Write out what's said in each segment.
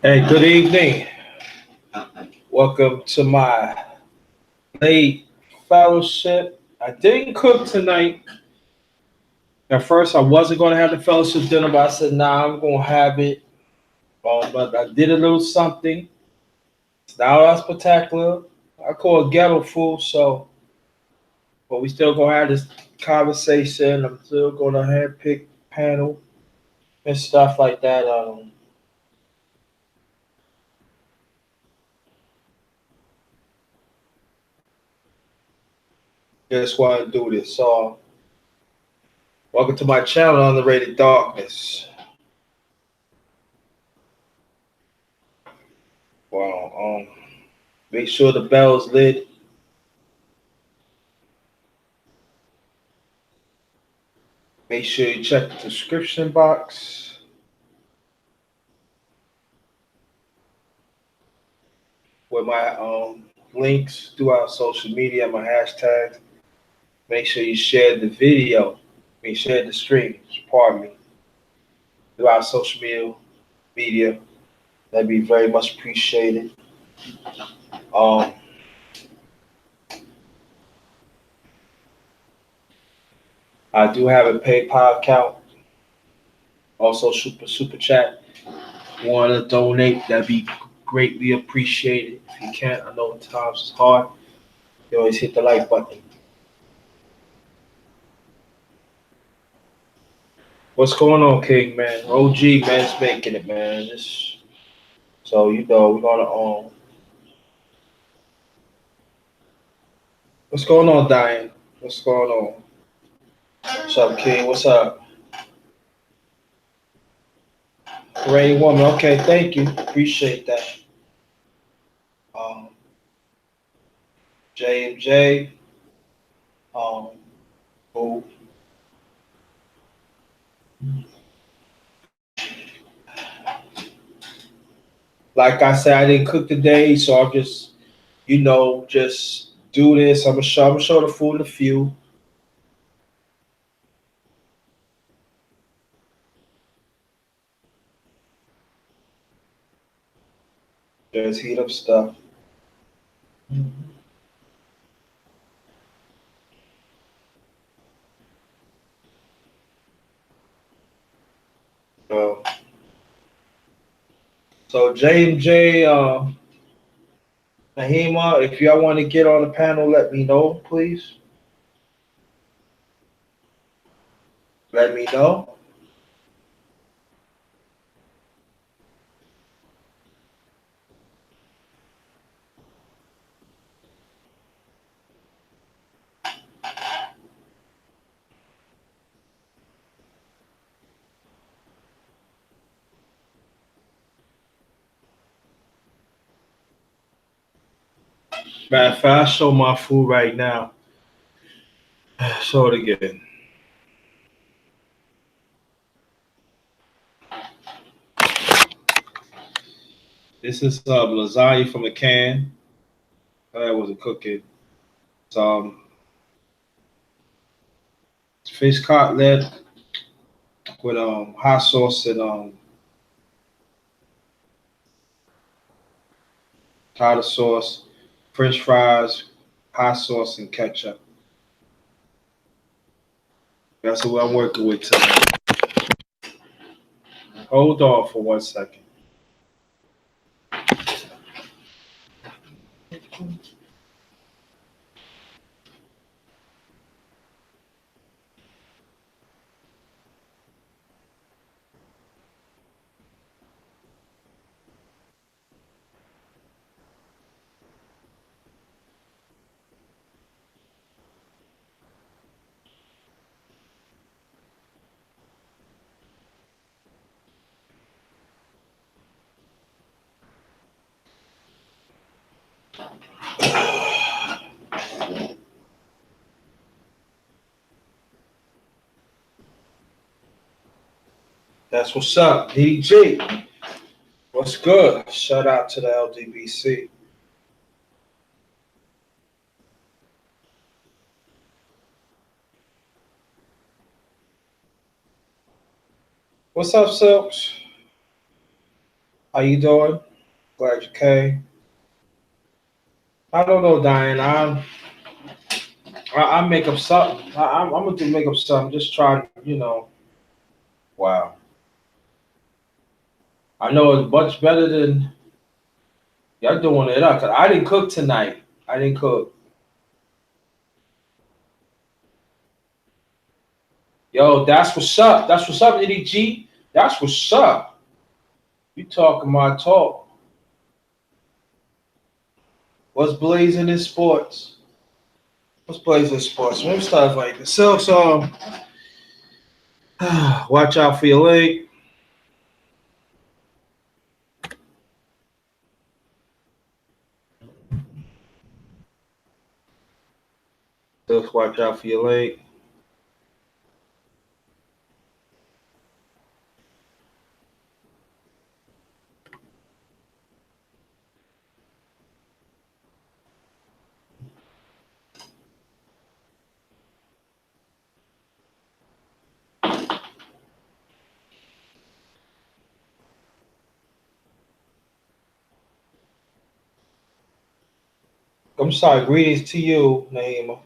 Hey, good evening. Welcome to my late fellowship. I didn't cook tonight. At first, I wasn't going to have the fellowship dinner, but I said, nah, I'm going to have it. But I did a little something. It's not all spectacular. I call it ghetto food, so, but we still going to have this conversation. I'm still going to have pick panel and stuff like that. Just want to do this. So, welcome to my channel, Underrated Darkness. Well, make sure the bell's lit. Make sure you check the description box with my links throughout social media, my hashtags. Make sure you share the video. Share the stream, pardon me, throughout social media. That'd be very much appreciated. Um, I do have a PayPal account, also super chat. Want to donate? That'd be greatly appreciated. If you can't, I know times is hard. You always hit the like button. What's going on, King man? OG man's making it, man. So we're gonna what's going on, Diane? What's going on? What's up, King? What's up? Rainy woman. Okay, thank you. Appreciate that. Um, J and J. Um, who like I said, I didn't cook today, so I'm just just do this. I'm gonna show the food in a few. Just heat up stuff. Uh, so J and J, Nahima, if y'all want to get on the panel, let me know, please. Let me know. Matter of fact, I'll show my food right now. Show it again. This is lasagna from a can. I wasn't cooking. Some fish cutlet with hot sauce and tartar sauce, French fries, hot sauce and ketchup. That's what I'm working with tonight. Hold on for 1 second. That's what's up, DG. What's good? Shout out to the LDBC. What's up, Silks? How you doing? Glad you came. I don't know, Diane. I make up something. I'm gonna do make up something. Just try, Wow. I know it's much better than y'all doing it up. 'Cause I didn't cook tonight. I didn't cook. Yo, that's what's up. That's what's up, Eddie G. That's what's up. You talking my talk. What's blazing in sports? What's blazing in sports? Let me start like this. So, watch out for your leg. Just watch out for your leg. I'm sorry. Greetings to you, Naima.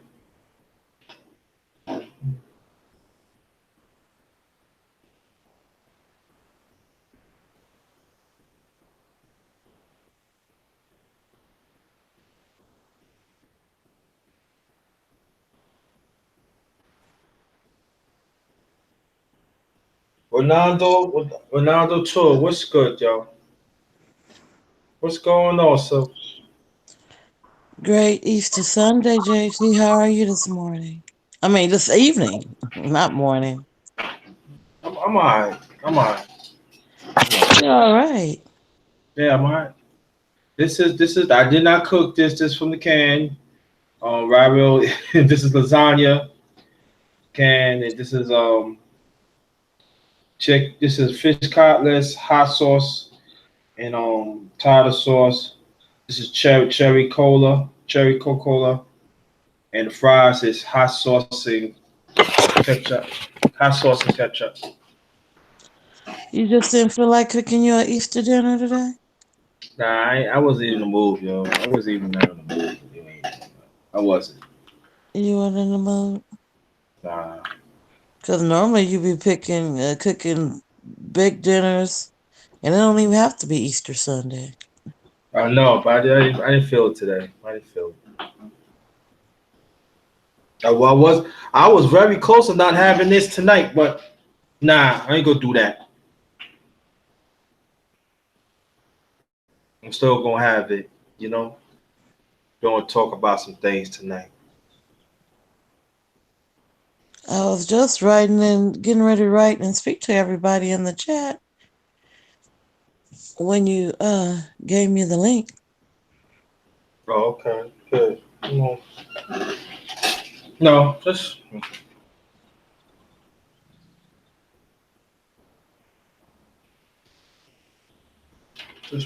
Ronaldo Tour. What's good, yo? What's going on, so? Great Easter Sunday, JC. How are you this morning? I mean, this evening, not morning. I'm alright. I'm alright. You're all right. Yeah, I'm alright. This is. I did not cook this. This from the can. Ravioli. This is lasagna can. And this is chick. This is fish cutlets, hot sauce, and tartar sauce. This is cherry Coca-Cola, and the fries is hot sauce and ketchup. Hot sauce and ketchup. You just didn't feel like cooking your Easter dinner today? Nah, I wasn't in the mood, yo. I wasn't even in the mood. I wasn't. You weren't in the mood? Nah. Because normally you be cooking big dinners, and it don't even have to be Easter Sunday. I know, but I didn't feel it today. I didn't feel it. Well, I was very close to not having this tonight, but nah, I ain't gonna do that. I'm still gonna have it, you know. Gonna talk about some things tonight. I was just writing and getting ready to write and speak to everybody in the chat when you gave me the link. Oh, okay, good. No, no, just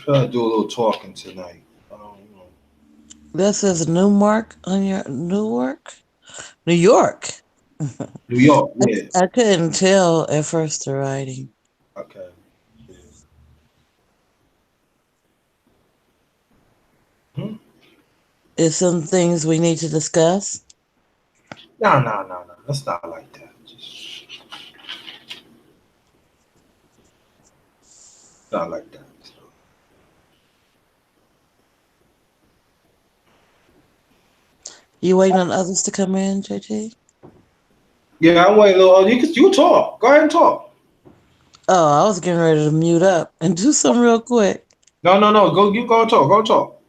trying to do a little talking tonight. You know. That says Newmark on your Newark, New York. New York, yeah. I couldn't tell at first the writing. Okay. Yeah. Hmm? Is some things we need to discuss? No, no, no, no. That's not like that. Not like that. You waiting on others to come in, JT? Yeah, I'm waiting. You talk. Go ahead and talk. Oh, I was getting ready to mute up and do something real quick. No, no, no. Go. You go and talk. Go and talk.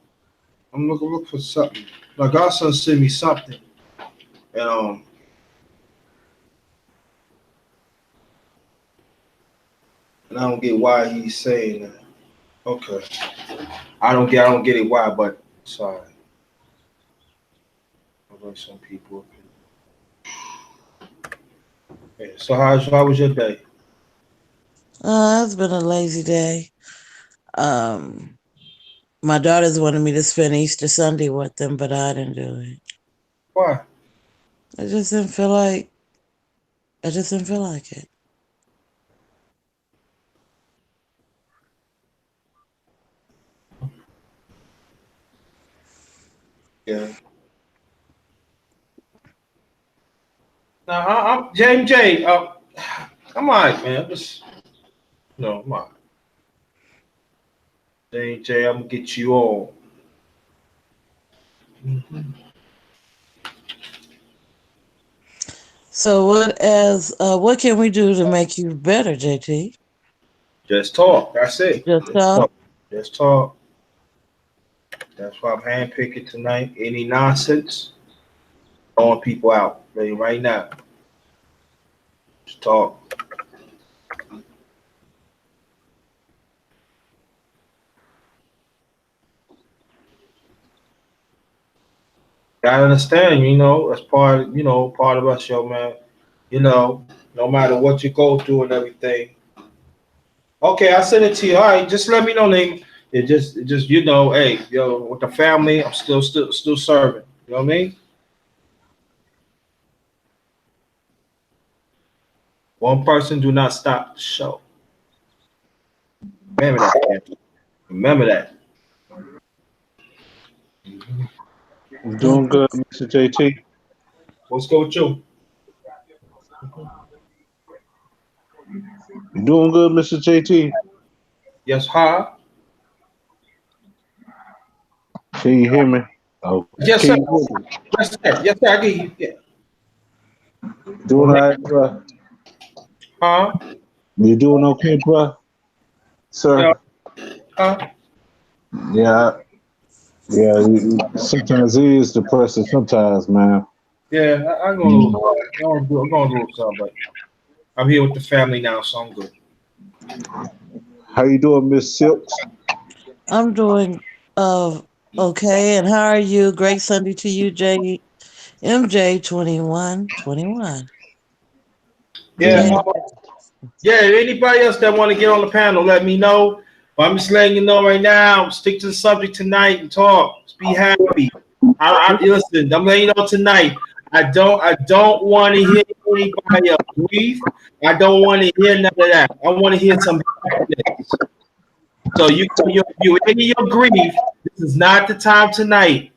I'm looking look for something. My godson sent me something, and and I don't get why he's saying that. Okay. I don't get it why, but sorry. I like some people. Yeah. So how was your day? It's been a lazy day. Um, my daughters wanted me to spend Easter Sunday with them, but I didn't do it. Why? I just didn't feel like. I just didn't feel like it. Yeah. Now I'm JMJ. I'm alright, man. Just no, I'm alright. JMJ, I'm gonna get you on. Mhm. So what can we do to make you better, JT? Just talk. That's it. Just Just talk. talk. Just talk. That's why I'm handpicking tonight. Any nonsense, throwing people out. Right now. Just talk. Gotta understand, that's part of us, yo, man. No matter what you go through and everything. Okay, I send it to you. All right, just let me know, name. It just, hey, yo, with the family, I'm still serving. You know what I mean? One person do not stop the show. Remember that. Man. Remember that. I'm doing good, Mr. JT. Let's go with you. You doing good, Mr. JT? Yes, hi. Can you hear me? Oh, Yes, sir. can you hear me? Yes, sir. Yes, sir. I get you. Yeah. Doing all right, bro? Huh? You doing okay, bro? Yeah. Sir? Huh? Yeah, yeah. Sometimes it is depressing. Sometimes, man. Yeah. I'm You gonna know, I'm gonna do something, but I'm here with the family now, so I'm good. how you doing, Miss Silks? I'm doing okay. And how are you? Great Sunday to you, MJ 2121. Yeah. Yeah. Yeah. Yeah, anybody else that want to get on the panel, let me know. But I'm just letting you know right now. Stick to the subject tonight and talk. Just be happy. Listen. I'm letting you know tonight. I don't want to hear anybody else grief. I don't want to hear none of that. I want to hear some happiness. So you in your grief. This is not the time tonight.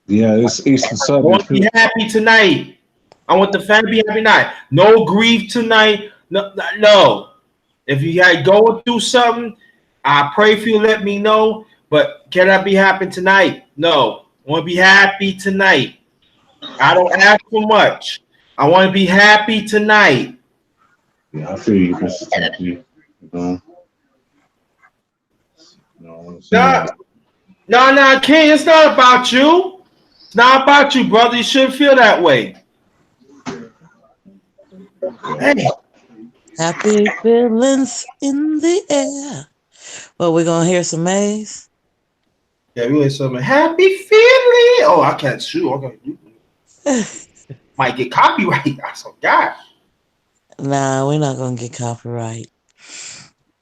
Yeah, it's Easter I Sunday want to too. be happy tonight. I want the family to be happy tonight. No grief tonight. No, no. If you got going through something, I pray for you. Let me know. But can I be happy tonight? No. I want to be happy tonight. I don't ask for much. I want to be happy tonight. Yeah, I feel you, Mr. JT. Know, you know what I'm No, saying? no, King. It's not about you. It's not about you, brother. You shouldn't feel that way. Hey, Happy feelings in the air. Well, we're gonna hear some Maze. yeah, really something. Happy feeling. Oh, I can't sue. Okay, might get copyright. I forgot. Nah, we're not gonna get copyright.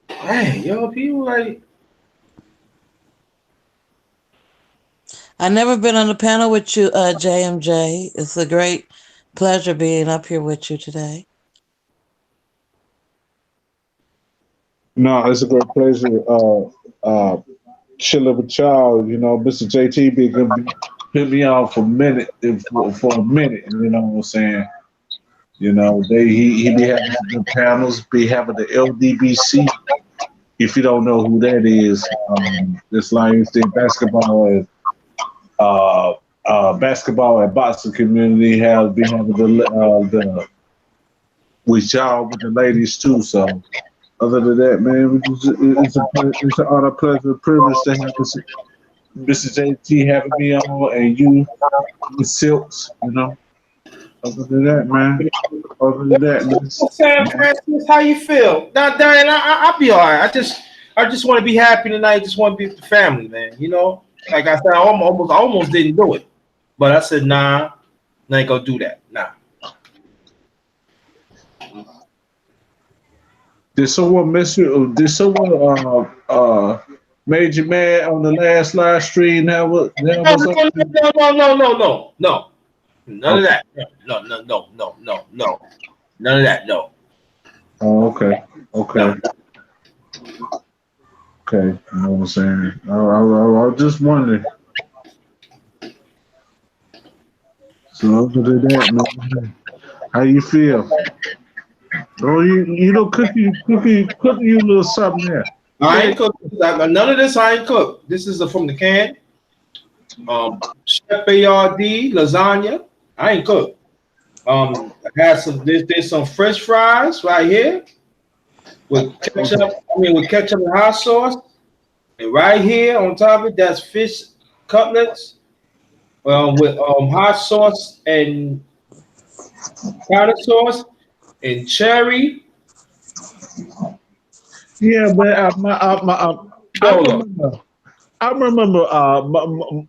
Hey, yo, people like. I never been on the panel with you, JMJ. It's a great pleasure being up here with you today. No, it's a great pleasure. Chilling with y'all. You know, Mr. JT been gonna be put me on for a minute, for a minute. You know what I'm saying? You know, he be having some good panels, be having the LDBC. If you don't know who that is, it's Lion State basketball and basketball and boxing community have been having the with y'all with the ladies too. So other than that, man, it's an honor, pleasure, privilege to have Mr. JT having me on and you, Miss Silks. You know, other than that, man. Other than that, Sam Francis, how you feel? Now, Diane, I'll be all right. I just want to be happy tonight. Just want to be with the family, man. Like I said, I almost didn't do it, but I said, nah, I ain't gonna do that. Nah. did someone miss you? Did someone made you mad on the last live stream? That No, was no, up. no, no, no, no, no, no. None of Okay. that. No, no, no, no, no, no. None of that. No, Oh, okay. Okay. no. Okay, you know what I'm saying? I was just wondering. So other than that, man, how you feel? Oh, you know, cook you a little something there. I Yeah, ain't cooked. None of this I ain't cooked. This is from the can. Chef Boyardee lasagna. I ain't cooked. I had some. There's some French fries right here with ketchup. With ketchup and hot sauce. And right here on top of it, that's fish cutlets with hot sauce and powder sauce and cherry. yeah, but I Dolo. remember. I remember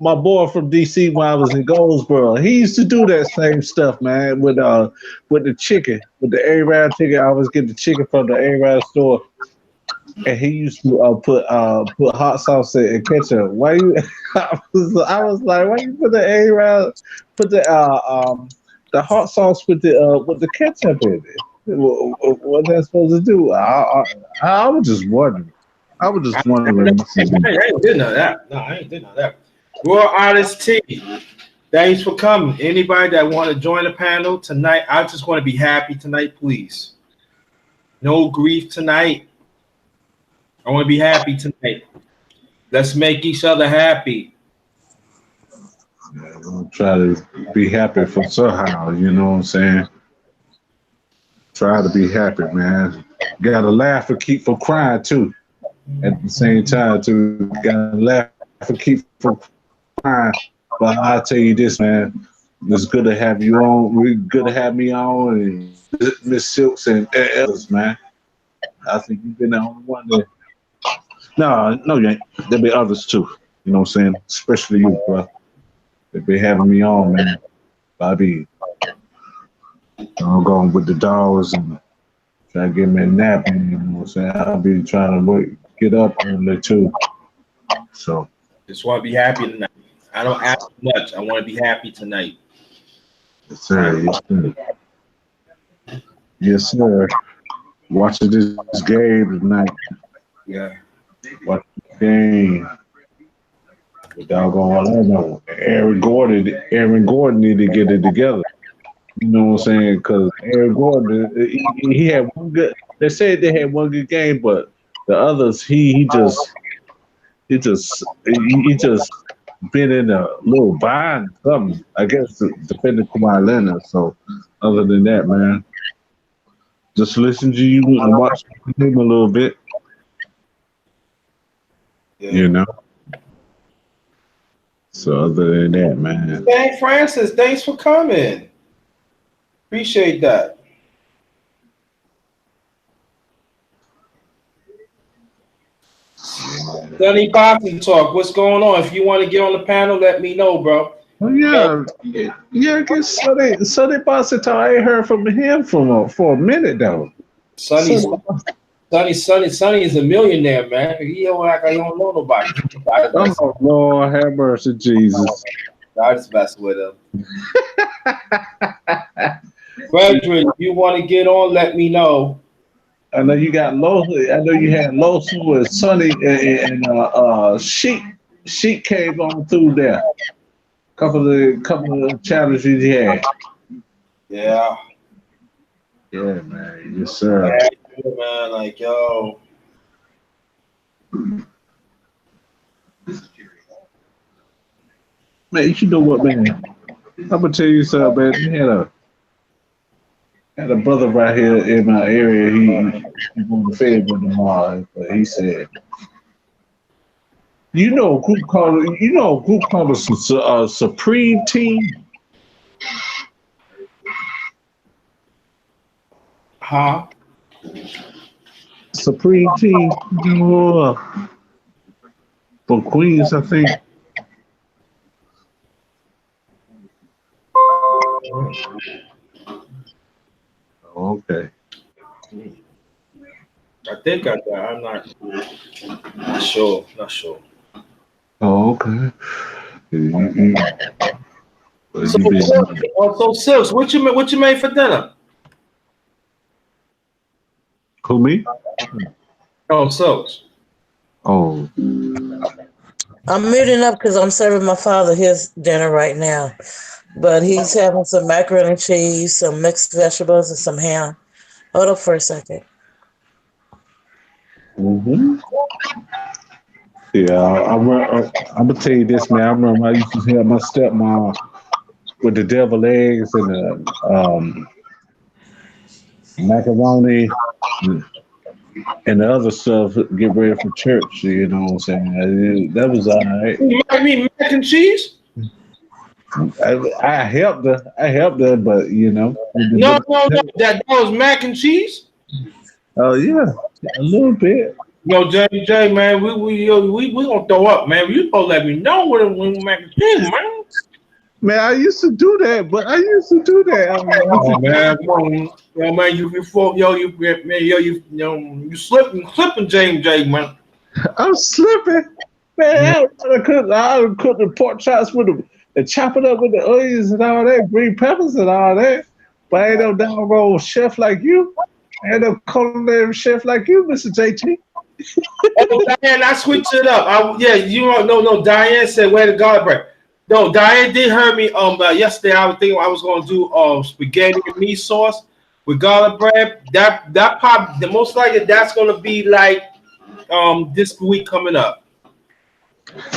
my boy from DC when I was in Goldsboro. He used to do that same stuff, man, with the chicken, with the A-Rad chicken. I always get the chicken from the A-Rad store, and he used to put hot sauce and ketchup. Why you? I was like, why you put the A-Rad, put the hot sauce with the ketchup in it? What they supposed to do? I was just wondering. I was just wondering. I ain't did none of that. No, I ain't did none of that. Royal Artist T, thanks for coming. Anybody that want to join the panel tonight, I just want to be happy tonight, please. No grief tonight. I want to be happy tonight. Let's make each other happy. Yeah, we'll try to be happy for somehow, you know what I'm saying? Try to be happy, man. Gotta laugh and keep from crying too. At the same time, too. Gotta laugh and keep from crying. But I'll tell you this, man. It's good to have you on. Really good to have me on, and Miss Silks and others, man. I think you've been the only one that. No, you ain't. There'll be others too. You know what I'm saying? Especially you, bro. They've been having me on, man. I be going with the dogs and trying to get me a nap. You know what I'm saying? I'll be trying to get up early too. So. Just want to be happy tonight. I don't ask much. I want to be happy tonight. Yes, sir. Yes, sir. Yes, sir. Watching this game tonight. Yeah. Watch the game. The doggone Orlando. Aaron Gordon need to get it together. You know what I'm saying? Because Aaron Gordon, he had one good. They said they had one good game, but the others, he just been in a little bind. Something, I guess, defending Kawhi Leonard. So, other than that, man, just listen to you and watch him a little bit. Yeah. You know. So, other than that, man. Hey, Francis, thanks for coming. Appreciate that. Sonny Boxing Talk, what's going on? If you want to get on the panel, let me know, bro. Oh yeah. I guess Sonny Bossett, I ain't heard from him for a minute though. Sonny is a millionaire, man. He don't act like he don't know nobody. Oh Lord, have mercy, Jesus. I just messing with him. Frederick, if you want to get on, let me know. I know you got Losu. I know you had Losu with Sonny and Sheik came on through there. Couple of challenges he had. Yeah. Yeah, man. Yes, sir. Yeah, man, like yo. Man, you know what, man? I'm gonna tell you something, man. Had a brother right here in my area. He going to Fed with tomorrow, but he said, "You know a group called the Supreme Team." Huh? Supreme Team for Queens, I think. Okay. I think I got. I'm not sure. Not sure. Oh, okay. So Silks, what you made for dinner? Who, me? Oh, Silks. Oh, I'm muting up because I'm serving my father his dinner right now. But he's having some macaroni and cheese, some mixed vegetables, and some ham. Hold up for a second. mm-hmm. Yeah, I'm gonna tell you this, man. I remember I used to help my stepmom with the devil eggs and the macaroni and the other stuff. Get ready for church. You know what I'm saying? That was all right. You mean mac and cheese? I helped her, but you know. No. That was mac and cheese. Oh yeah, a little bit. Yo, JJ, man, we gonna throw up, man. You gonna let me know when mac and cheese, man. Man, I used to do that, but I used to do that. Oh man, come on. Yo, man, you slipping, James J, man. I'm slipping. Man, I cook the pork chops with them and chop it up with the onions and all that, green peppers and all that. But I ain't no doggone chef like you. I ain't no culinary chef like you, Mr. JT. Oh, Diane, I switched it up. No. Diane said, "Where the garlic bread?" No, Diane did hear me. Yesterday I was thinking I was gonna do spaghetti and meat sauce with garlic bread. That pop, the most likely that's gonna be like this week coming up.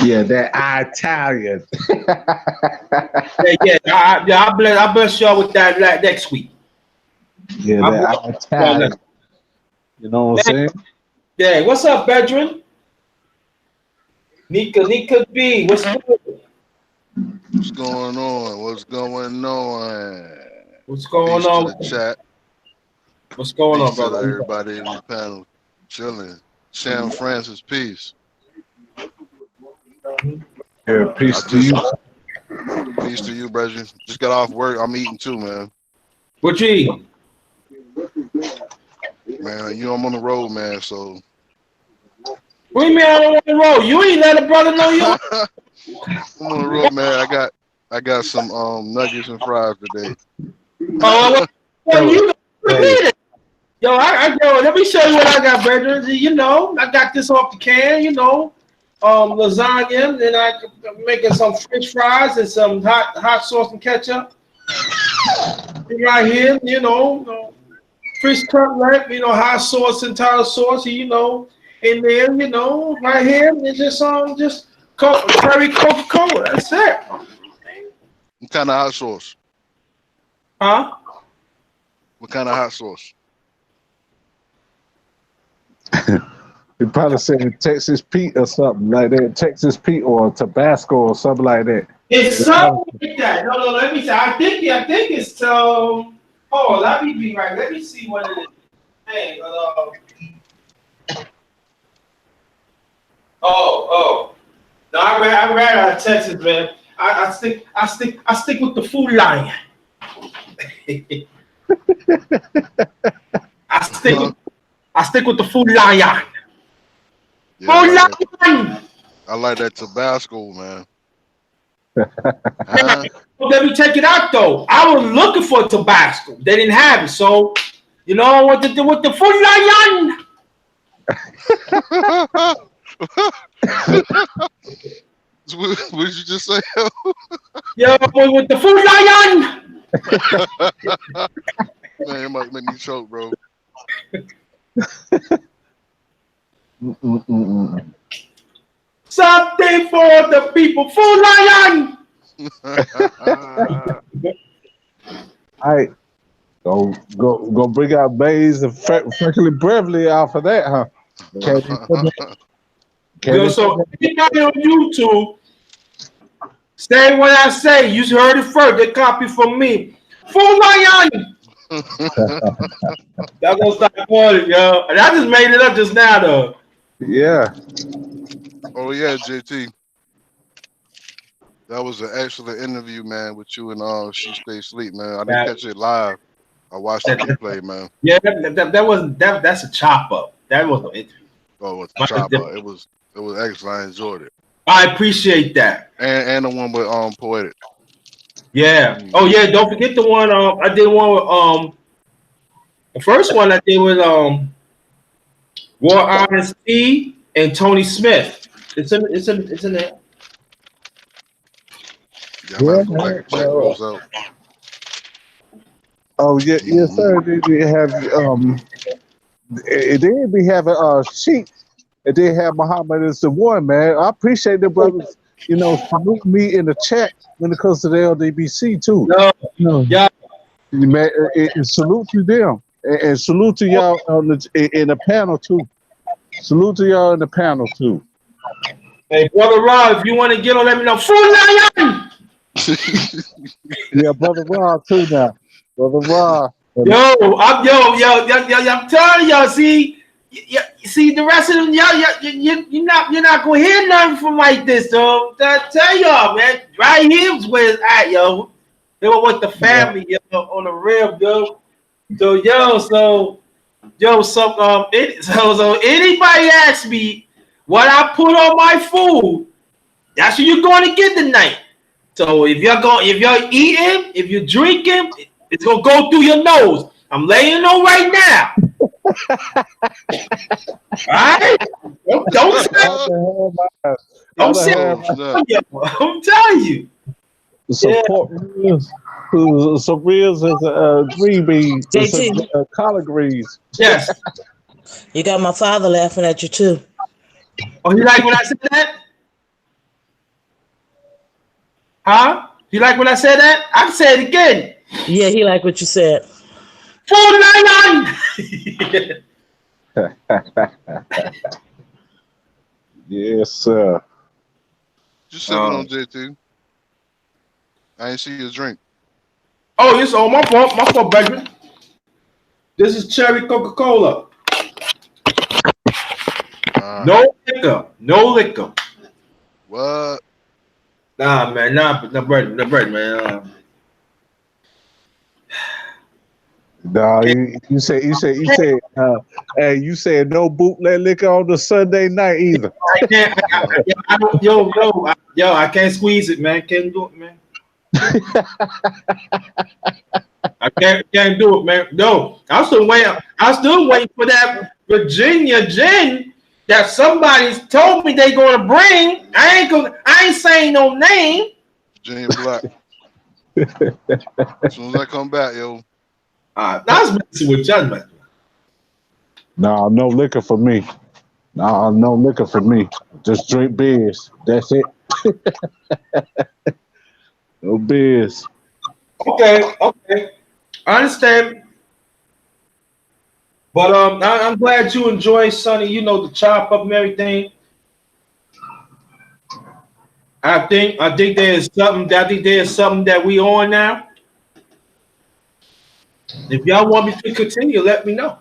Yeah, that Italian. I bless y'all with that next week. Yeah, that Italian. You know what I'm saying? Yeah, what's up, Bedrin? Nika B, what's good? What's going on? What's going on? What's going Peace on? to the chat. What's going on, Peace to brother? everybody in the panel chilling. Sam Francis, peace. Yeah, peace to you. Peace to you, brother. Just got off work. I'm eating too, man. What you eating? Man, you know I'm on the road, man, so. What do you mean I don't want to roll? You ain't let a brother know you. I'm on the road, man. I got some nuggets and fries today. Well, you repeat it. Yo, let me show you what I got, brother. You know, I got this off the can, you know. Lasagna, and I'm making some French fries and some hot sauce and ketchup. Right here, you know, fish cutlet, you know, hot sauce and tartar sauce, you know, and then, you know, right here, it's just cherry Coca-Cola. That's it. What kind of hot sauce? Huh? What kind of hot sauce? He probably said Texas Pete or something like that. Texas Pete or Tabasco or something like that. It's something like that. No, let me see. I think it's let me be right. Let me see what it is. Hey, No, I ran out of Texas, man. I stick with the Food Lion. I stick with the Food Lion. Yeah, I like that Tabasco, man. Let me check it out though. I was looking for Tabasco. They didn't have it, so you know what to do with the Food Lion. What did you just say? Yeah, with the Food Lion. Man, it might make me choke, bro. Something for the people. Food Lion. All right. Go bring out Bays and Franklin Beverly off of that, huh? So anybody on YouTube, say what I say. You heard it first. They copy from me. Food Lion. Y'all gonna stop calling, yo. And I just made it up just now, though. Yeah. Oh yeah, JT. That was an excellent interview, man, with you and She Stay Sleep, man. I didn't catch it live. I watched the replay, man. Yeah, that's a chop up. That was no interview. Oh, it's a chop up. It was excellent. I enjoyed it. I appreciate that. And the one with Poetic. Yeah. Oh yeah, don't forget the one I did one with the first one I did with Raw Honesty and Tony Smith. It's in there. Yeah, I'm gonna go back and check those out. Oh yeah, yes sir. They have they be having Sheik, and they have Muhammad as the one, man. I appreciate the brothers, salute me in the chat when it comes to the LDBC too. No. Yeah. Man, and salute to them, and salute to y'all in the panel too. Salute to y'all in the panel too. Hey, Brother Rob, if you want to get on, let me know. Full lion! Yeah, Brother Rob too now. Brother Rob. I'm telling y'all. See the rest of them, you're not gonna hear nothing from like this, though. I tell y'all, man, right here's where it's at, yo. They were with the family, on the real, yo. So anybody asks me what I put on my food, that's what you're going to get tonight. So if you're eating, if you're drinking, it's gonna go through your nose. I'm letting you know right now. All right? Don't say I'm telling you. Support some reels as green beans, collard greens. Yes. You got my father laughing at you too. Oh, you like when I said that? Huh? You like when I said that? I can say it again. Yeah, he like what you said. 499. Yes, sir. Just sipping on JT. I ain't see your drink. Oh, it's all my fault, baby. This is cherry Coca-Cola. No liquor. What? Nah, man, no bread, man. No, you said you said no bootleg liquor on the Sunday night either. I can't. I don't. I can't squeeze it, man. Can't do it, man. I can't do it, man. No, I'm still waiting for that Virginia gin that somebody's told me they gonna bring. I ain't saying no name. Virginia Black. As soon as I come back, yo. That's messing with you. No liquor for me. No liquor for me. Just drink beers. That's it. No beers. Okay. I understand. But I'm glad you enjoy Sonny, the chop up and everything. I think there's something that we on now. If y'all want me to continue, let me know.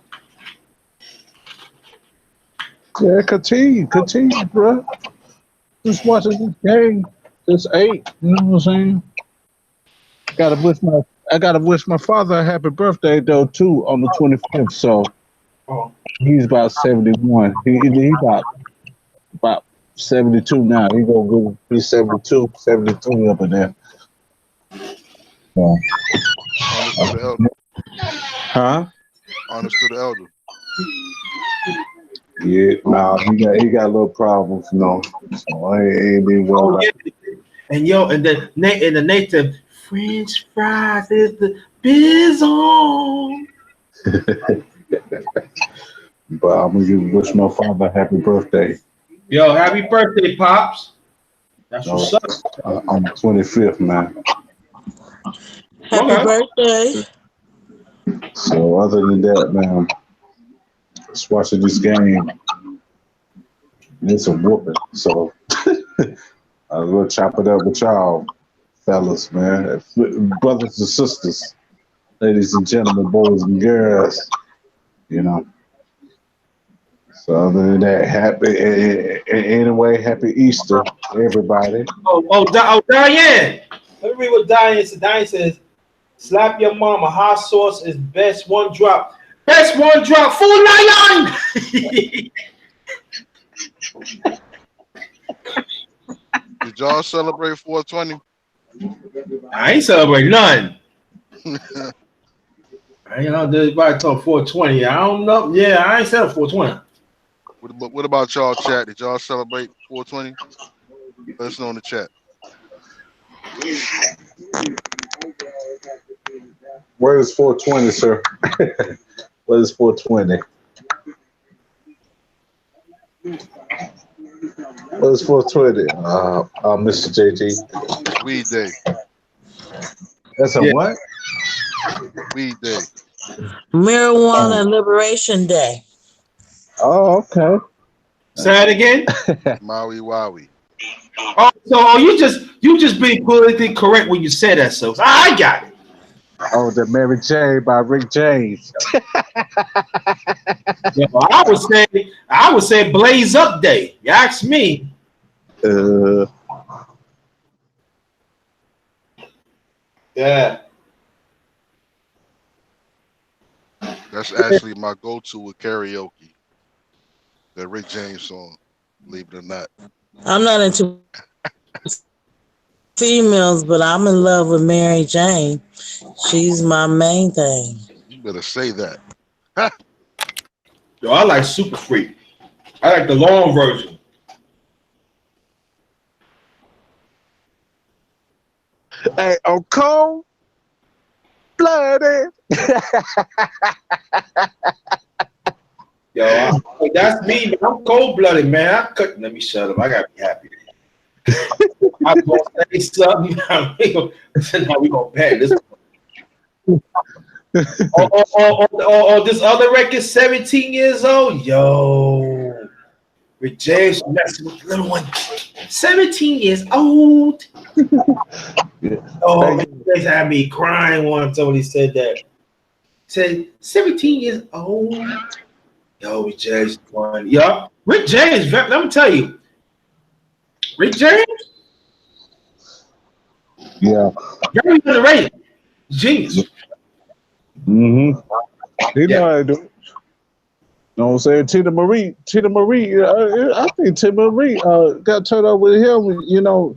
Yeah, continue, bro. Just watching this game. It's 8. You know what I'm saying? I gotta wish my father a happy birthday though too on the 25th. So he's about 71. He about 72 now. He gonna go. He's 72 up in there. So. Honest to the elder. Huh? Honest to the elder. Yeah, he got a little problems, So I ain't even worried. And the native French fries is the bizon. But I'm gonna wish my father a happy birthday. Yo, happy birthday, Pops. That's what's up. On the 25th, man. Happy birthday. So other than that, man, just watching this game. It's a whooping. So I'm gonna chop it up with y'all, fellas, man, brothers and sisters, ladies and gentlemen, boys and girls. So other than that, happy Easter, everybody. Diane. Let me read what Diane said. Diane says, slap your mama. Hot sauce is best one drop. Best one drop. 499. Did y'all celebrate 420? I ain't celebrating none. I ain't know everybody talk 420. I don't know. Yeah, I ain't celebrating 420. What about y'all chat? Did y'all celebrate 420? Let us know in the chat. Where is 420, sir? What is 420? What is 420? Mr. JG. Weed Day. That's a what? Weed Day. Marijuana Liberation Day. Oh, okay. Say it again. Maui Wowie. Oh, so you just being politically correct when you say that, so I got it. Oh, the Mary Jane by Rick James. Yeah, I would say Blaze Up Day. You ask me. Yeah. That's actually my go-to with karaoke. The Rick James song, believe it or not. I'm not into females, but I'm in love with Mary Jane. She's my main thing. You better say that. Yo, I like Super Freak. I like the long version. Hey, I'm cold blooded. Yo, that's me, man. I'm cold-blooded, man. I couldn't. Let me shut up. I gotta be happy. I'm gonna say something. Now we gonna pay this. This other record, 17 years old. Yo, Rick James messing with the little one. 17 years old. Oh, Rick James had me crying once when he said that. Said 17 years old. Yo, Rick James one. Yeah, Rick James. Let me tell you, Rick James. Yeah. Very underrated. Genius. Mm-hmm. He know Yeah. how to do it. You know what I'm saying? Tina Marie, I think Tina Marie got turned up with him, you know,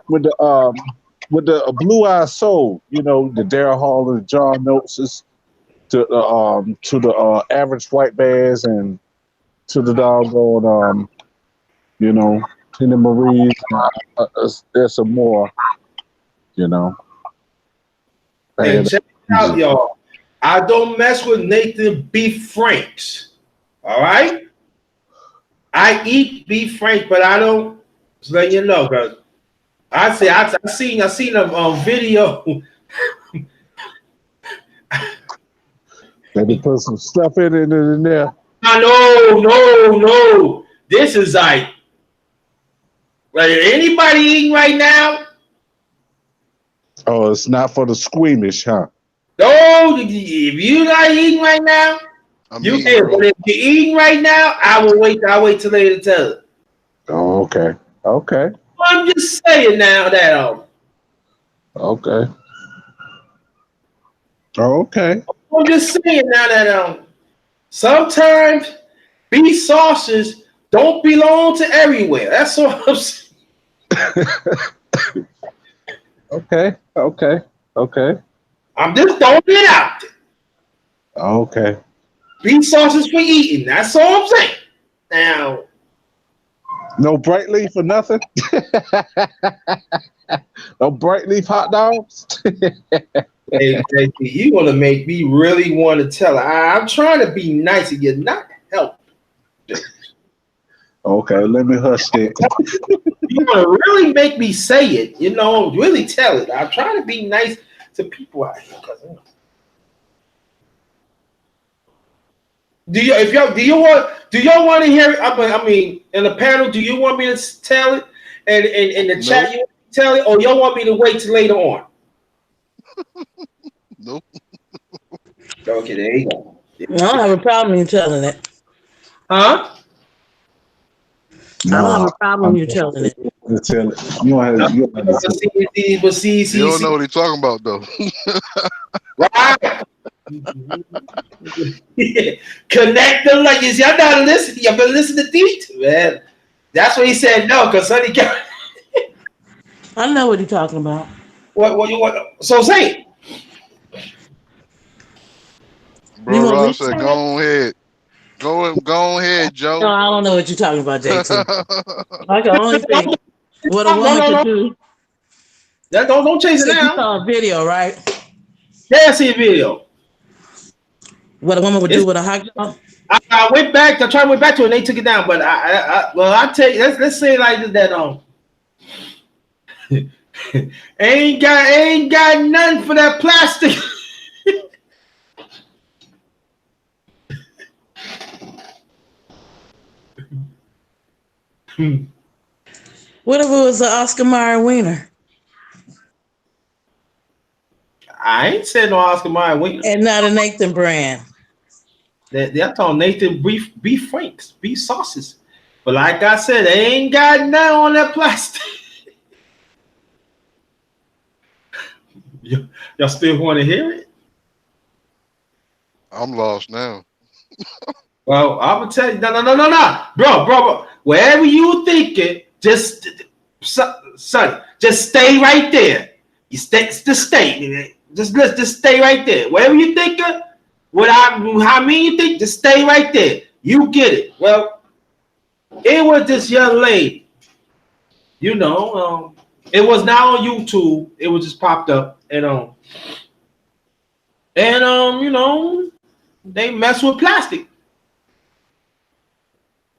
with the Blue Eye Soul, you know, the Daryl Hall and John Notes to the Average White Bands and to the doggone you know, Tina Marie. There's some more, you know. Hey, check it out, y'all. I don't mess with Nathan Beef Franks. All right? I eat beef franks, but I don't. Just letting you know, guys. I seen a video. Maybe put some stuff in there. No. This is like anybody eating right now? Oh, it's not for the squeamish, huh? No, if you're not eating right now, you eating, can. But if you're eating right now, I'll wait till later to tell it. Oh, okay. I'm just saying now that Okay. Okay. I'm just saying now that sometimes beef sauces don't belong to everywhere. That's all I'm saying. Okay. I'm just throwing it out there. Okay. Beef sauces for eating. That's all I'm saying. Now, No bright leaf or nothing? No bright leaf hot dogs? hey, JP, you want to make me really want to tell her. I'm trying to be nice and you're not helping. Okay, let me hush it. You want to really make me say it, really tell it. I'm trying to be nice to people out here. Do y'all want to hear it? I mean, in the panel, do you want me to tell it? And in the chat, you want me to tell it, or y'all want me to wait till later on? Nope. Okay, there you go. I don't have a problem you telling it. Huh? I don't have a problem you telling it. Tell it. You don't have to You don't know what he's talking about, though. Right. Connect the legends. Y'all not listening. Y'all been listening to these two, man. That's what he said no, because Sonny got. I know what he's talking about. What? So say it. Bro, Ross said, go ahead. Go ahead, No, Joe. I don't know what you're talking about, JT. I can only think what a woman could do. Don't change it You now. saw a video, right? Yeah, I see a video. What a woman would do with a hot dog. I went back. I tried to went back to it and they took it down. But I tell you, let's say it like this, that ain't got nothing for that plastic. What if it was an Oscar Mayer wiener I ain't said no Oscar Mayer wiener. and not a Nathan brand? They're talking Nathan beef franks, beef sauces. But like I said, they ain't got nothing on that plastic. Y'all still want to hear it? I'm lost now. Well, I'm gonna tell you, no, bro. Wherever you think it, just son, just stay right there. You stay. Just stay right there. Wherever you think it, how many you think, just stay right there. You get it. Well, it was this young lady. You know, it was not on YouTube. It was just popped up, and you know, they mess with plastic.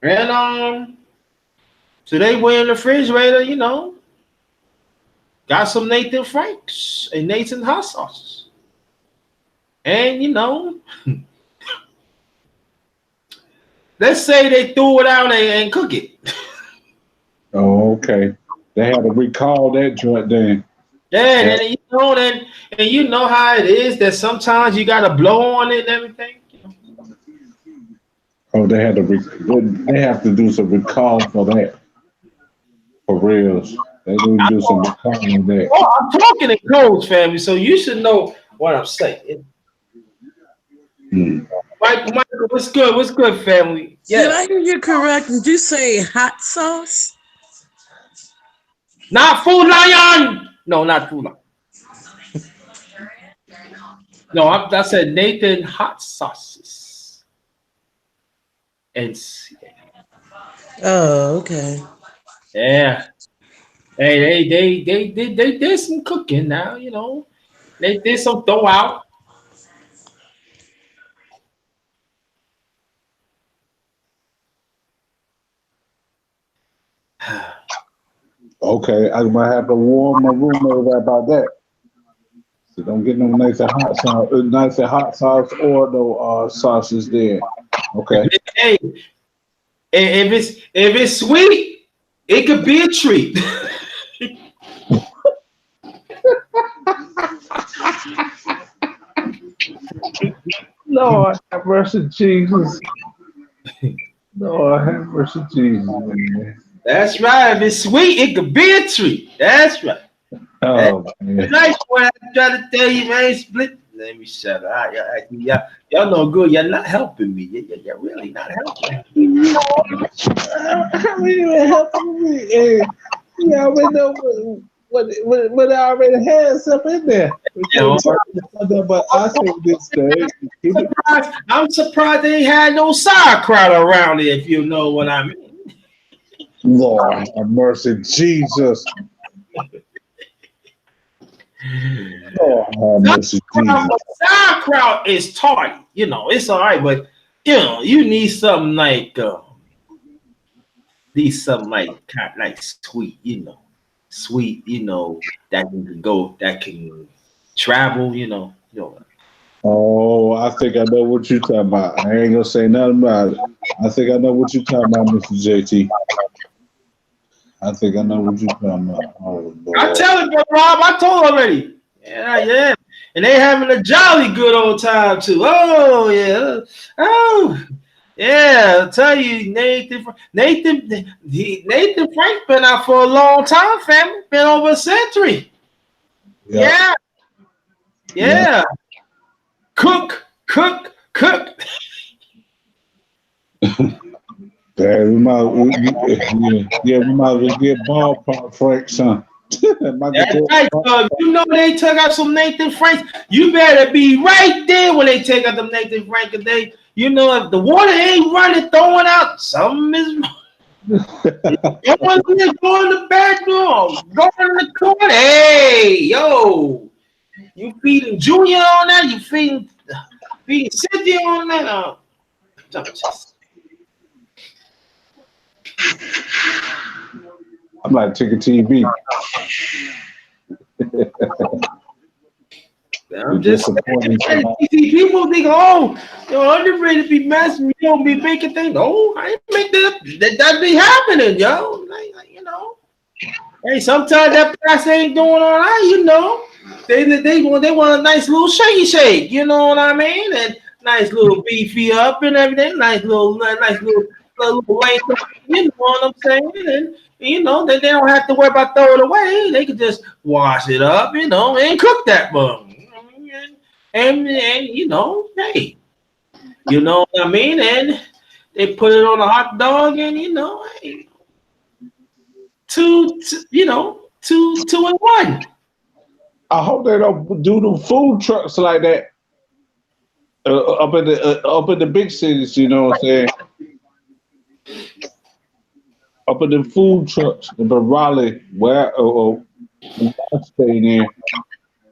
And so they went in the refrigerator, you know, got some Nathan Franks and Nathan hot sauces. And you know, let's say they threw it out and cook it. Oh, okay. They had to recall that joint then. Yeah, and you know how it is that sometimes you gotta blow on it and everything. Oh, they had to. They have to do some recall for that. For reals, they need to do some recall on that. Oh, I'm talking in codes, family, so you should know what I'm saying. Michael, what's good? What's good, family? Did I hear you correct? Did you say hot sauce? Not Food Lion. No, not Food Lion. No, I said Nathan hot sauces. And Oh, okay. yeah, hey, they did some cooking now. You know, they did some throw out. Okay, I might have to warn my roommate about that. So don't get no nice and hot sauce or no sauces there. Okay. Hey, if it's sweet, it could be a treat. Lord have mercy, Jesus. Lord have mercy, Jesus. Man. That's right. If it's sweet, it could be a treat. That's right. Oh, man. Nice one. I try to tell you, man. Split. Let me shut up. Y'all know good. You're not helping me. You're really not helping me. How are you helping me? Hey, you already know what I already had stuff in there. Yeah, but I think this day. I'm surprised they had no sauerkraut around it, if you know what I mean. Lord have mercy, Jesus. Lord have mercy, Jesus. Sauerkraut is tardy. You know, it's all right, but you know, you need something like kind of like sweet, you know, that can travel, you know. Oh, I think I know what you're talking about. I ain't gonna say nothing about it. I think I know what you're talking about, Mr. JT. I think I know what you're talking about. Oh, I tell him, Rob, I told already. Yeah. And they having a jolly good old time too. Oh, yeah. Oh, yeah. I'll tell you, Nathan Frank been out for a long time, family. Been over a century. Yeah. Cook. Yeah, we might as well get ballpark Frank, son. That's right, you know they took out some Nathan Franks. You better be right there when they take out them Nathan Franks. Cause they, you know, if the water ain't running, throwing out, something is going in the bathroom, going in the corner. Hey, yo, you feeding Junior on that? You feeding Cynthia on that? I'm like Ticket TV. I'm just people think, oh, yo, underrated be messing, you don't be making things. No, I ain't make that be happening, yo. Like, you know, hey, sometimes that pass ain't doing all right, you know. They want a nice little shake, you know what I mean? And nice little beefy up and everything, nice little length, you know what I'm saying? And you know, they don't have to worry about throwing it away. They can just wash it up, you know, and cook that bun. And you know, hey, you know what I mean? And they put it on a hot dog, and you know, hey, two and one. I hope they don't do the food trucks like that up in the big cities. You know what I'm saying? Up in the food trucks, in Raleigh, where I stay there.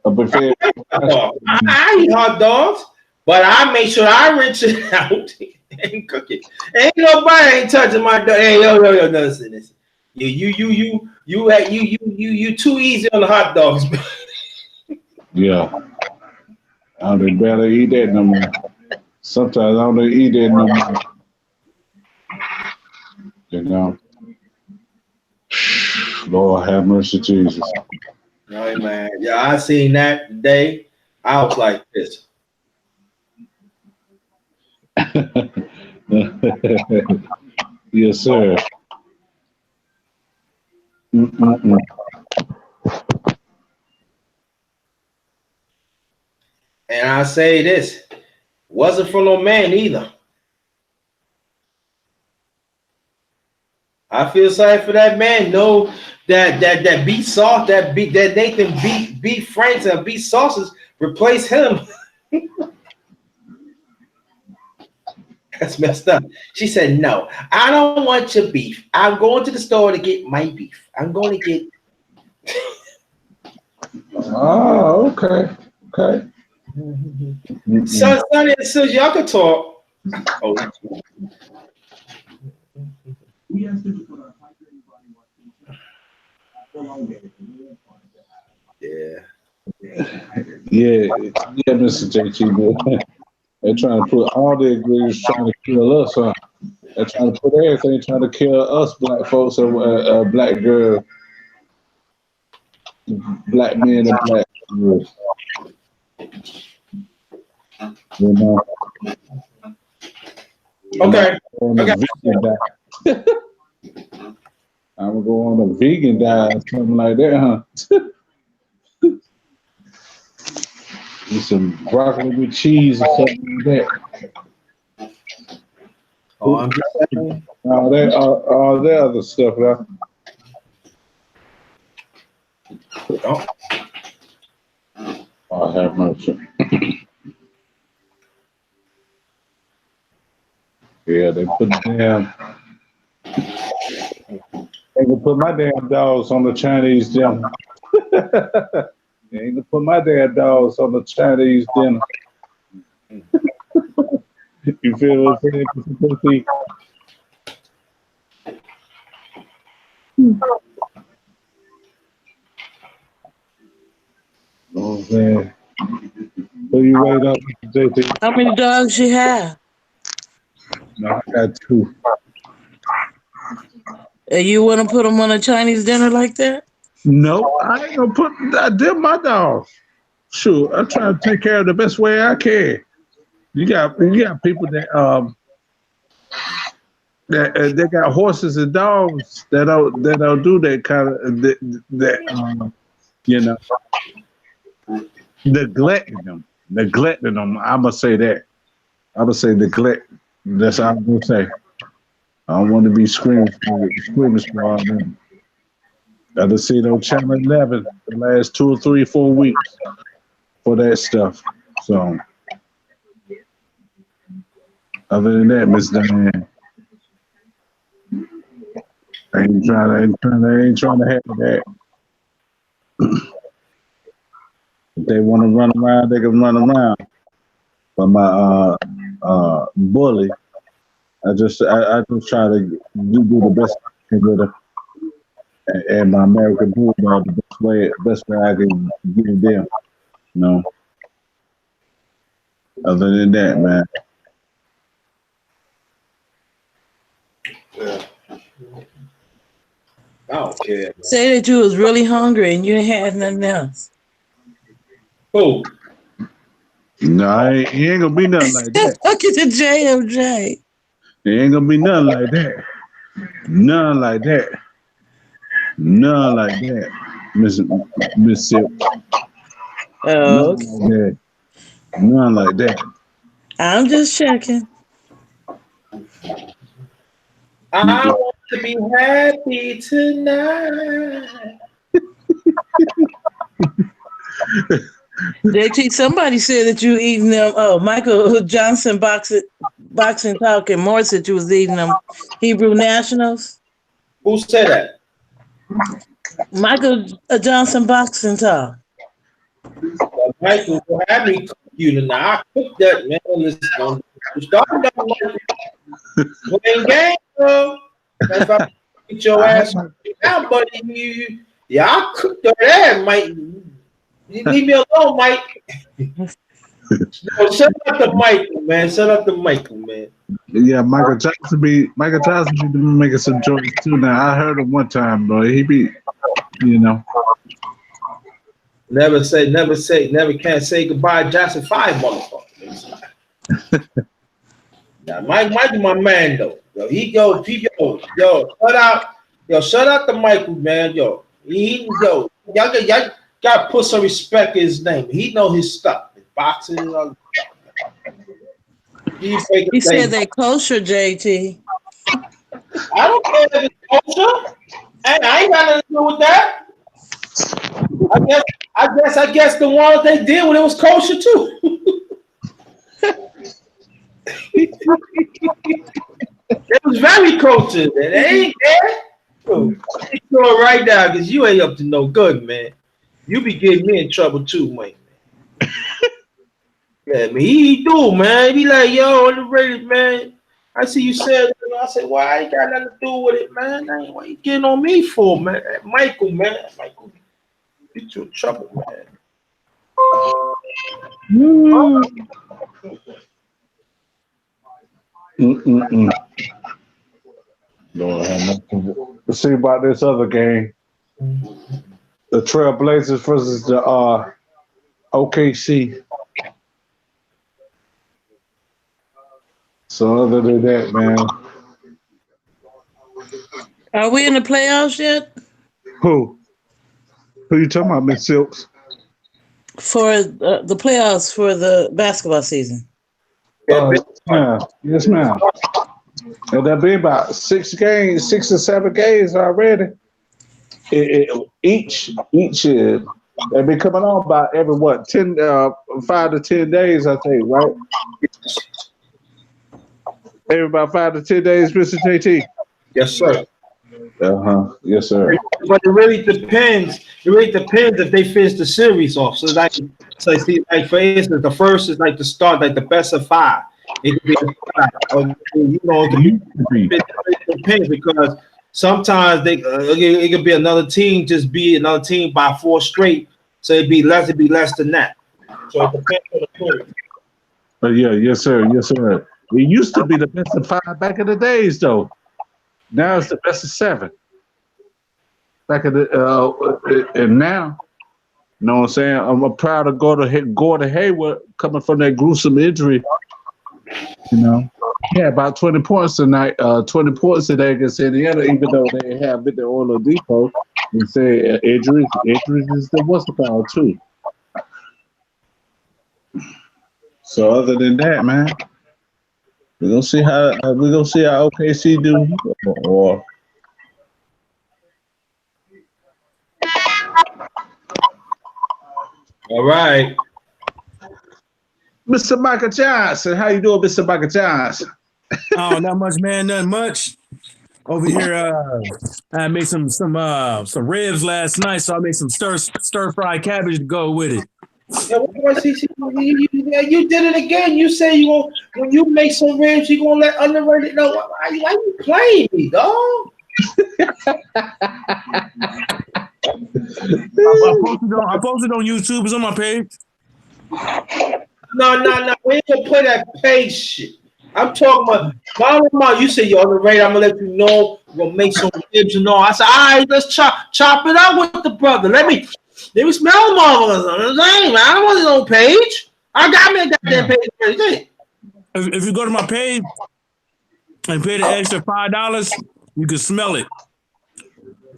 Up in Fair. I eat hot dogs, but I make sure I rinse it out and cook it. Ain't nobody ain't touching my dog. Hey, yo, listen. You too easy on the hot dogs. Yeah. I don't barely eat that no more. Sometimes I don't eat that no more. You know. Lord have mercy, Jesus. Right, man. Yeah, I seen that today. I was like this. Yes, sir. Mm-mm-mm. And I say this, wasn't for no man either. I feel sorry for that man. No, that beef sauce, that Nathan beef Franks and beef sauces replace him. That's messed up. She said, "No, I don't want your beef. I'm going to the store to get my beef. I'm going to get." Oh, okay. Son, and sis, y'all can talk. Oh. Yeah, Mr. JT. They're trying to put all the ingredients trying to kill us, huh? They're trying to put everything trying to kill us black folks and black girls, black men and black girls. You know. Okay. I'm gonna go on a vegan diet or something like that, huh? Eat some broccoli with cheese or something like that. Oh, I'm just saying. All that other stuff, huh? Oh, have mercy. Yeah, they put they can put my damn dogs on the Chinese dinner. They ain't gonna put my damn dogs on the Chinese dinner. You feel what I'm saying? Oh man. So you wait up, JT. How many dogs you have? No, I got 2. And you want to put them on a Chinese dinner like that? No, I ain't gonna put them my dogs. Sure, I'm trying to take care of the best way I can. You got people that they got horses and dogs that don't do that kind of that you know, neglecting them. I'ma say that. I'ma say neglect. That's all I'm gonna say. I don't want to be screaming for all them. I just seen on Channel 11 the last 2 or 3 or 4 weeks for that stuff. So, other than that, Miss Diane, I ain't trying to have that. If they want to run around, they can run around. But my bully, I just try to do the best I can with her. And my American Bulldog, the best way I can give them. You know. Other than that, man. Yeah. I don't care. Man. Say that you was really hungry and you ain't had nothing else. Who? No, he ain't gonna be nothing like that. Look at the JMJ. It ain't gonna be nothing like that. None like that. None like that, Miss Silk. Oh, okay. None like that. None like that. I'm just checking. I want to be happy tonight. JT, somebody said that you eating them. Oh, Michael Johnson boxing talk, and Moore said you was eating them Hebrew Nationals. Who said that? Michael Johnson boxing talk. Michael, will have me cook you tonight. I cooked that, man. Listen, you started that playing game, bro. If I get your ass down, buddy, yeah, I cooked your ass, Mike. You leave me alone, Mike. No, shut up the Michael, man. Shut up the Michael, man. Yeah, Michael Johnson be making some joints too. Now I heard him one time, bro. He be, you know. Never can't say goodbye, Jackson 5, motherfucker. Now, Mike, my man though. Shut out the Michael, man. Y'all gotta put some respect in his name. He know his stuff. His boxing and all that stuff. He said they kosher, JT. I don't care if it's kosher. And I ain't got nothing to do with that. I guess the ones they did when it was kosher too. It was very kosher. They ain't there. So right now, because you ain't up to no good, man. You be getting me in trouble too, man. Yeah, man, he do, man. He like, yo, underrated, man. I see you said, I said, well, I ain't got nothing to do with it, man. What you getting on me for, man? Michael, get you in trouble, man. Lord have mercy. Let's see about this other game. The Trailblazers versus the OKC. So other than that, man. Are we in the playoffs yet? Who you talking about, Miss Silks? For the playoffs for the basketball season. Yes, ma'am. And there'll be about 6 or 7 games already. Each they've been coming on about every 5 to 10 days, I think, right? Every about 5 to 10 days, Mr. JT. Yes, sir. Yes, sir. But it really depends. It really depends if they finish the series off. So like for instance, the first is like the start, like the best of 5. It could be a 5, or it depends because sometimes it could be another team by 4 straight. So it'd be less than that. So it depends on the player. Yeah, yes, sir. It used to be the best of 5 back in the days, though. Now it's the best of 7. Back in the and now, you know what I'm saying? I'm proud of Gordon Hayward coming from that gruesome injury. You know, yeah, about 20 points tonight. 20 points today against Indiana, even though they have been the Oladipo. You say injuries is the what's the call too. So other than that, man, we're gonna see how OKC do, or All right. Mr. Michael Johnson, how you doing, Mr. Michael Johnson? Oh, not much, man. Nothing much. Over here, I made some ribs last night, so I made some stir fried cabbage to go with it. Yeah, you did it again. You say you gonna, when you make some ribs, you gonna let underrated know. Why you playing me, dog? I posted on YouTube. It's on my page. No. We ain't gonna play that page shit. I'm talking about mama. You say you're underrated. I'm gonna let you know. We're gonna make some ribs and all. I said, all right, let's chop it up with the brother. Let me smell motherfuckers. Man, I don't want it on page. I got me a goddamn page. If you go to my page and pay the extra $5, you can smell it.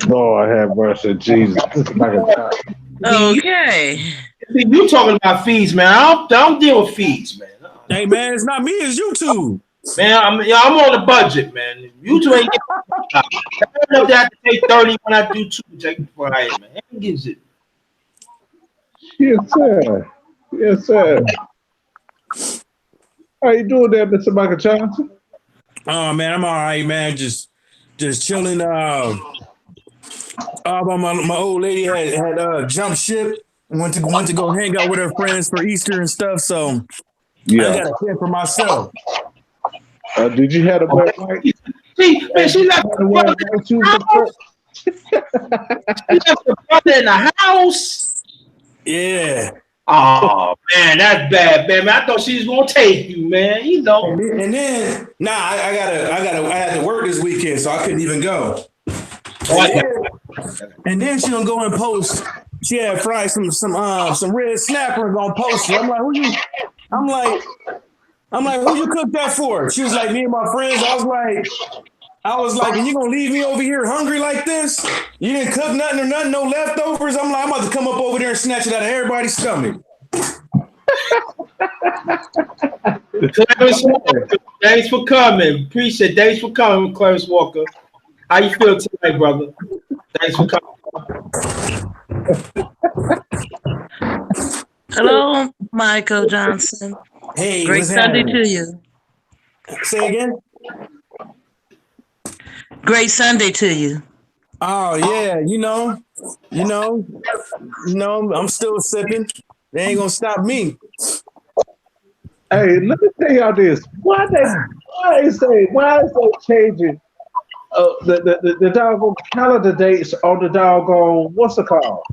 Lord have mercy, Jesus. Mr. Michael Johnson. Okay. See, you talking about feeds, man. I don't deal with feeds, man. Hey, man, it's not me. It's YouTube. Man, I'm on the budget, man. YouTube ain't getting I don't know if they have to pay 30 when I do 2 check for man. Who gives it? Yes, sir. Yes, sir. How you doing there, Mr. Michael Johnson? Oh, man, I'm all right, man. Just chilling. My old lady had jumped ship. Went to go hang out with her friends for Easter and stuff. So I got a kid for myself. Did you have a wet wipe? See, man, she left the brother in the house. Yeah. Oh man, that's bad, man. I thought she was gonna take you, man. You know. And then I had to work this weekend, so I couldn't even go. And then she gonna go and post. She had fried some red snapper and gonna post it. I'm like, who you cooked that for? She was like, me and my friends. I was like, and you gonna leave me over here hungry like this? You didn't cook nothing or nothing, no leftovers. I'm like, I'm about to come up over there and snatch it out of everybody's stomach. Clarence Walker, thanks for coming. Appreciate it. Thanks for coming, Clarence Walker. How you feel tonight, brother? Thanks for coming. Hello, Michael Johnson. Hey, Great Sunday to you. Say again? Great Sunday to you. Oh yeah, you know, I'm still sipping. They ain't gonna stop me. Hey, let me tell y'all this. Why is they changing the doggone calendar dates on the doggone what's it called?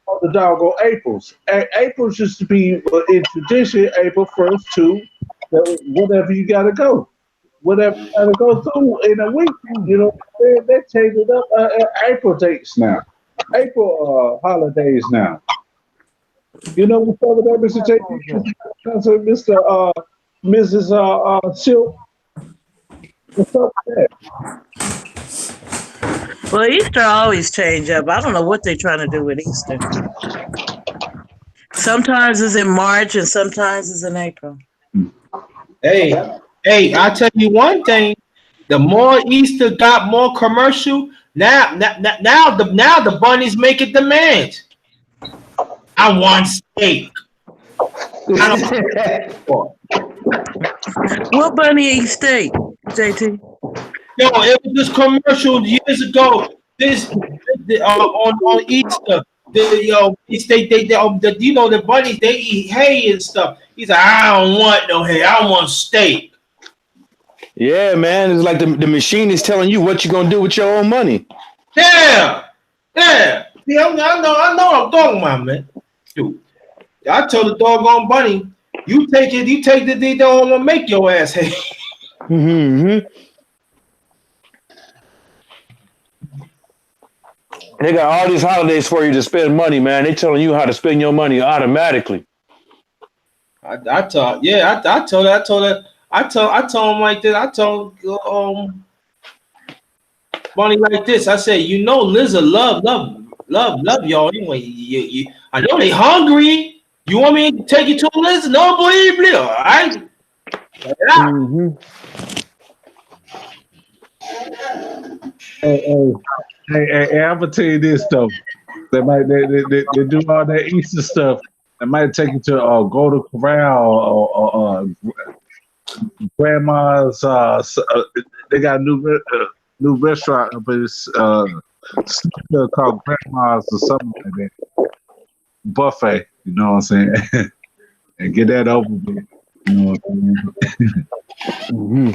On the doggone Aprils. Aprils used to be in tradition April 1st to whatever you gotta go. Whatever you gotta go through in a week. You know, they're changing up April dates now. April holidays now. You know what's over there, Mr. J. Mrs. Silk? What's up with that? Well, Easter always change up. I don't know what they're trying to do with Easter. Sometimes it's in March and sometimes it's in April. Hey, I tell you one thing. The more Easter got more commercial, now the bunnies make it demand. I want steak. What bunny eats steak, JT? Yo, it was this commercial years ago. On Easter, the bunnies they eat hay and stuff. He's like, I don't want no hay. I want steak. Yeah, man. It's like the machine is telling you what you're gonna do with your own money. Yeah. Yeah, I know what I'm talking about, man. Dude, I told the doggone bunny, you take it, they don't want to make your ass hay. Mm-hmm. They got all these holidays for you to spend money, man. They telling you how to spend your money automatically. I told him like this. I told Bunny like this. I said, you know, Lizard love y'all anyway. I know they hungry. You want me to take you to Lizard? No, believe me. All right. Mm-hmm. Hey, I'm gonna tell you this though. They do all that Easter stuff. They might take you to Golden Corral or Grandma's. They got a new restaurant, but it's still called Grandma's or something like that. Buffet, you know what I'm saying? And get that over with. You know what I'm saying?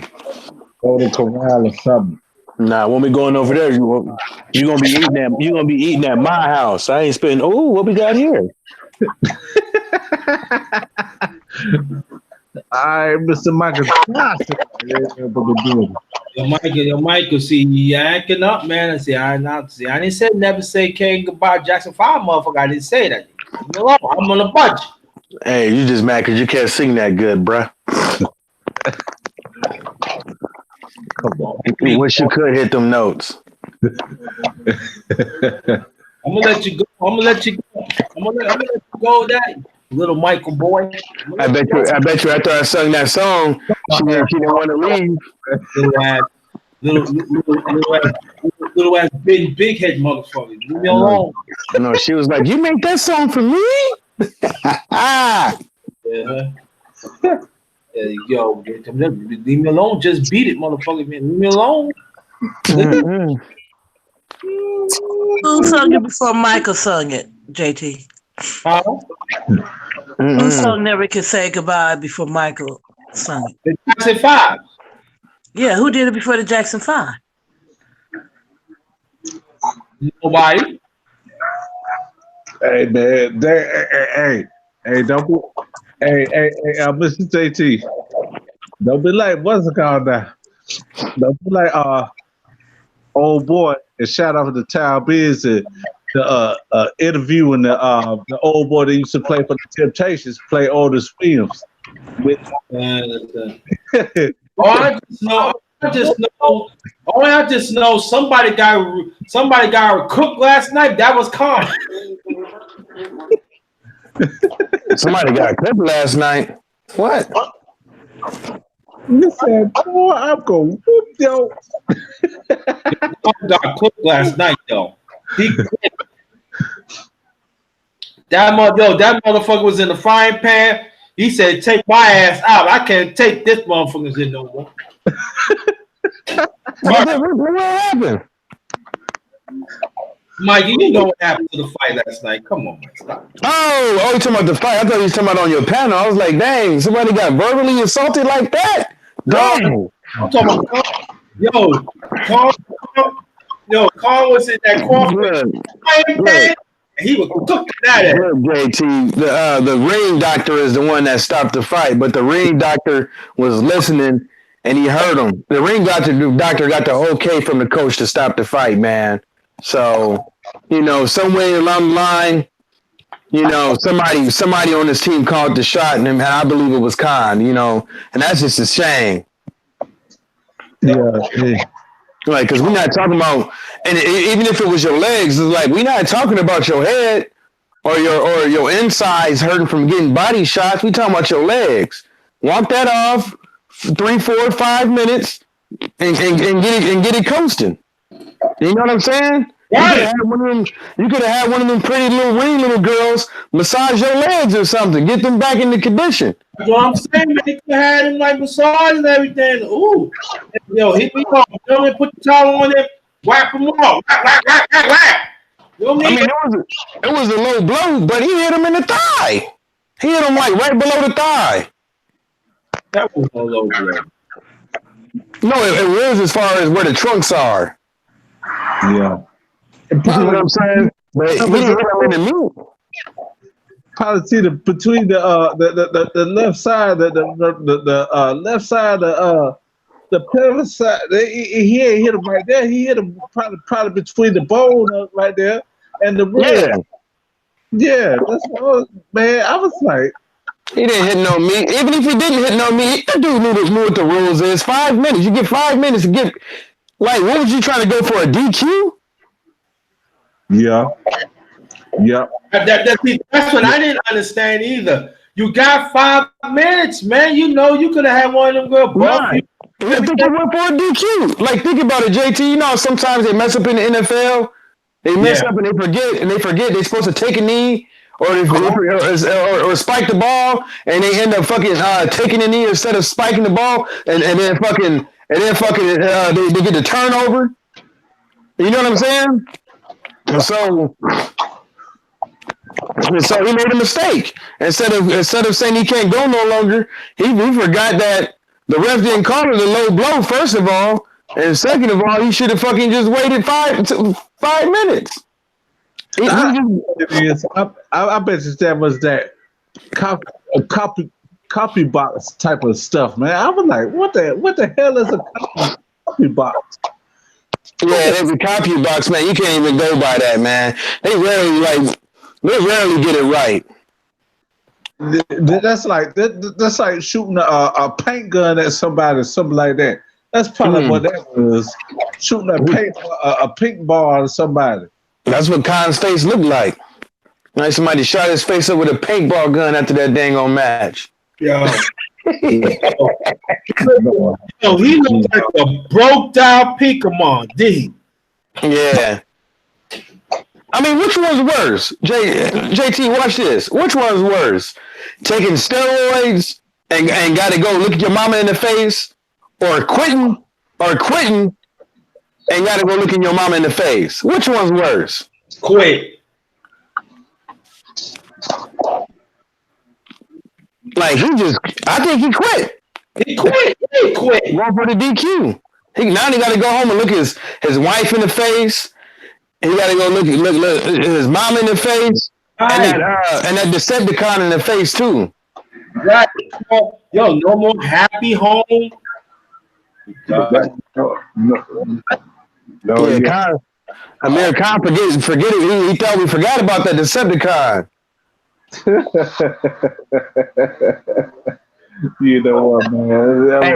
Golden Corral or something. Nah, when we going over there, you gonna be eating at my house. I ain't spending. Oh, what we got here? All right, Mr. Michael. Yo, Michael, see, you acting up, man. I didn't say never say King goodbye, Jackson 5, motherfucker. I didn't say that. You know, I'm on a budget. Hey, you just mad because you can't sing that good, bruh. Come on. You wish you could hit them notes. I'm gonna let you go. I'm gonna let you go, that little Michael boy. I bet you after I sung that song, she didn't want to leave. Little ass big head motherfucker. Leave me alone. No, she was like, "You make that song for me?" Yo, leave me alone. Just beat it, motherfucker. Man. Leave me alone. Who sung it before Michael sung it, JT? Huh? Who sung Never Can Say Goodbye before Michael sung it? The Jackson 5. Yeah, who did it before the Jackson 5? Nobody. Hey man, don't be, Mr. JT, don't be like what's it called now? Don't be like old boy and shout out to the Town Biz and the interviewing the old boy that used to play for the Temptations, play Otis Williams. With I just know somebody got cooked last night. That was Con. Somebody got clipped last night. What? You said, boy, I'm gonna whoop yo. Got cooked last night though. That motherfucker was in the frying pan. He said, "Take my ass out. I can't take this motherfucker's in no more." What happened? Mikey, you know what happened to the fight last night. Come on, man. Stop. Oh, you talking about the fight? I thought you was talking about on your panel. I was like, dang, somebody got verbally assaulted like that? Dang. I'm talking about Carl was in that frying pan. And he was cooking that ass. Look, JT, the ring doctor is the one that stopped the fight, but the ring doctor was listening and he heard him. The ring doctor got the okay from the coach to stop the fight, man. So, somewhere along the line, somebody on this team called the shot, and I believe it was Khan, and that's just a shame. Yeah. Like, because we're not talking about, and even if it was your legs, it's like we're not talking about your head or your insides hurting from getting body shots. We're talking about your legs. Walk that off 3, 4, 5 minutes and get it coasting. You know what I'm saying? Right. You could have had one of them pretty little girls massage your legs or something. Get them back into condition. That's what I'm saying, man. They could have had him like massage and everything. Ooh. Hit me off. Put the towel on him. Whack him off. Whack. You know what I mean? It was a low blow, but he hit him in the thigh. He hit him like right below the thigh. That was a low blow. No, it was as far as where the trunks are. Yeah. You know what I'm saying? But he didn't hit him in the knee. Probably see between the left side, the left side, the pelvic side. He ain't hit him right there. He hit him probably between the bone right there and the rib. Yeah, that's what man. I was like, he didn't hit no meat. Even if he didn't hit no meat, that dude knew what the rules is. 5 minutes. You get 5 minutes to get. Like, what was you trying to go for a DQ? Yeah. That's what I didn't understand either. You got 5 minutes, man. You could have had one of them girls buff right. You. I think he went for a DQ. Like, think about it, JT. Sometimes they mess up in the NFL. They mess up and they forget they're supposed to take a knee or spike the ball and they end up fucking taking the knee instead of spiking the ball and then fucking they get the turnover. You know what I'm saying? And so he made a mistake. Instead of saying he can't go no longer, he forgot that the ref didn't call it a low blow, first of all. And second of all, he should have fucking just waited 5 minutes. I bet you that was that copy box type of stuff, man. I was like, what the hell is a copy box? Yeah, there's a copy box, man. You can't even go by that, man. They rarely get it right. That's like shooting a paint gun at somebody or something like that. That's probably what that was. Shooting a pink ball at somebody. That's what Khan's face looked like. Like somebody shot his face up with a paintball gun after that dang on match. Yo, he looked like a broke down Pokemon, did he? Yeah. I mean, which one's worse? JT, watch this. Which one's worse? Taking steroids and got to go look at your mama in the face, or quitting and got to go look at your mama in the face? Which one's worse? Quit. Like I think he quit. He quit. Going for the DQ. Now he got to go home and look his wife in the face. He got to go look his mom in the face, right. and that Decepticon in the face too. Right. Yo, no more happy home. Amir Khan forget it. He thought we forgot about that Decepticon. You know what, man? Hey,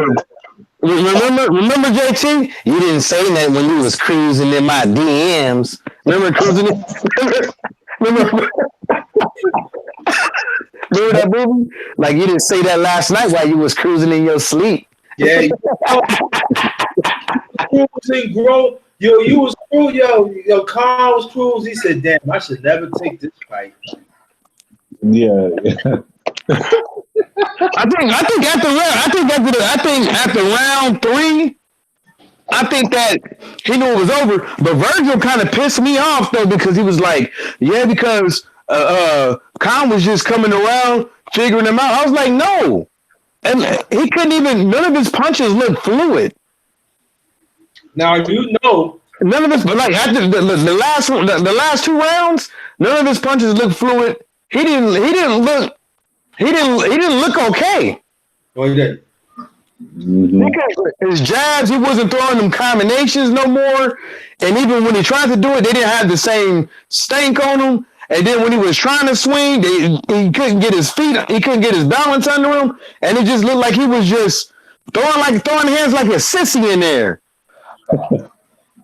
remember, JT? You didn't say that when you was cruising in my DMs. Remember cruising? Remember that movie? Like you didn't say that last night while you was cruising in your sleep. Yeah. Cruising, bro. Yo, you was cool. Yo, Khan was cruise. He said, "Damn, I should never take this fight." Yeah. I think after round 3, I think that he knew it was over. But Virgil kind of pissed me off though, because he was like, yeah, because Khan was just coming around figuring him out. I was like, no. And he couldn't even, none of his punches looked fluid. Now you know, none of his, like after the last 2 rounds, none of his punches looked fluid. He didn't look okay. Oh, he did. His jabs, he wasn't throwing them combinations no more. And even when he tried to do it, they didn't have the same stank on him. And then when he was trying to swing, he couldn't get his feet, he couldn't get his balance under him. And it just looked like he was just throwing hands like a sissy in there.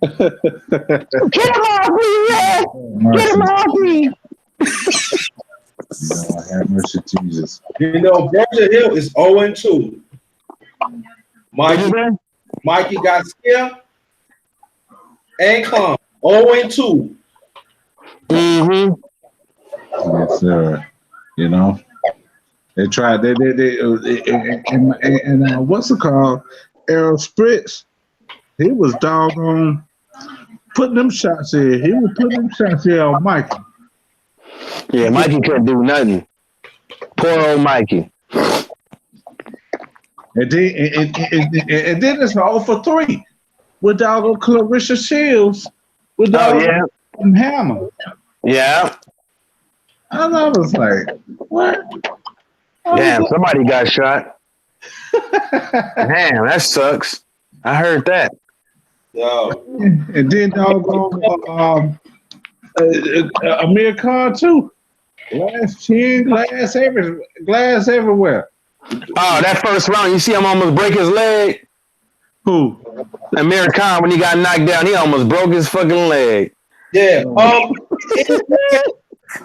Get him off me, man! Get him off me! Have mercy, Jesus. You know, Virgil Hill is 0-2. Mikey got scared and Khan 0-2. Mm-hmm. Yes, sir. You know, they tried. They what's it called? Errol Spritz. He was doggone putting them shots in. He was putting them shots in on Mikey. Yeah, Mikey couldn't do nothing. Poor old Mikey. And then it's 0-3 with doggone Clarissa Shields with doggone Hammer. Yeah. And I was like, what? Damn, somebody got shot. Damn, that sucks. I heard that. Yo. And then doggone Amir Khan too. Glass chin, glass everywhere. Oh, that first round, you see him almost break his leg? Who? Amir Khan, when he got knocked down, he almost broke his fucking leg. Yeah.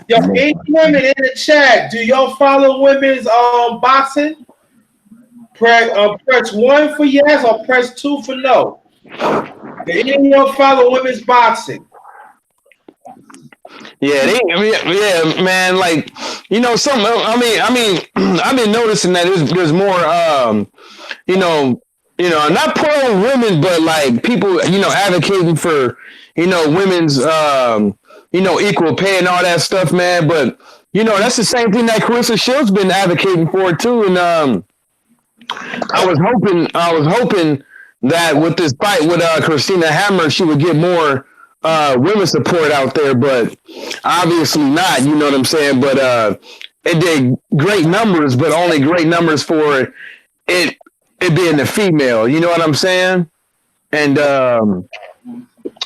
Yo, any women in the chat, do y'all follow women's boxing? Press 1 for yes or press 2 for no. Did anyone follow women's boxing? Yeah, yeah, man. Like, some. I mean, I've been noticing that there's more, you know, not pro women, but like people, advocating for, women's, equal pay and all that stuff, man. But that's the same thing that Carissa Shields been advocating for too. And I was hoping that with this fight with Christina Hammer, she would get more women support out there, but obviously not. You know what I'm saying? But it did great numbers, but only great numbers for it being the female. You know what I'm saying? And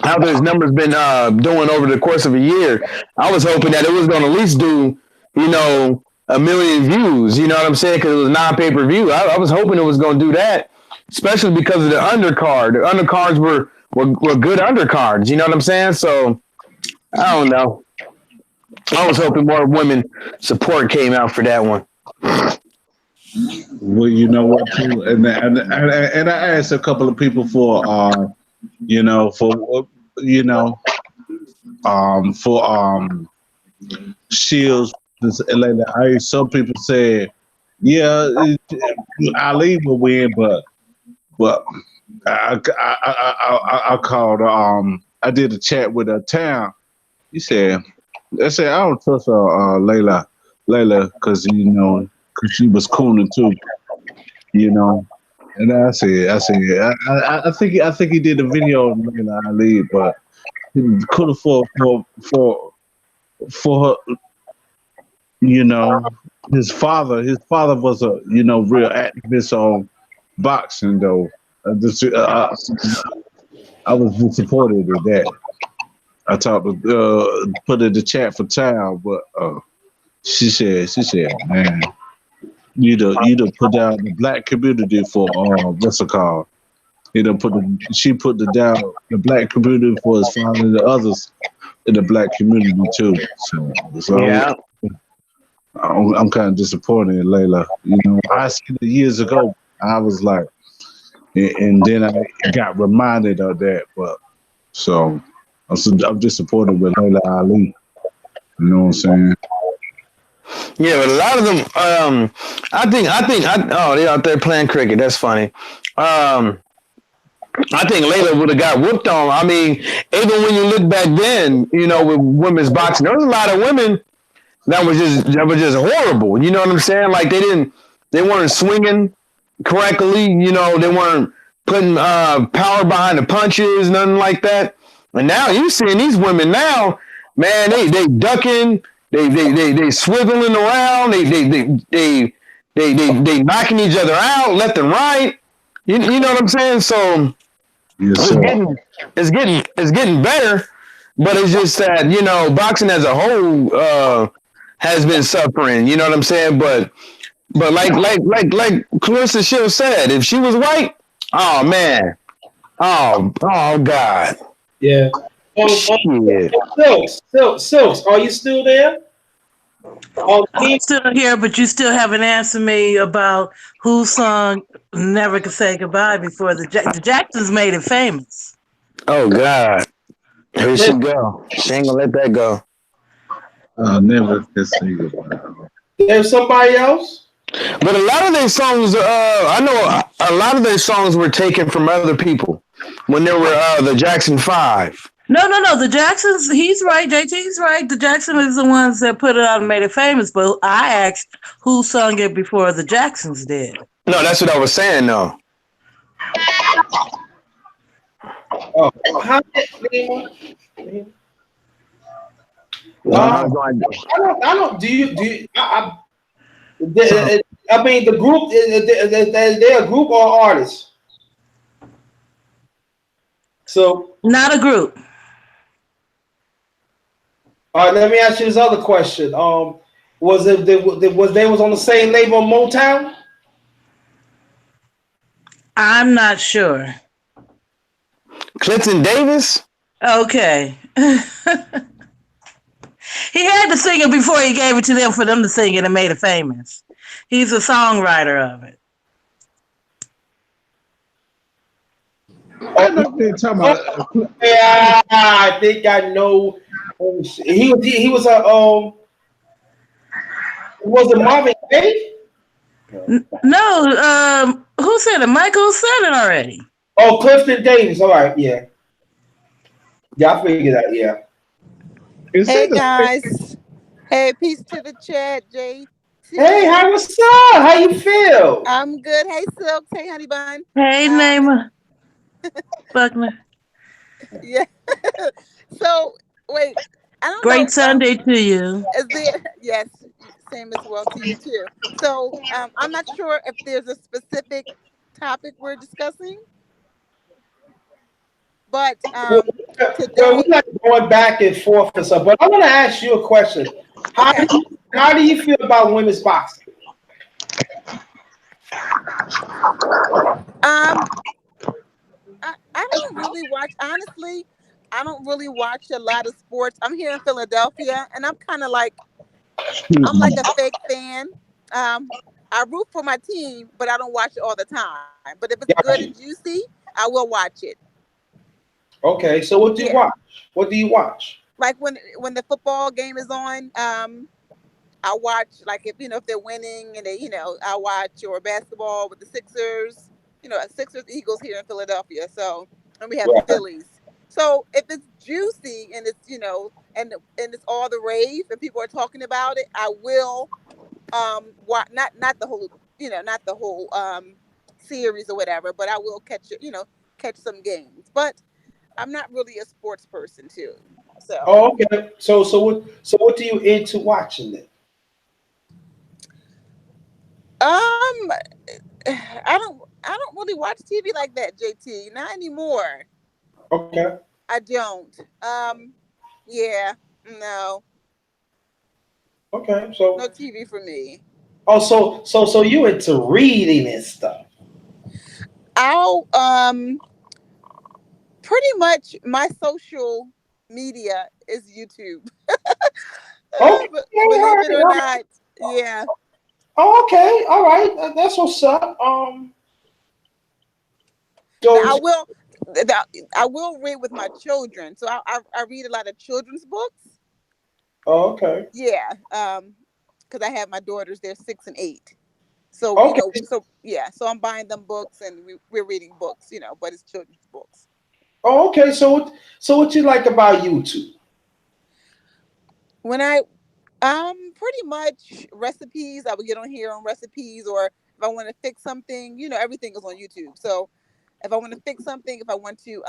how those numbers been doing over the course of a year. I was hoping that it was going to at least do, 1 million views. You know what I'm saying? Because it was non-pay-per-view. I was hoping it was going to do that, especially because of the undercard. The undercards were good undercards. You know what I'm saying? So I don't know. I was hoping more women support came out for that one. Well, you know what, too, and I asked a couple of people for Shields. Some people said, yeah, Ali will win, but I called. I did a chat with Town. He said, I don't trust Layla, because because she was cooning too, And I said, I think he did a video of Layla Ali, but he could have for her, his father was a real activist on boxing though. I was disappointed in that. I talked to put in the chat for Town, but she said, man, you done put down the black community for what's it called? She put down the black community for his father and the others in the black community too. So yeah. I'm kind of disappointed in Layla. I seen it years ago. I was like, and then I got reminded of that. But so I'm disappointed with Layla Ali. You know what I'm saying? Yeah, but a lot of them, I think, they're out there playing cricket. That's funny. I think Layla would have got whooped on. I mean, even when you look back then, with women's boxing, there was a lot of women that was just horrible. You know what I'm saying? Like they weren't swinging correctly. They weren't putting power behind the punches, nothing like that. And now you seeing these women now, man, they ducking, they swiveling around, they knocking each other out left and right. You know what I'm saying? So it's getting better, but it's just that boxing as a whole has been suffering. You know what I'm saying? But like Clarissa Shields said, if she was white, oh man, oh God, yeah. Silks, are you still there? I'm still here, but you still haven't answered me about whose song "Never Could Say Goodbye" before the Jacksons made it famous. Oh God, here she go. She ain't gonna let that go. Never Could Say Goodbye. There's somebody else. But a lot of their songs, I know a lot of their songs were taken from other people when they were the Jackson 5. No. The Jacksons, he's right. JT's right. The Jacksons is the ones that put it out and made it famous. But I asked who sung it before the Jacksons did. No, that's what I was saying, though. Oh, how I don't. Do you? I mean, the group. They're a group or artists. So not a group. All right. Let me ask you this other question. Was they on the same label, Motown? I'm not sure. Clinton Davis? Okay. He had to sing it before he gave it to them for them to sing it and made it famous. He's a songwriter of it. I know they're talking about. Yeah, I think I know He was a was it Marvin Gaye? No, who said it? Michael said it already. Oh, Clifton Davis. All right, yeah. Yeah, I figured that, yeah. Hey guys. Hey, peace to the chat, JT. Hey, what's up? How you feel? I'm good. Hey, Silks. Hey, Honey Bun. Hey, Naima. Buckner. Yeah. So, wait. I don't know. Great Sunday to you. Is there? Yes. Same as well to you too. So, I'm not sure if there's a specific topic we're discussing, but Well, we're not going back and forth and stuff, but I want to ask you a question. How do you feel about women's boxing? I don't really watch, honestly, I don't really watch a lot of sports. I'm here in Philadelphia, and I'm kind of like, I'm like a fake fan. I root for my team, but I don't watch it all the time. But if it's good and juicy, I will watch it. Okay, so what do you watch? What do you watch? Like when the football game is on, I watch, like, if they're winning, and they, I watch, or basketball with the Sixers, Sixers Eagles here in Philadelphia. So, and we have the Phillies. So if it's juicy and it's, and it's all the rave and people are talking about it, I will watch, not the whole, not the whole series or whatever, but I will catch it, catch some games. But I'm not really a sports person too. So. Oh, okay. So what do you into watching then? I don't really watch TV like that, JT. Not anymore. Okay. I don't. Yeah, no. Okay, so no TV for me. Oh, so you into reading and stuff? I'll pretty much my social media is YouTube. Okay, believe it or not, yeah. Oh, okay, all right, that's what's up. Now, I will read with my children, so I read a lot of children's books. Oh, okay. Yeah, because I have my daughters; they're 6 and 8. So so I'm buying them books, and we're reading books, but it's children's books. Oh, okay. So what you like about YouTube? When pretty much recipes, I would get on here on recipes, or if I want to fix something, everything is on YouTube. So if I want to fix something, if I want to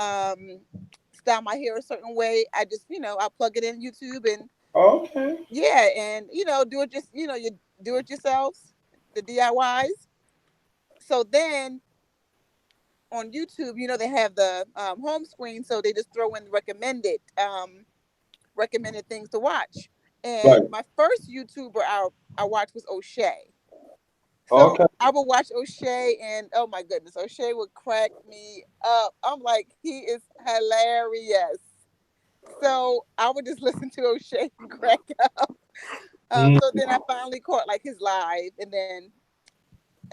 style my hair a certain way, I just, I plug it in YouTube and okay. Yeah, and do it just, you do it yourselves, the DIYs. So then on YouTube, they have the home screen, so they just throw in recommended things to watch. And my first YouTuber I watched was O'Shea. So I would watch O'Shea, and oh my goodness, O'Shea would crack me up. I'm like, he is hilarious. So I would just listen to O'Shea and crack up. So then I finally caught like his live, and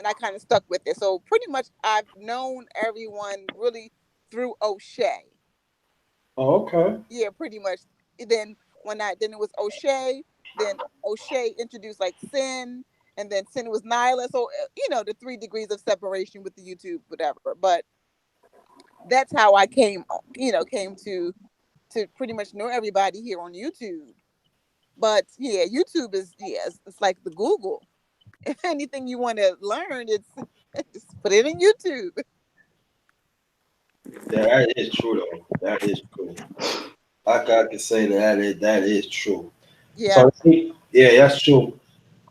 I kind of stuck with it. So pretty much I've known everyone really through O'Shea. Oh, okay. Yeah, pretty much. Then it was O'Shea. Then O'Shea introduced like Sin, and then Sin was Nyla. So the 3 degrees of separation with the YouTube, whatever. But that's how I came to pretty much know everybody here on YouTube. But yeah, YouTube is it's like the Google. If anything you want to learn, it's just put it in YouTube. Yeah, that is true though. That is true. I can say that is true. Yeah. So, yeah, that's true.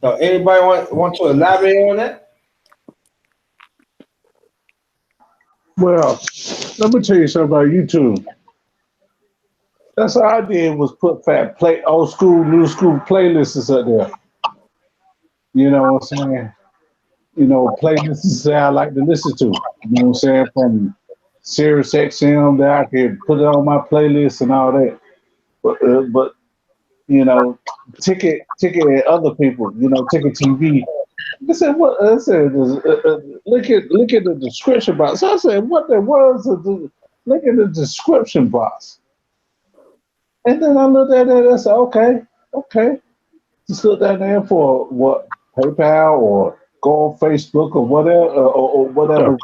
So anybody want to elaborate on that? Well, let me tell you something about YouTube. That's what I did, was put old school, new school playlists up there. You know what I'm saying? Playlists that I like to listen to. You know what I'm saying? From Sirius XM, that I could put it on my playlist and all that. But Ticket and other people, Ticket TV. I said, what? I said, look at the description box. So I said, what there was? Look at the description box. And then I looked at it and I said, okay. Just look down there for what PayPal or go on Facebook or whatever or whatever.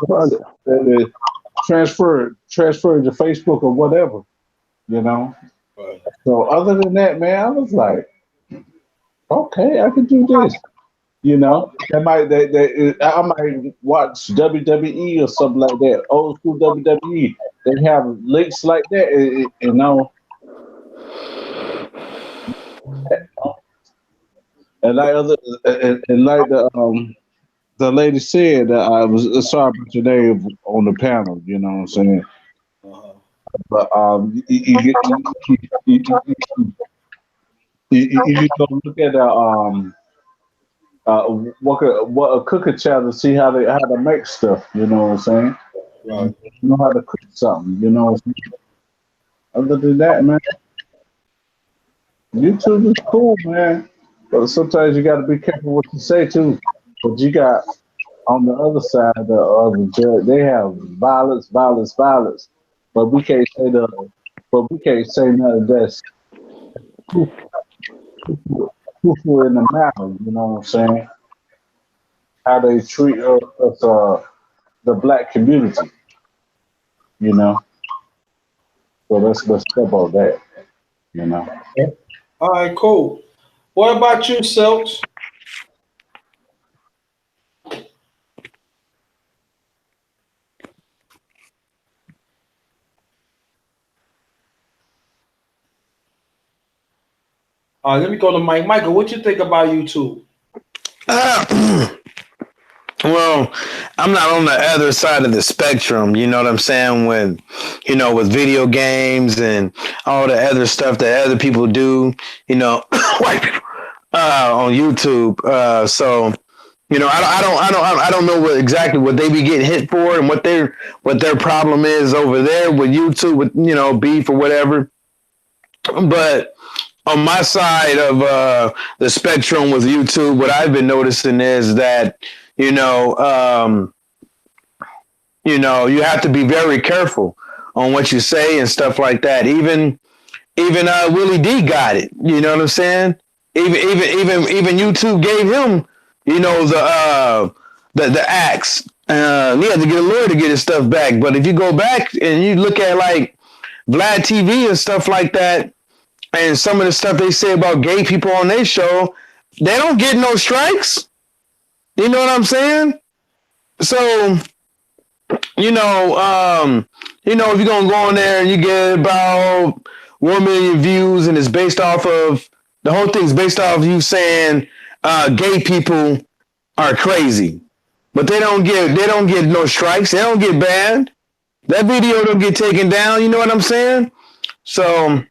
Transfer to Facebook or whatever, you know. Right. So other than that, man, I was like, okay, I can do this. You know, I might watch WWE or something like that, old school WWE. They have links like that, you know. And like and like the lady said, I was sorry about your name on the panel. You know what I'm saying? Uh-huh. But you can go look at what a cooking channel, see how to make stuff. You know what I'm saying? Right. You know how to cook something. You know what I'm saying? Other than that, man, YouTube is cool, man. But sometimes you got to be careful what you say too. But you got on the other side of the judge, they have violence, violence, violence. But we can't say nothing that's truthful in the matter. You know what I'm saying? How they treat us, the black community. You know. So let's step on that. You know. All right, cool. What about you, Silks? All right, let me go to Mike. Michael, what you think about YouTube? Well, I'm not on the other side of the spectrum. You know what I'm saying? With video games and all the other stuff that other people do, white people, on YouTube. So, I don't know exactly what they be getting hit for and what their problem is over there with YouTube, with beef or whatever. But on my side of the spectrum with YouTube, what I've been noticing is that you know, um, you have to be very careful on what you say and stuff like that. Even Willie D got it. You know what I'm saying? Even YouTube gave him, the axe. He had to get a lawyer to get his stuff back. But if you go back and you look at like Vlad TV and stuff like that, and some of the stuff they say about gay people on their show, they don't get no strikes. You know what I'm saying? So, if you're gonna go on there and you get about 1 million views, and it's based off of the whole thing's based off of you saying gay people are crazy, but they don't get no strikes. They don't get banned. That video don't get taken down. You know what I'm saying? So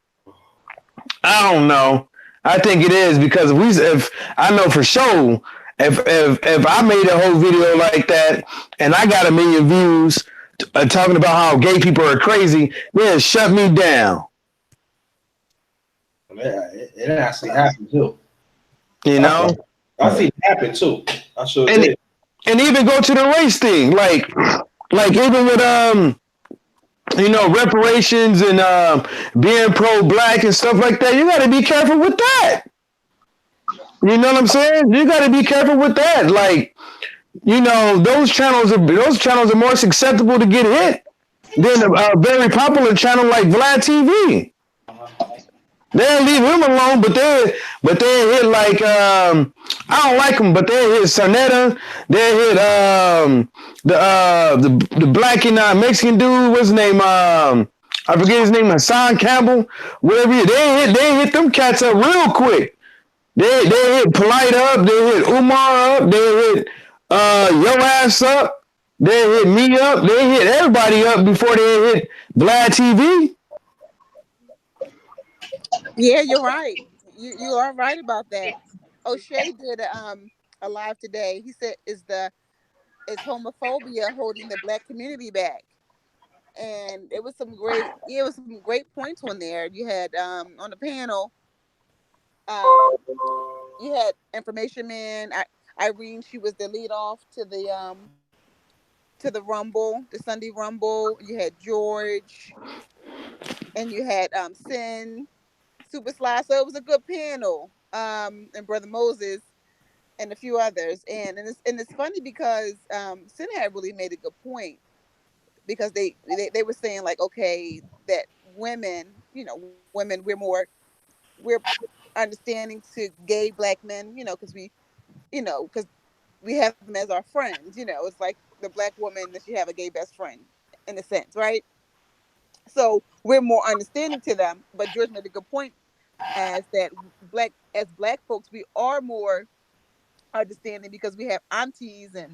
I don't know. I think it is because if I know for sure, if I made a whole video like that and I got 1 million views talking about how gay people are crazy, then shut me down. It actually happened too. You know, I see it happen too. I sure and did. and even go to the race thing, like even with reparations and being pro-black and stuff like that. You got to be careful with that. You know what I'm saying? You got to be careful with that. Like, those channels are more susceptible to get hit than a very popular channel like Vlad TV. They'll leave him alone, but they hit like I don't like them, but they hit Sonetta. They hit the black and Mexican dude. What's his name? I forget his name. Hassan Campbell. Whatever. They hit them cats up real quick. They hit Polite up. They hit Umar up. They hit your ass up. They hit me up. They hit everybody up before they hit Vlad TV. Yeah, you're right. You are right about that. O'Shea did a live today. He said, "Is homophobia holding the black community back?" And it was some great points on there. You had on the panel, um, you had Information Man, Irene. She was the lead off to the Rumble, the Sunday Rumble. You had George, and you had Sin. Super Sly. So it was a good panel. And Brother Moses and a few others. And it's funny because Sin had really made a good point, because they were saying like, okay, that women, women, we're understanding to gay Black men, because because we have them as our friends. It's like the Black woman that you have a gay best friend in a sense, right? So we're more understanding to them. But George made a good point as that Black folks, we are more understanding because we have aunties, we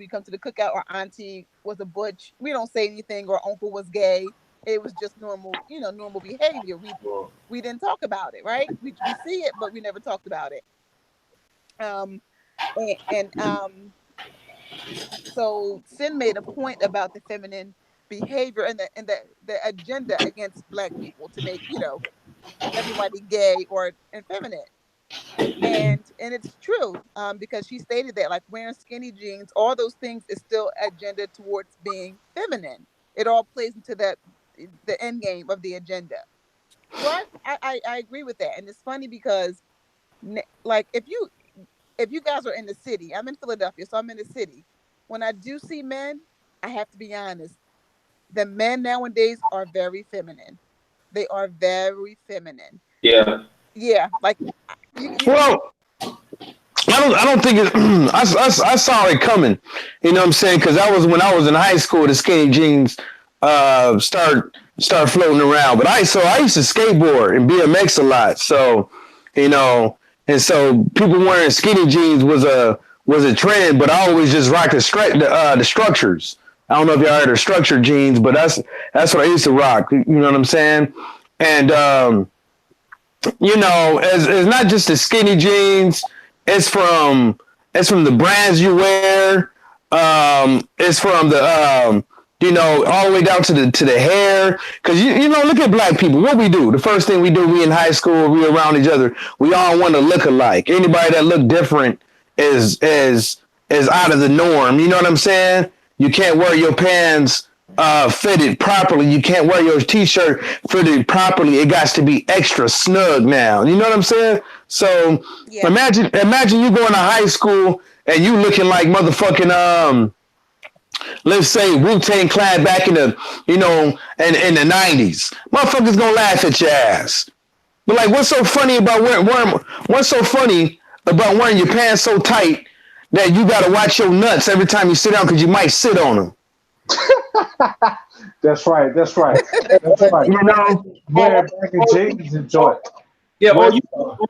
come to the cookout, our auntie was a butch. We don't say anything, or uncle was gay. It was just normal, normal behavior. We didn't talk about it, right? We see it, but we never talked about it. So Sin made a point about the feminine behavior and the agenda against Black people to make, everybody gay or effeminate. And it's true, because she stated that like wearing skinny jeans, all those things is still agenda towards being feminine. It all plays into the end game of the agenda. So I agree with that. And it's funny because like if you guys are in the city, I'm in Philadelphia, so I'm in the city. When I do see men, I have to be honest, the men nowadays are very feminine. They are very feminine. Yeah, like Well, I don't think it. I saw it coming. You know what I'm saying? Because that was when I was in high school. The skinny jeans start floating around. But I used to skateboard and BMX a lot. So and so people wearing skinny jeans was a trend. But I always just rocked the structures. I don't know if y'all heard of structured jeans, but that's what I used to rock. You know what I'm saying? And it's not just the skinny jeans. It's from the brands you wear. It's from the all the way down to the hair. Because look at Black people. What we do? The first thing we do, we in high school, we around each other. We all want to look alike. Anybody that look different is out of the norm. You know what I'm saying? You can't wear your pants fitted properly. You can't wear your t-shirt fitted properly. It got to be extra snug now. You know what I'm saying? So yeah. Imagine you going to high school and you looking like motherfucking let's say Wu-Tang Clan back in the in the 90s. Motherfuckers gonna laugh at your ass. But like, what's so funny about wearing your pants so tight that you gotta watch your nuts every time you sit down because you might sit on them? That's right. Wear back in jeans and joint. Yeah, or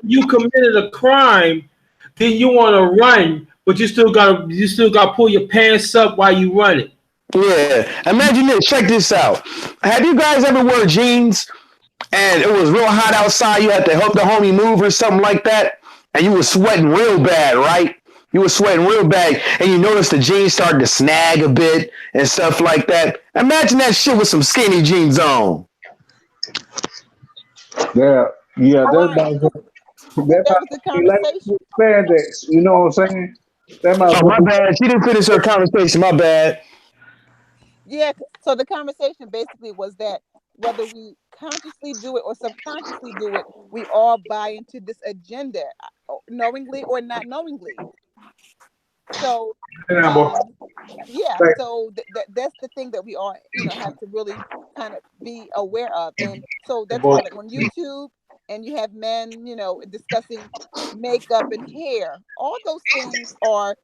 you committed a crime, then you want to run, but you still got to pull your pants up while you run it. Yeah, imagine this. Check this out. Have you guys ever wore jeans and it was real hot outside? You had to help the homie move or something like that, and you were sweating real bad, right? You were sweating real bad, and you noticed the jeans started to snag a bit and stuff like that. Imagine that shit with some skinny jeans on. Yeah, that was the conversation. Spandex, you know what I'm saying? My bad. She didn't finish her conversation. My bad. Yeah, so the conversation basically was that whether we consciously do it or subconsciously do it, we all buy into this agenda, knowingly or not knowingly. So so that's the thing that we all have to really kind of be aware of. And so that's why, like, on YouTube, and you have men discussing makeup and hair, all those things are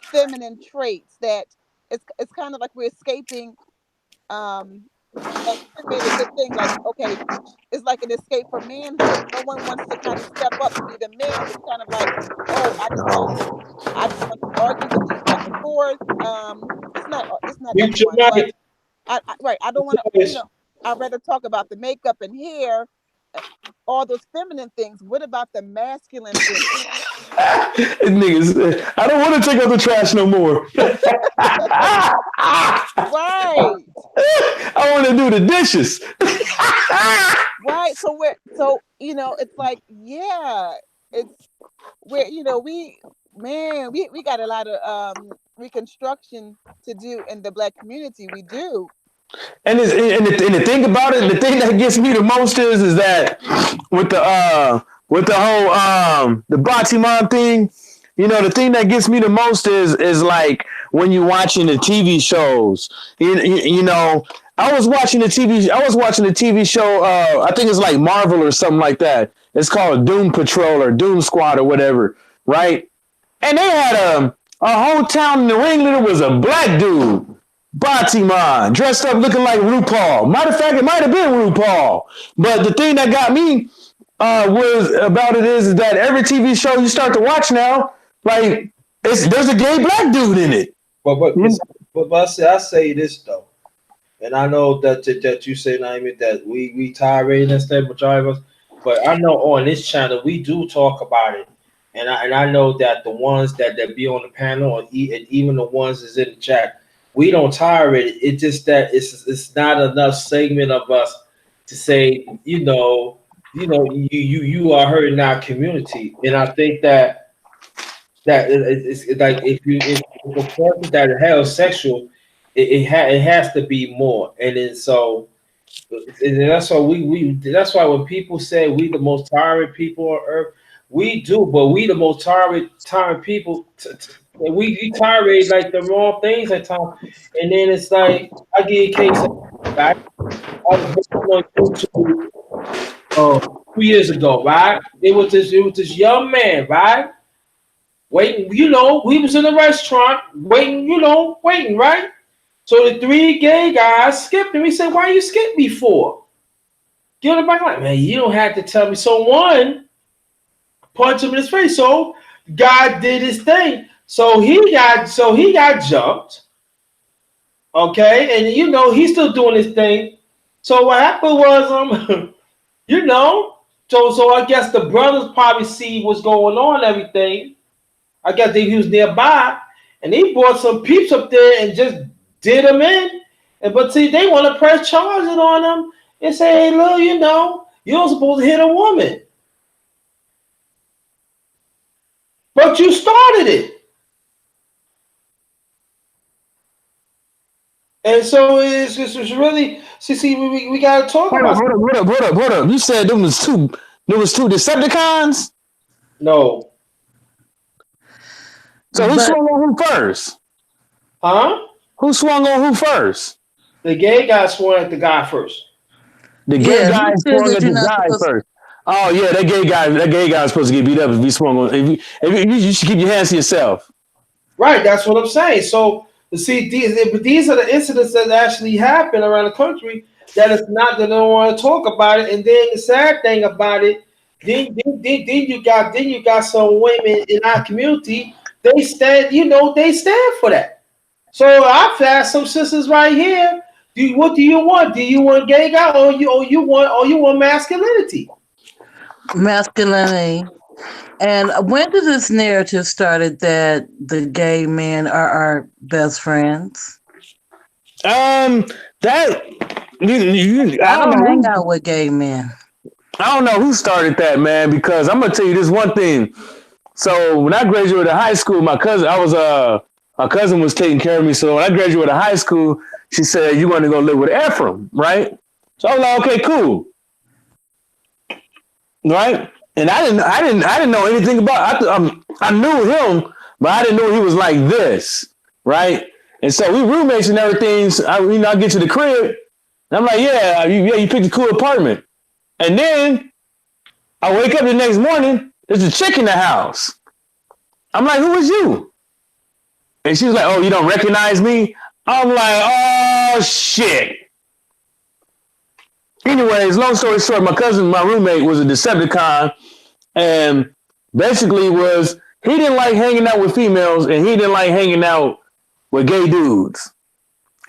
feminine traits that it's kind of like we're escaping. And made a good thing, like, okay, it's like an escape from manhood. No one wants to kind of step up to be the man. It's kind of like, oh, I just want to argue with you back and forth. It's not everyone, but I don't want to, I'd rather talk about the makeup and hair, all those feminine things. What about the masculine things? Niggas, I don't want to take out the trash no more. Right. I want to do the dishes. Right. So it's like, yeah, it's where we got a lot of reconstruction to do in the Black community. We do. And the thing about it, the thing that gets me the most is that with the whole the Batiman thing, you know, the thing that gets me the most is like when you're watching the TV shows. You know, I was watching the TV show. I think it's like Marvel or something like that. It's called Doom Patrol or Doom Squad or whatever, right? And they had a whole town in the ringleader was a black dude. Batiman, dressed up looking like RuPaul. Matter of fact, it might have been RuPaul. But the thing that got me was about it is that every TV show you start to watch now, like there's a gay black dude in it. But I say this though, and I know that you say, Naomi, that we tirade and stuff, majority of us. But I know on this channel we do talk about it, and I know that the ones that be on the panel and even the ones that's in the chat. We don't tirade it. It's just that it's not enough segment of us to say, you are hurting our community. And I think that it's like if a person that is heterosexual, it has to be more. And then so and that's why that's why when people say we the most tired people on earth, we do, but we the most tired people. We tirade like the wrong things at times, and then it's like I give a case. Right? I was on YouTube 2 years ago, right? It was this young man, right? Waiting, we was in a restaurant waiting, right? So the 3 gay guys skipped him. He said, "Why you skip me for?" Get him back like, man, you don't have to tell me. So one punched him in his face. So God did his thing. So he got jumped. Okay, and he's still doing his thing. So what happened was so I guess the brothers probably see what's going on and everything. I guess he was nearby and he brought some peeps up there and just did him in. But see, they want to press charges on him and say, hey, look, you're supposed to hit a woman. But you started it. And so it's really we gotta talk about. Hold up. You said there was two Decepticons? No. So who swung on who first? Huh? Who swung on who first? The gay guy swung at the guy first. The gay guy swung at the guy first. Oh yeah, that gay guy is supposed to get beat up if he swung on. You should keep your hands to yourself. Right, that's what I'm saying. So see, these are the incidents that actually happen around the country that it's not that they don't want to talk about it. And then the sad thing about it, then you got some women in our community. They stand for that. So I've asked some sisters right here. What do you want? Do you want gay guy or you want masculinity? Masculinity. And when did this narrative started that the gay men are our best friends? I don't hang out with gay men. I don't know who started that, man, because I'm gonna tell you this one thing. So when I graduated high school, my cousin was taking care of me. So when I graduated high school, she said, "You're going to go live with Ephraim, right?" So I was like, "Okay, cool." Right? And I didn't know anything about it. I knew him, but I didn't know he was like this, right? And so we roommates and everything. So I get to the crib, and I'm like, yeah, you picked a cool apartment. And then I wake up the next morning, there's a chick in the house. I'm like, who is you? And she was like, oh, you don't recognize me? I'm like, oh, shit. Anyways, long story short, my roommate was a Decepticon, and basically he didn't like hanging out with females, and he didn't like hanging out with gay dudes.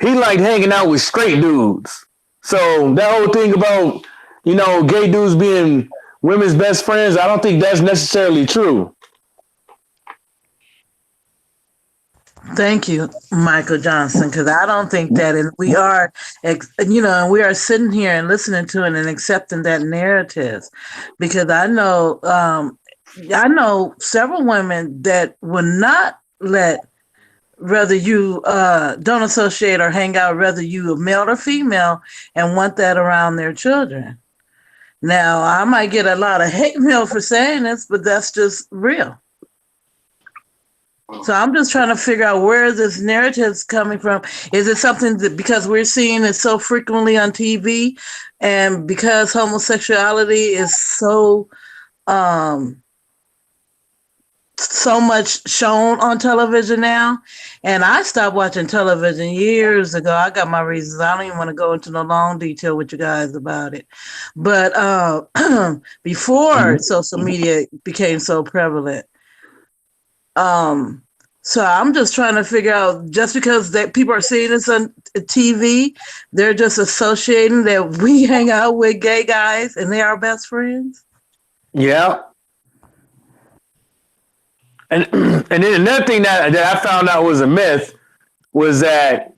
He liked hanging out with straight dudes. So that whole thing about, gay dudes being women's best friends, I don't think that's necessarily true. Thank you, Michael Johnson, because I don't think that, and we are, we are sitting here and listening to it and accepting that narrative, because I know several women that would not let whether you don't associate or hang out, whether you are male or female, and want that around their children. Now, I might get a lot of hate mail for saying this, but that's just real. So I'm just trying to figure out where this narrative is coming from. Is it something that because we're seeing it so frequently on TV, and because homosexuality is so so much shown on television now? And I stopped watching television years ago. I got my reasons. I don't even want to go into no long detail with you guys about it. But before social media became so prevalent, so I'm just trying to figure out, just because that people are seeing this on TV, they're just associating that we hang out with gay guys and they are best friends. Yeah. And then another thing that I found out was a myth was that,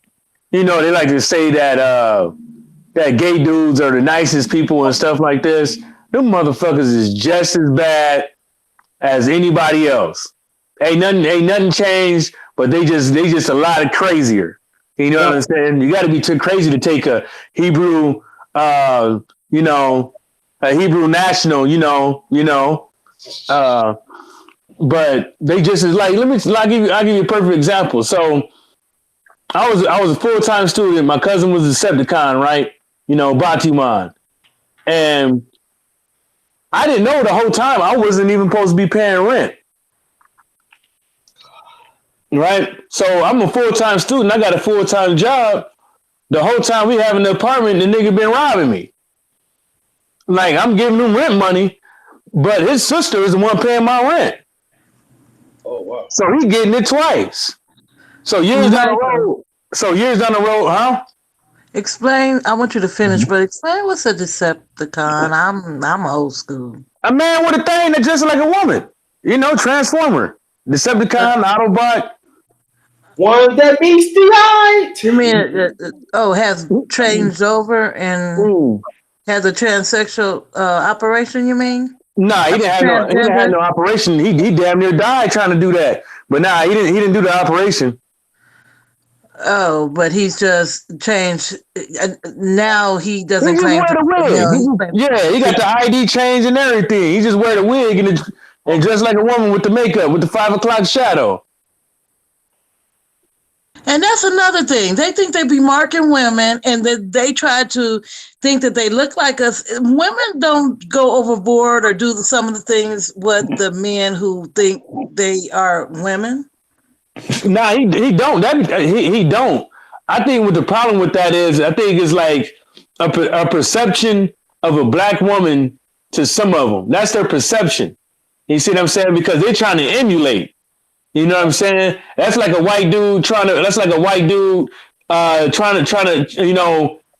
you know, they like to say that that gay dudes are the nicest people and stuff like this. Them motherfuckers is just as bad as anybody else. Ain't nothing changed, but they just a lot crazier. You know what I'm saying? You got to be too crazy to take a Hebrew, a Hebrew national, but they just is like, I'll give you a perfect example. So I was a full-time student. My cousin was a Decepticon, right? Batiman. And I didn't know the whole time I wasn't even supposed to be paying rent. Right? So I'm a full-time student. I got a full-time job. The whole time we having the apartment, the nigga been robbing me. Like, I'm giving him rent money, but his sister is the one paying my rent. Oh, wow. So he getting it twice. So years down the road, huh? Explain. I want you to finish, but explain what's a Decepticon. I'm old school. A man with a thing that's just like a woman. Transformer. Decepticon, Autobot. One that meets the eye. You mean has changed over and has a transsexual operation? You mean? Nah, he didn't have no operation. He damn near died trying to do that. But nah, he didn't do the operation. Oh, but he's just changed. Now he doesn't claim wear the wig. He got the ID change and everything. He just wear the wig and dress like a woman with the makeup, with the 5 o'clock shadow. And that's another thing. They think they be marking women, and that they try to think that they look like us. Women don't go overboard or do some of the things what the men who think they are women. Nah, he don't. He don't. I think what the problem with that is, I think it's like a perception of a black woman to some of them. That's their perception. You see what I'm saying? Because they're trying to emulate. You know what I'm saying? That's like a white dude trying to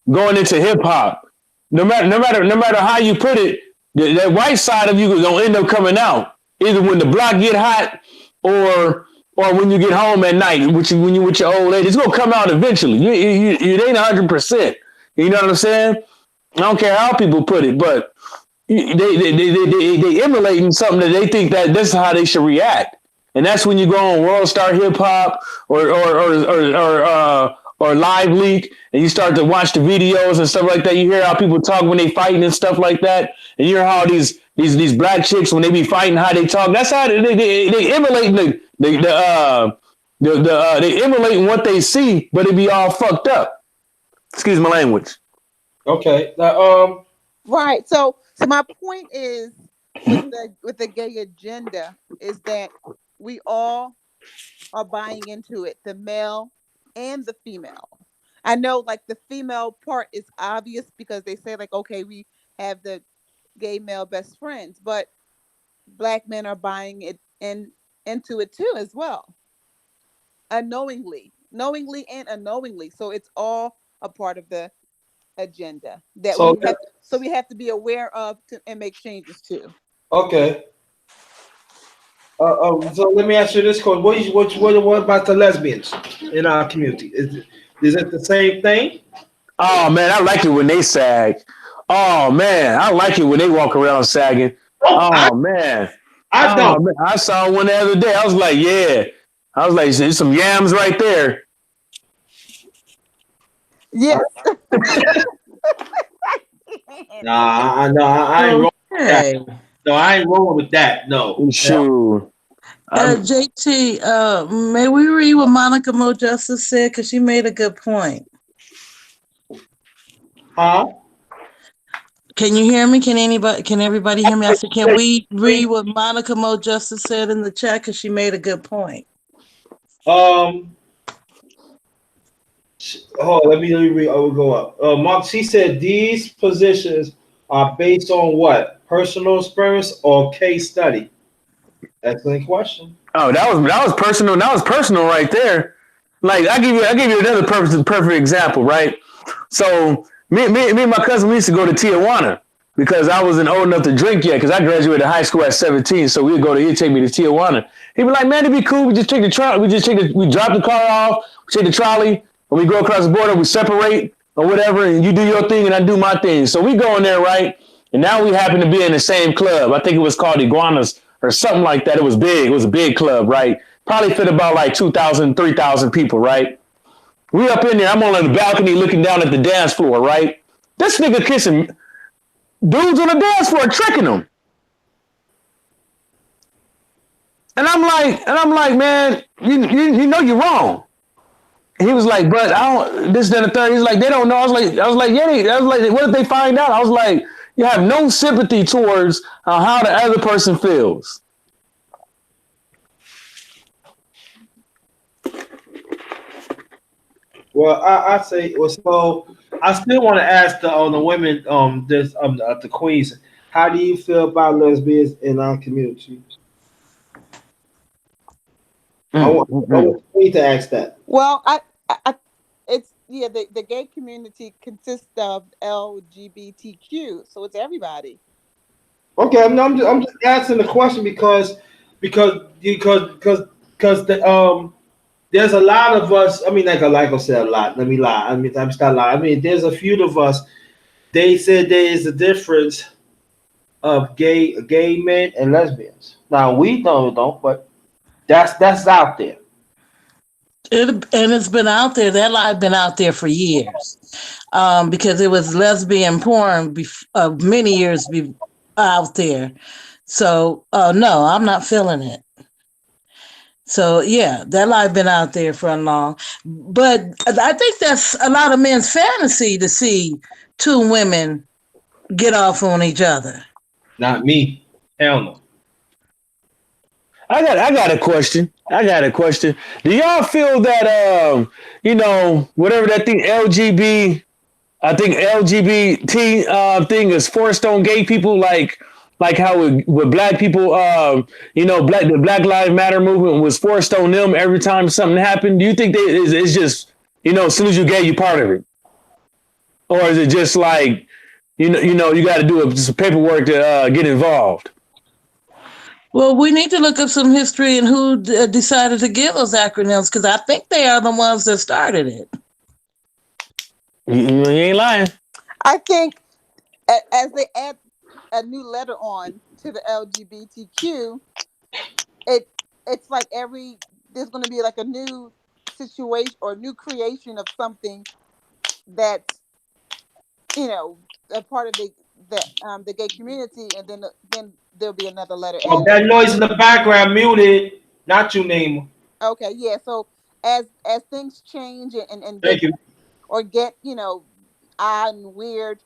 going into hip hop. No matter how you put it, that white side of you is gonna end up coming out. Either when the block get hot or when you get home at night, when you with your old lady, it's gonna come out eventually. It ain't 100%. You know what I'm saying? I don't care how people put it, but they emulating something that they think that this is how they should react. And that's when you go on World Star Hip Hop or Live Leak, and you start to watch the videos and stuff like that. You hear how people talk when they fighting and stuff like that, and you hear how these black chicks when they be fighting, how they talk. That's how they emulate they emulating what they see, but it be all fucked up. Excuse my language. Okay. Now, right. So my point is with the gay agenda is that we all are buying into it, the male and the female. I know like the female part is obvious because they say like, okay, we have the gay male best friends, but black men are buying it into it too as well. Knowingly and unknowingly. So it's all a part of the agenda that we have to be aware of and make changes to. Okay. So let me ask you this question: What about the lesbians in our community? Is it the same thing? Oh man, I like it when they sag. Oh man, I like it when they walk around sagging. I saw one the other day. I was like, yeah, I was like, there's some yams right there. Yes. Nah, I ain't wrong. Okay. No, I ain't wrong with that. No. Shoot. JT, may we read what Monica Mo Justice said? Because she made a good point. Huh? Can you hear me? Can everybody hear me? I said, can we read what Monica Mo Justice said in the chat? Because she made a good point. Let me read. I will go up. Mark, she said these positions are based on what? Personal experience or case study? Excellent question. Oh, that was personal. That was personal right there. Like I give you another perfect example, right? So me and my cousin, we used to go to Tijuana because I wasn't old enough to drink yet because I graduated high school at 17. So he'd take me to Tijuana. He'd be like, man, it'd be cool. We just take the trolley. We drop the car off, we take the trolley, and we go across the border, we separate or whatever, and you do your thing and I do my thing. So we go in there, right? And now we happen to be in the same club. I think it was called Iguanas or something like that. It was big. It was a big club, right? Probably fit about like 2,000, 3,000 people, right? We up in there. I'm on the balcony looking down at the dance floor, right? This nigga kissing dudes on the dance floor, tricking them. And I'm like, man, you know you're wrong. He was like, but I don't, this, then the third. He's like, they don't know. I was like, yeah. I was like, what if they find out? I was like, you have no sympathy towards how the other person feels. Well, I say, well, so I still want to ask the women, the queens, how do you feel about lesbians in our community? I want the queen to ask that. Well, it's the gay community consists of LGBTQ, so it's everybody. Okay, I'm just asking the question because there's a lot of us. I mean, like I said, a lot. Let me lie. I mean, I'm not lying. I mean, there's a few of us. They said there is a difference of gay men and lesbians. Now we don't, but that's out there. And it's been out there. That lie been out there for years, because it was lesbian porn many years out there. So no, I'm not feeling it. So yeah, that lie been out there for a long. But I think that's a lot of men's fantasy to see two women get off on each other. Not me. Hell no. I got a question. Do y'all feel that whatever that thing LGBT thing is forced on gay people, like how with black people, the Black Lives Matter movement was forced on them every time something happened? Do you think it's just as soon as you gay, you part of it, or is it just like you got to do some paperwork to get involved? Well, we need to look up some history and who decided to give those acronyms, because I think they are the ones that started it. You ain't lying. I think as they add a new letter on to the LGBTQ, it's like there's going to be like a new situation or new creation of something that's a part of the gay community, and then there'll be another letter. Oh, that noise in the background muted. Not you, Name. Okay, yeah. So as things change and Thank you. or get odd and weird,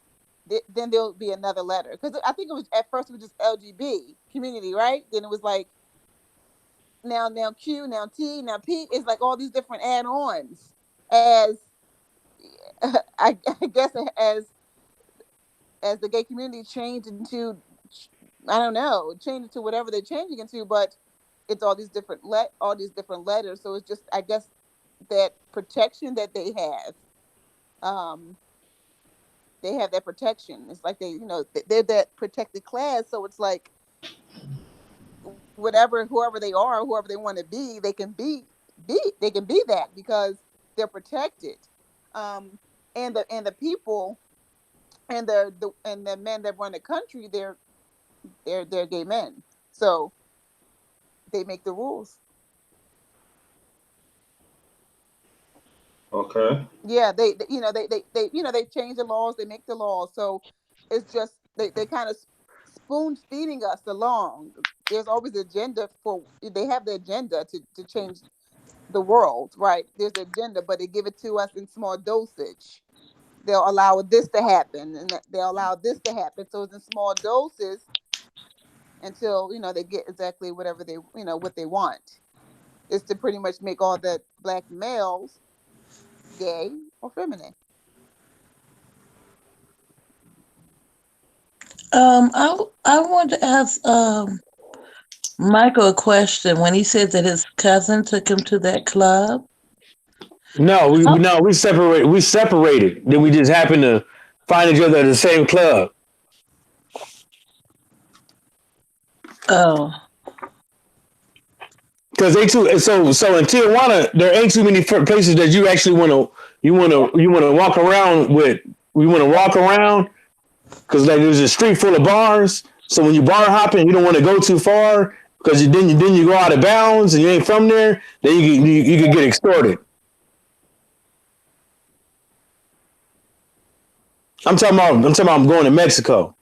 then there'll be another letter. Because I think it was at first it was just LGB community, right? Then it was like now Q, now T, now P. It's like all these different add-ons as I guess as the gay community changed into, I don't know, change into whatever they're changing into, but it's all these different letters. So it's just, I guess, that protection that they have. They have that protection. It's like they're that protected class. So it's like whoever they are, whoever they want to be, they can be that because they're protected. And the people and the men that run the country, they're gay men. So they make the rules. Okay. Yeah, they change the laws, they make the laws. So it's just they kind of spoon feeding us along. There's always agenda they have the agenda to change the world, right? There's the agenda, but they give it to us in small dosage. They'll allow this to happen, and they'll allow this to happen. So it's in small doses until they get exactly whatever they what they want. Is to pretty much make all the black males gay or feminine. I want to ask Michael a question. When he said that his cousin took him to that club. No, we separated. We separated. Then we just happened to find each other at the same club. Oh. Because they too. So in Tijuana, there ain't too many places that you actually want to walk around with. We want to walk around because like there's a street full of bars. So when you bar hopping, you don't want to go too far because then you go out of bounds and you ain't from there. Then you could get extorted. I'm talking about I'm going to Mexico.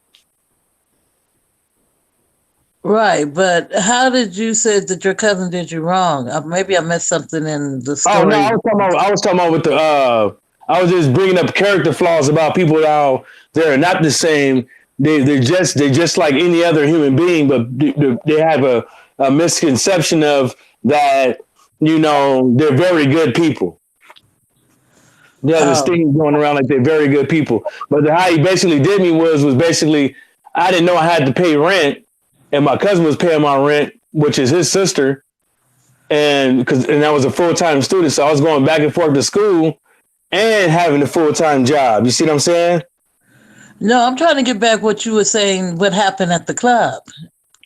Right, but how did you say that your cousin did you wrong? Maybe I missed something in the story. Oh no, I was talking about with the I was just bringing up character flaws about people how they're not the same. They're just like any other human being, but they have a misconception of that. They're very good people. Yeah, this thing going around like they're very good people. But how he basically did me was basically I didn't know I had to pay rent, and my cousin was paying my rent, which is his sister, and I was a full-time student, so I was going back and forth to school and having a full-time job. You see what I'm saying? No, I'm trying to get back what you were saying. What happened at the club?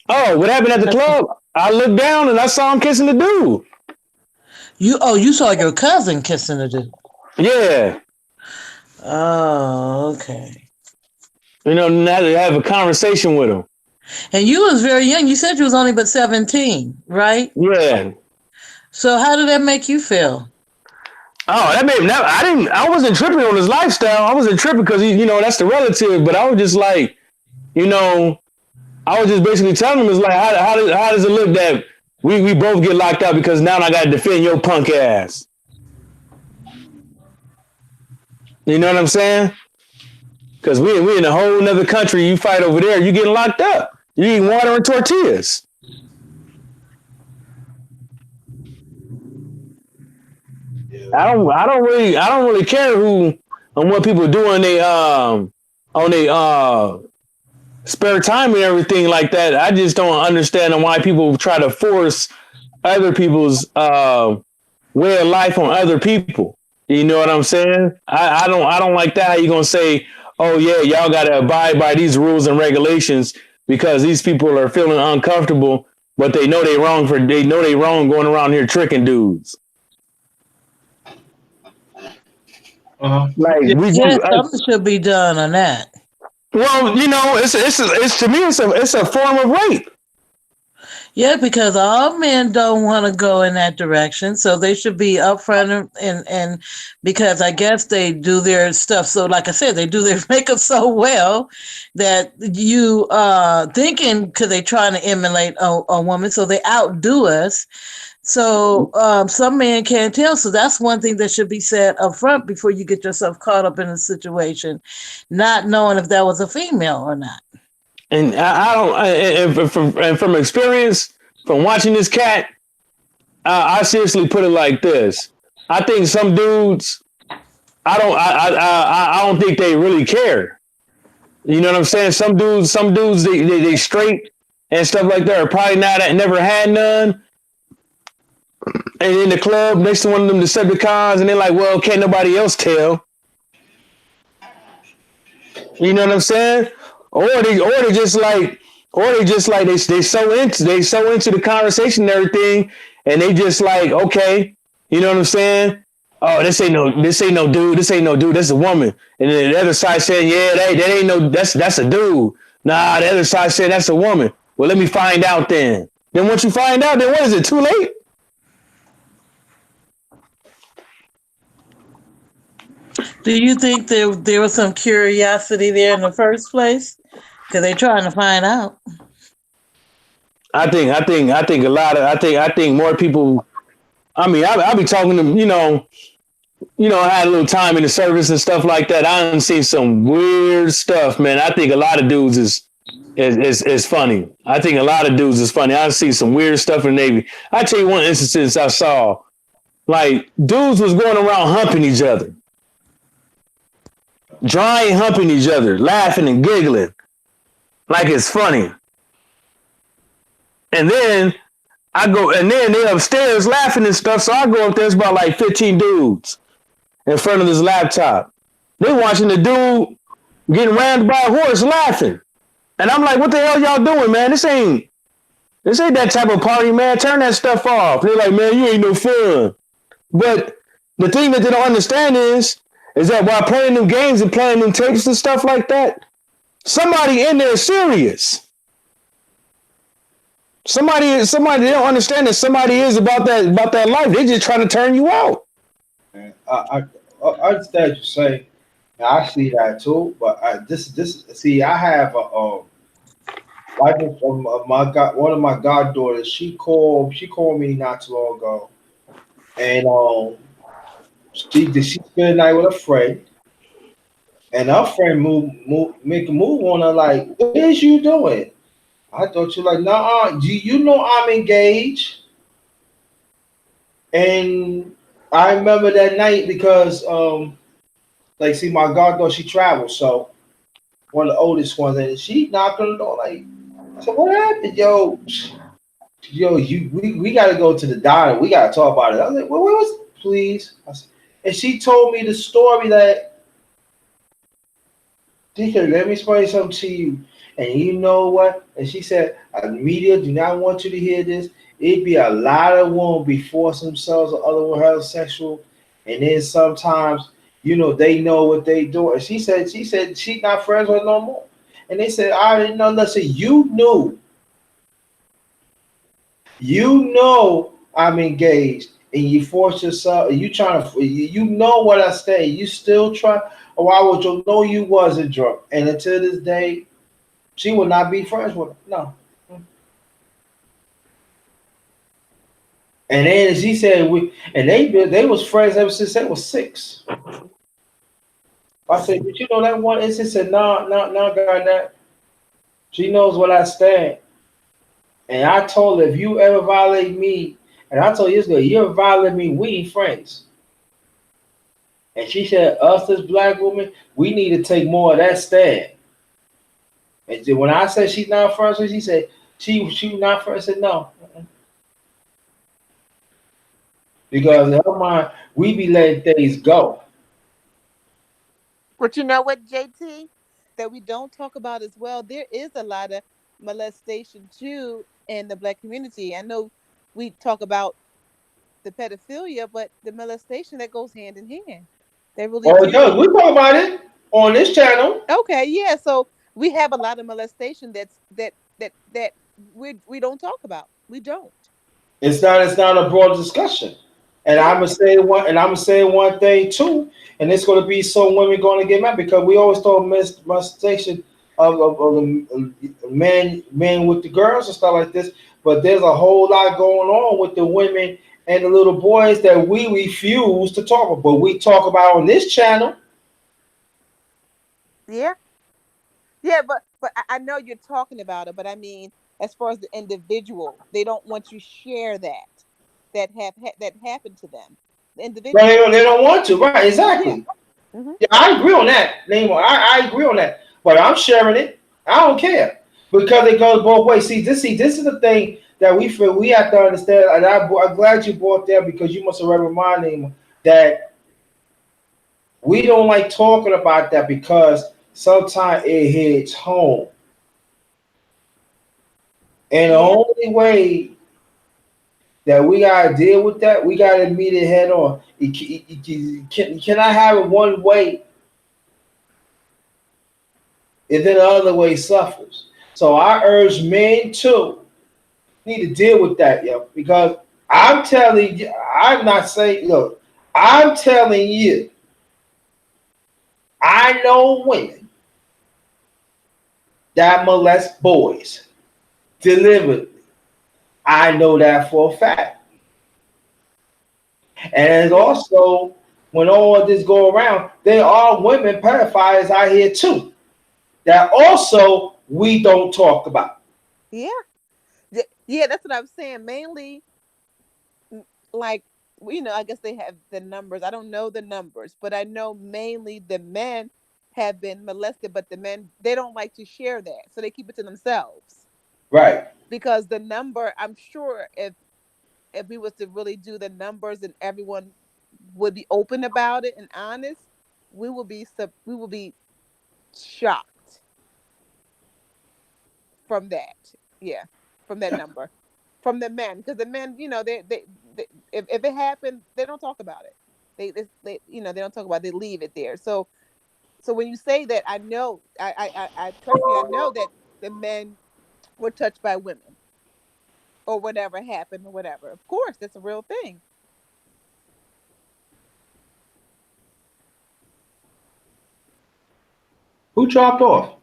Oh, what happened at the club? I looked down and I saw him kissing the dude. You saw your cousin kissing the dude. Yeah. Oh, okay. Now to have a conversation with him. And you was very young. You said you was only but 17, right? Yeah. So how did that make you feel? Oh, I wasn't tripping on his lifestyle. I wasn't tripping because that's the relative. But I was just like, I was just basically telling him, it's like, how does it look that we both get locked up because now I got to defend your punk ass? You know what I'm saying? Because we in a whole nother country. You fight over there, you getting locked up. You eating water and tortillas. I don't really care on what people do on their spare time and everything like that. I just don't understand why people try to force other people's way of life on other people. You know what I'm saying? I don't like that. How you gonna say, oh yeah, y'all gotta abide by these rules and regulations because these people are feeling uncomfortable, but they know they wrong going around here tricking dudes. Something should be done on that. Well, it's to me it's a form of rape. Yeah, because all men don't want to go in that direction, so they should be upfront and because I guess they do their stuff. So, like I said, they do their makeup so well that you thinking because they trying to emulate a woman, so they outdo us. So some men can't tell. So that's one thing that should be said up front before you get yourself caught up in a situation, not knowing if that was a female or not. And I don't. And from experience, from watching this cat, I seriously put it like this: I think some dudes, I don't think they really care. You know what I'm saying? Some dudes, they straight and stuff like that are probably never had none. And in the club next to one of them Decepticons, and they're like, "Well, can't nobody else tell." You know what I'm saying? Or they just like they so into the conversation and everything, and they just like, okay, you know what I'm saying? Oh, this ain't no dude, that's a woman. And then the other side saying, yeah, that ain't no, that's a dude. Nah, the other side said that's a woman. Well, let me find out then. Then once you find out, then what is it? Too late? Do you think there was some curiosity there in the first place? Because they're trying to find out. I think a lot of I think more people. I mean, I be talking to I had a little time in the service and stuff like that. I done seen some weird stuff, man. I think a lot of dudes is funny. I think a lot of dudes is funny. I see some weird stuff in the Navy. I tell you one instance I saw, like dudes was going around humping each other, dry humping each other, laughing and giggling like it's funny. And then they upstairs laughing and stuff. So I go up there, it's about like 15 dudes in front of this laptop. They watching the dude getting rammed by a horse laughing. And I'm like, what the hell y'all doing, man? This ain't that type of party, man. Turn that stuff off. They're like, man, you ain't no fun. But the thing that they don't understand is that while playing them games and playing them tapes and stuff like that, somebody in there is serious. Somebody they don't understand that somebody is about that life. They just trying to turn you out. I understand what you say. I see that too, but I have one of my goddaughters. She called me not too long ago, and she spent the night with a friend, and her friend make a move on her like, what is you doing? I thought you like, nah, you know I'm engaged. And I remember that night because my goddaughter, she travels, so one of the oldest ones, and she knocked on the door like, so what happened? Yo, we gotta go to the diner. We gotta talk about it. I was like, well, where was it? Please? And she told me the story that, Deacon, let me explain something to you. And you know what? And she said, media do not want you to hear this. It'd be a lot of women be forcing themselves or other heterosexual. And then sometimes, they know what they do. And she said she's not friends with no more. And they said, I didn't know. Listen, you know I'm engaged. And you force yourself, you trying to, you know what I say. You still try, or I would know you wasn't drunk. And until this day, she would not be friends with him. No. And then she said they was friends ever since they was 6. I said, but you know that one? And she said, no, God, that. She knows what I stand. And I told her, if you ever violate me, and I told you this girl, you ever violate me, we ain't friends. And she said, us as black women, we need to take more of that stand. And when I said she's not friends, she said she not friends. I said no, because in her mind we be letting things go. But you know what, JT, that we don't talk about as well. There is a lot of molestation too in the black community. I know we talk about the pedophilia, but the molestation that goes hand in hand. They really it does. We talk about it on this channel. Okay, yeah. So we have a lot of molestation that we don't talk about. We don't. It's not a broad discussion. And I'm gonna say one thing too, and it's gonna be some women gonna get mad because we always talk molestation of the men with the girls and stuff like this, but there's a whole lot going on with the women and the little boys that we refuse to talk about, but we talk about on this channel. Yeah. Yeah, but I know you're talking about it, but I mean, as far as the individual, they don't want you to share that happened to them. The individual, No, they don't want to, right? Exactly. Yeah. Mm-hmm. Yeah, I agree on that, Nemo. I agree on that, but I'm sharing it. I don't care because it goes both ways. See, this is the thing that we feel we have to understand. And I'm glad you brought that because you must have read my name that we don't like talking about that because sometimes it hits home. And the only way that we gotta deal with that, we gotta meet it head on. You cannot have it one way, and then the other way suffers. So I urge men too need to deal with that, yo. Because I'm telling you, I'm not saying, look, I'm telling you, I know women that molest boys deliberately. I know that for a fact. And also, when all of this go around, there are women pedophiles out here too that also we don't talk about. Yeah. Yeah, that's what I'm saying. Mainly, like, I guess they have the numbers. I don't know the numbers, but I know mainly the men have been molested, but the men, they don't like to share that. So they keep it to themselves. Right. Because the number, I'm sure if we was to really do the numbers and everyone would be open about it and honest, we will be shocked from that. Yeah, from that number, from the men, because the men, they if it happened, they don't talk about it. They they don't talk about it. They leave it there. So when you say that, I know, I trust me, I know that the men were touched by women or whatever happened or whatever. Of course, that's a real thing. Who dropped off?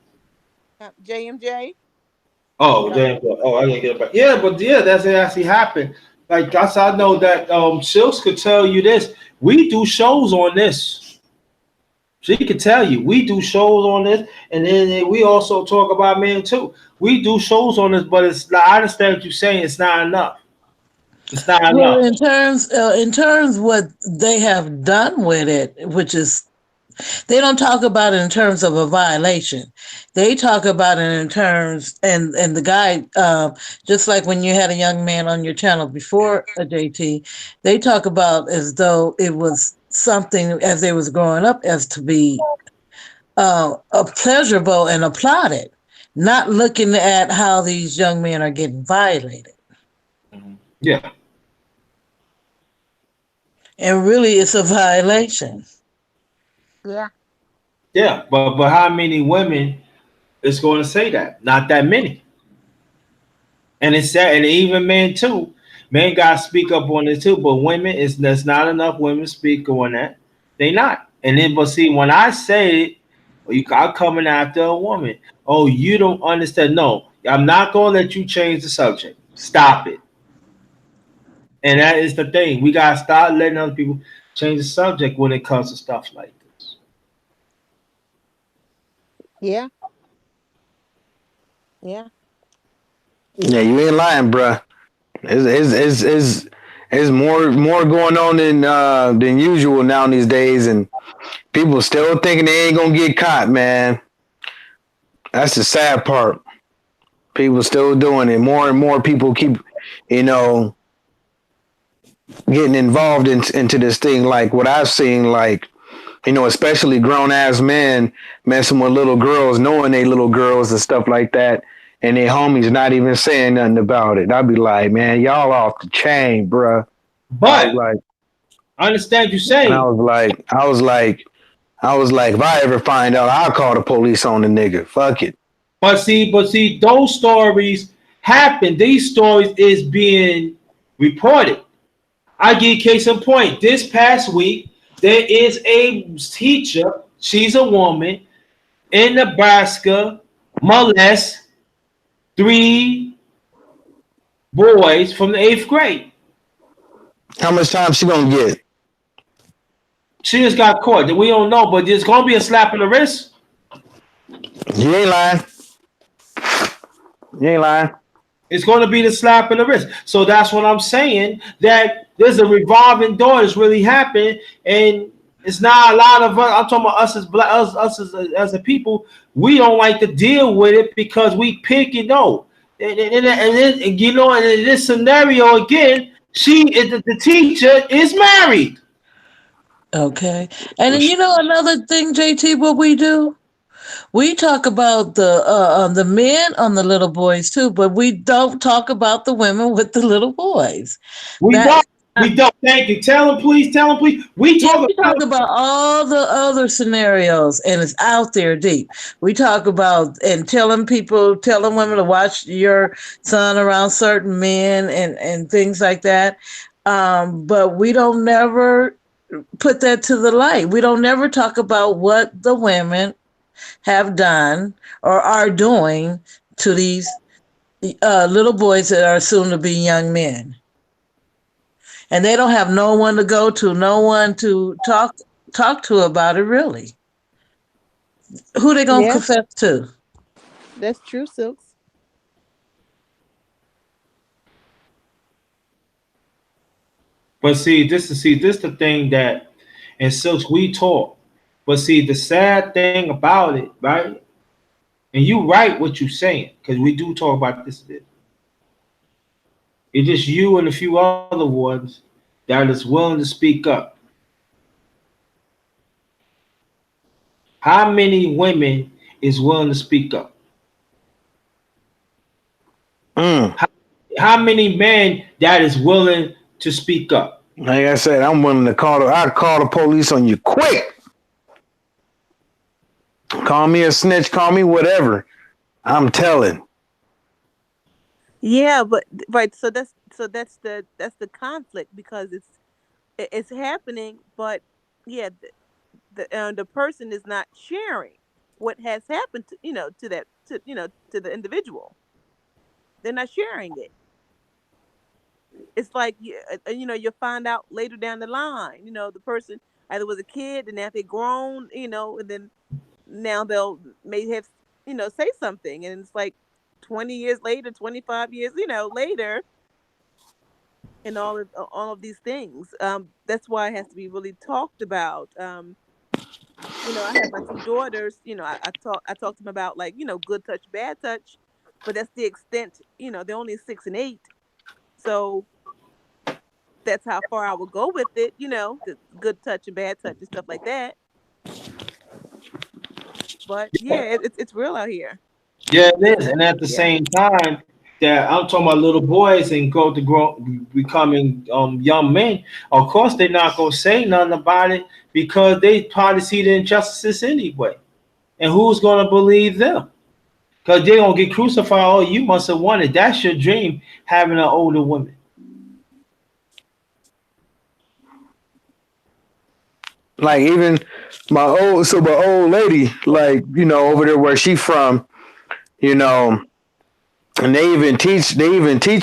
JMJ. Oh, damn. Oh, I didn't get it back. Yeah, but yeah, that's actually happened. Like that's I know that Silks could tell you this. We do shows on this. She could tell you we do shows on this, and then we also talk about men too. We do shows on this, but it's like, I understand what you're saying. It's not enough. It's not Well, enough. in terms what they have done with it, which is they don't talk about it in terms of a violation. They talk about it in terms, and the guy, just like when you had a young man on your channel before, a JT, they talk about as though it was something as they was growing up as to be a pleasurable and applauded, not looking at how these young men are getting violated. Yeah. And really, it's a violation. Yeah. Yeah, but how many women is going to say that? Not that many. And it's sad, and even men too. Men got to speak up on it too. But women, there's not enough women speak on that. They not. And then, but see, when I say it, I'm coming after a woman. Oh, you don't understand. No, I'm not going to let you change the subject. Stop it. And that is the thing. We got to start letting other people change the subject when it comes to stuff like this. Yeah. Yeah. Yeah, you ain't lying, bruh. It's more going on than usual now these days, and people still thinking they ain't gonna get caught, man. That's the sad part. People still doing it. More and more people keep, getting involved into this thing. Like what I've seen, like, especially grown ass men messing with little girls, knowing they little girls and stuff like that. And their homies not even saying nothing about it. I'd be like, man, y'all off the chain, bruh. But I understand you saying. I was like, if I ever find out, I'll call the police on the nigga. Fuck it. But see, those stories happen. These stories is being reported. I give case in point. This past week, there is a teacher. She's a woman in Nebraska, molest 3 boys from the 8th grade. How much time she gonna get? She just got caught. We don't know, but there's gonna be a slap in the wrist. You ain't lying. You ain't lying. It's gonna be the slap in the wrist. So that's what I'm saying. That there's a revolving door that's really happening, and it's not a lot of us. I'm talking about us as black, us as a people. We don't like to deal with it because we pick and know. And then in this scenario again, the teacher is married. Okay. And then, another thing, JT, what we do? We talk about the men on the little boys too, but we don't talk about the women with the little boys. We don't. Thank you. Tell them, please. We talk about all the other scenarios, and it's out there deep. We talk about and telling women to watch your son around certain men and things like that. But we don't never put that to the light. We don't never talk about what the women have done or are doing to these little boys that are soon to be young men. And they don't have no one to go to, no one to talk to about it, really. Who they gonna Yeah, confess to? that's true, Silks. But see, this the thing that, and Silks, we talk. But see, the sad thing about it, right? And you right what you saying, because we do talk about this. It's just you and a few other ones that is willing to speak up. How many women is willing to speak up? Mm. How many men that is willing to speak up? Like I said, I'm willing to I'd call the police on you quick. Call me a snitch, call me whatever. I'm telling. Yeah, but right. So that's the conflict, because it's happening, but yeah, the person is not sharing what has happened to to the individual. They're not sharing it. It's like you find out later down the line. The person either was a kid, and now they're grown. And then now they'll may have say something, and it's like 20 years later, 25 years later, and all of these things. That's why it has to be really talked about. I have my two daughters. I talk to them about, like, good touch, bad touch, but that's the extent. They're only 6 and 8, so that's how far I would go with it. The good touch and bad touch and stuff like that. But yeah, it's real out here. Yeah, it is. And at the Yeah. same time, that I'm talking about little boys and becoming young men. Of course, they're not gonna say nothing about it because they probably see the injustices anyway. And who's gonna believe them? Because they're gonna get crucified. Oh, you must have wanted. That's your dream, having an older woman. Like even my old lady, like, over there where she from, and they even teach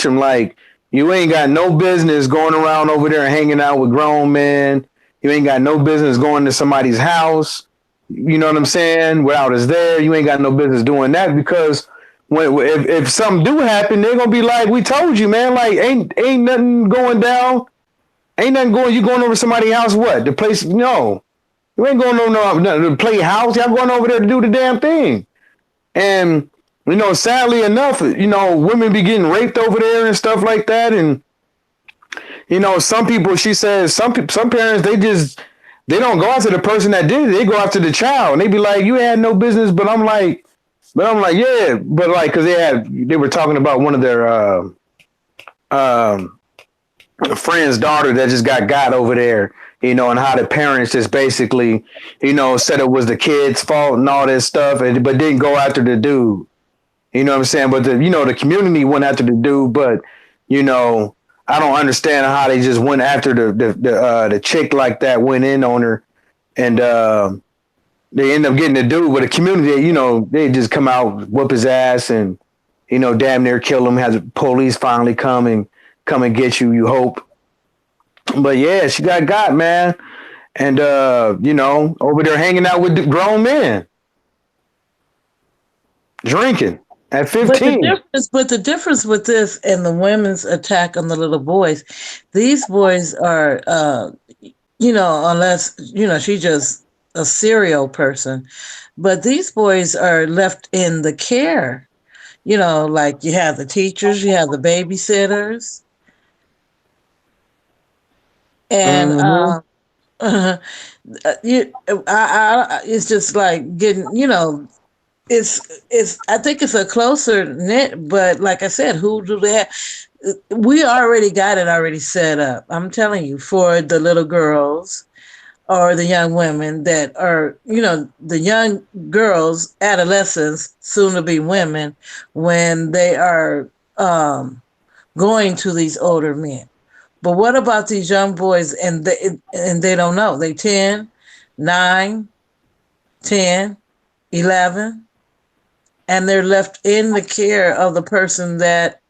them, like, you ain't got no business going around over there and hanging out with grown men. You ain't got no business going to somebody's house. You know what I'm saying? Without us there, you ain't got no business doing that, because if something do happen, they're gonna be like, "We told you, man. Like, ain't nothing going down. Ain't nothing going. You going over somebody's house? What? The place? No, you ain't going over no to play house. Y'all going over there to do the damn thing." And sadly enough, women be getting raped over there and stuff like that. And some people, she says, some parents, they don't go after the person that did it. They go after the child, and they be like, "You had no business." But I'm like, yeah, but like, because they were talking about one of their friend's daughter that just got over there, and how the parents just basically, said it was the kid's fault and all this stuff, but didn't go after the dude. You know what I'm saying? But the community went after the dude, but I don't understand how they just went after the chick like that, went in on her, and they end up getting the dude. But the community, they just come out, whoop his ass, and damn near kill him. Has the police finally come and get you. You hope, but yeah, she got, man, and over there hanging out with the grown men, drinking. At 15. But the difference with this and the women's attack on the little boys, these boys are, unless, she's just a serial person, but these boys are left in the care, like you have the teachers, you have the babysitters. And it's just like getting, I think it's a closer knit, but like I said, who do they have? We already got it already set up. I'm telling you, for the little girls or the young women that are, the young girls, adolescents, soon to be women, when they are going to these older men. But what about these young boys and they don't know? They 10, 9, 10, 11, and they're left in the care of the person that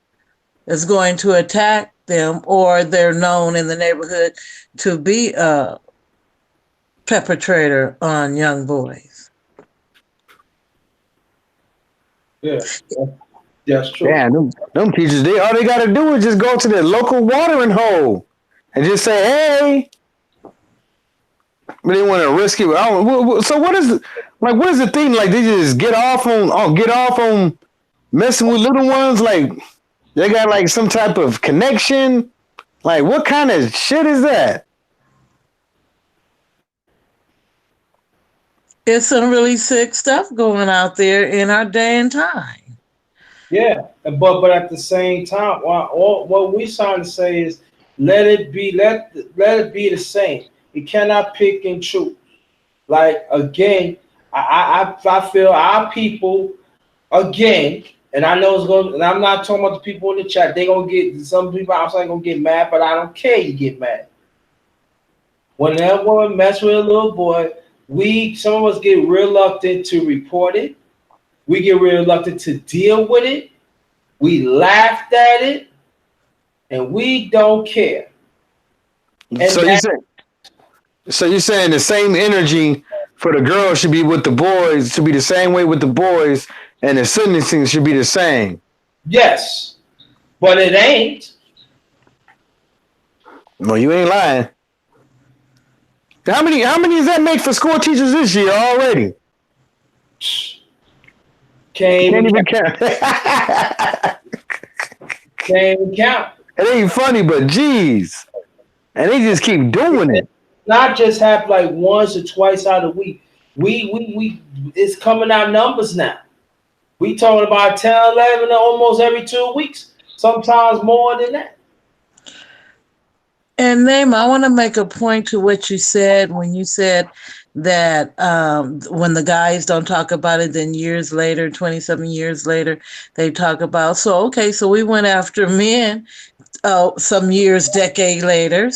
is going to attack them, or they're known in the neighborhood to be a perpetrator on young boys. Yeah, that's true. Yeah, them teachers, all they got to do is just go to the local watering hole and just say, hey. But they want to risk it. So what is the thing? Like they just get off on messing with little ones? Like they got like some type of connection? Like what kind of shit is that? It's some really sick stuff going out there in our day and time. Yeah, but at the same time, what we're trying to say is let it be the same. You cannot pick and choose. Like again, I feel our people again, and I know it's going. And I'm not talking about the people in the chat. They gonna get some people outside gonna get mad, but I don't care. You get mad. When that woman mess with a little boy, some of us get reluctant to report it. We get reluctant to deal with it. We laughed at it, and we don't care. And so you're saying the same energy for the girls should be with the boys, should be the same way with the boys, and the sentencing should be the same. Yes, but it ain't. No, you ain't lying. How many does that make for school teachers this year already? Can't even count. Can't even count. It ain't funny, but geez. And they just keep doing it. Not just have like once or twice out of the week. We it's coming out numbers now. We talking about 10, 11 almost every 2 weeks. Sometimes more than that. And Naima, I want to make a point to what you said when you said that when the guys don't talk about it, then years later, 27 years later, they talk about. So we went after men some years, decade later.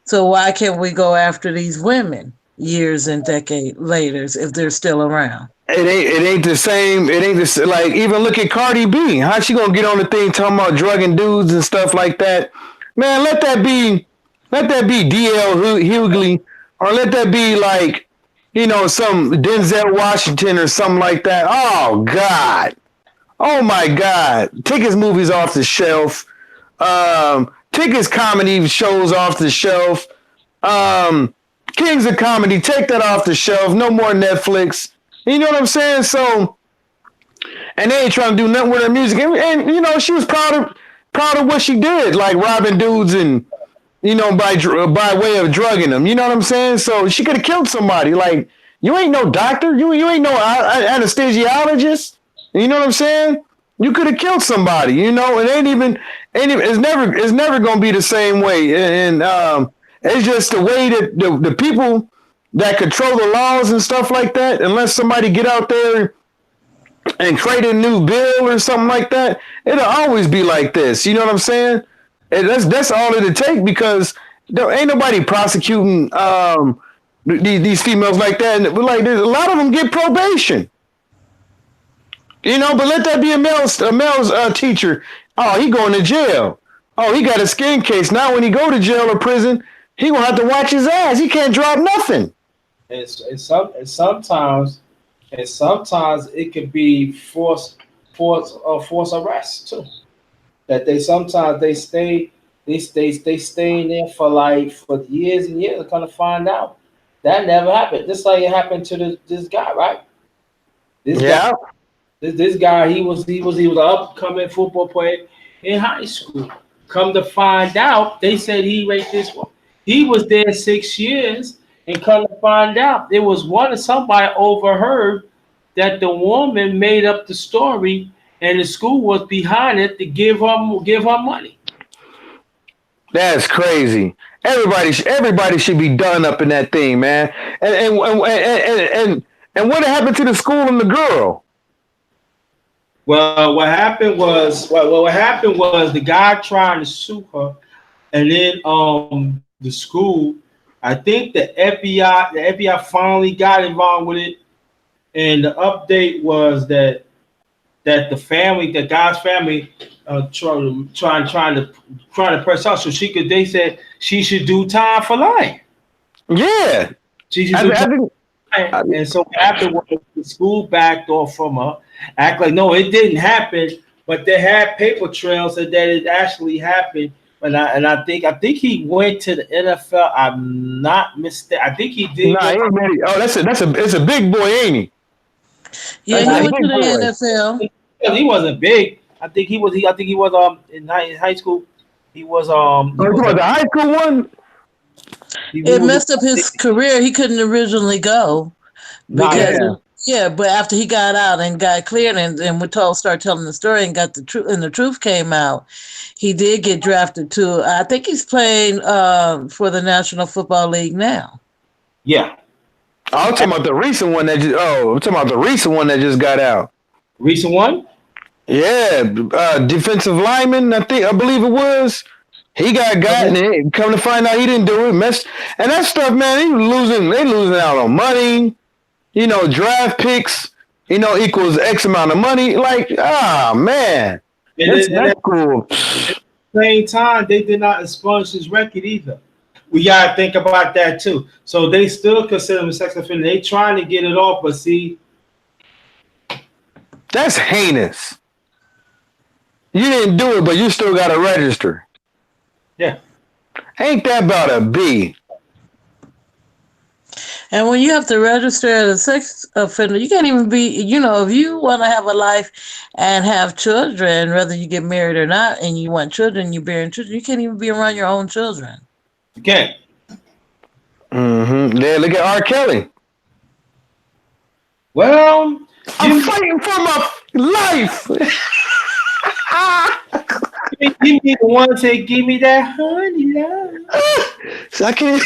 So why can't we go after these women years and decade later if they're still around? It ain't the same. It ain't the same. Like even look at Cardi B. How she gonna get on the thing talking about drugging dudes and stuff like that? Man, let that be DL Hughley, or let that be like, some Denzel Washington or something like that. Oh God. Oh my God. Take his movies off the shelf. Take his comedy shows off the shelf. Kings of Comedy, take that off the shelf. No more Netflix. You know what I'm saying? So, and they ain't trying to do nothing with her music. And she was proud of what she did, like robbing dudes and, by way of drugging them. You know what I'm saying? So she could have killed somebody. Like, you ain't no doctor. You ain't no anesthesiologist. You know what I'm saying? You could have killed somebody. It's never gonna be the same way. And it's just the way that the people that control the laws and stuff like that, unless somebody get out there and create a new bill or something like that, it'll always be like this. You know what I'm saying? And that's all it'll take, because there ain't nobody prosecuting these females like that. And like a lot of them get probation. But let that be a male teacher. Oh, he going to jail. Oh, he got a skin case. Now when he go to jail or prison, he gonna have to watch his ass. He can't drop nothing. And sometimes it could be forced arrest too. That they stay in there for years and years to kind of find out that never happened. Just like it happened to this guy, right? This guy, he was an upcoming football player in high school. Come to find out, they said he raped this one. He was there 6 years, and come to find out, there was somebody overheard that the woman made up the story, and the school was behind it to give her money. That's crazy. Everybody should be done up in that thing, man. And what happened to the school and the girl? Well, what happened was the guy trying to sue her and then the school. I think the FBI finally got involved with it, and the update was that the family, the guy's family, trying to press out so she could. They said she should do time for lying. Yeah. She should do time for lying. And so afterwards, the school backed off from her, act like no, it didn't happen, but they had paper trails that it actually happened. And I think he went to the NFL. I'm not mistaken. I think he did. Nah, he ain't ready. Oh, it's a big boy, ain't he? Yeah, That's he a went to big boy. the NFL. He wasn't big. I think he was in high school. He was Oh, you was the high school one? It messed up his career. He couldn't originally go because but after he got out and got cleared and we started telling the story and got the truth, and the truth came out, he did get drafted to. I think he's playing for the National Football League now. Yeah. I'm talking about the recent one that just got out. Recent one? Yeah, defensive lineman. I believe it was. He got and come to find out he didn't do it. And that stuff, man. They losing out on money. Draft picks. Equals X amount of money. Like, man, that's cool. At the same time, they did not expunge his record either. We gotta think about that too. So they still consider him a sex offender. They trying to get it off, but see, that's heinous. You didn't do it, but you still got to register. Yeah. Ain't that about a B? And when you have to register as a sex offender, you can't even be, if you want to have a life and have children, whether you get married or not, and you want children, you're bearing children, you can't even be around your own children. You can't. Mm-hmm. Yeah, look at R. Kelly. Well, I'm fighting for my life. Give me the one to give me that honey love. So I can't.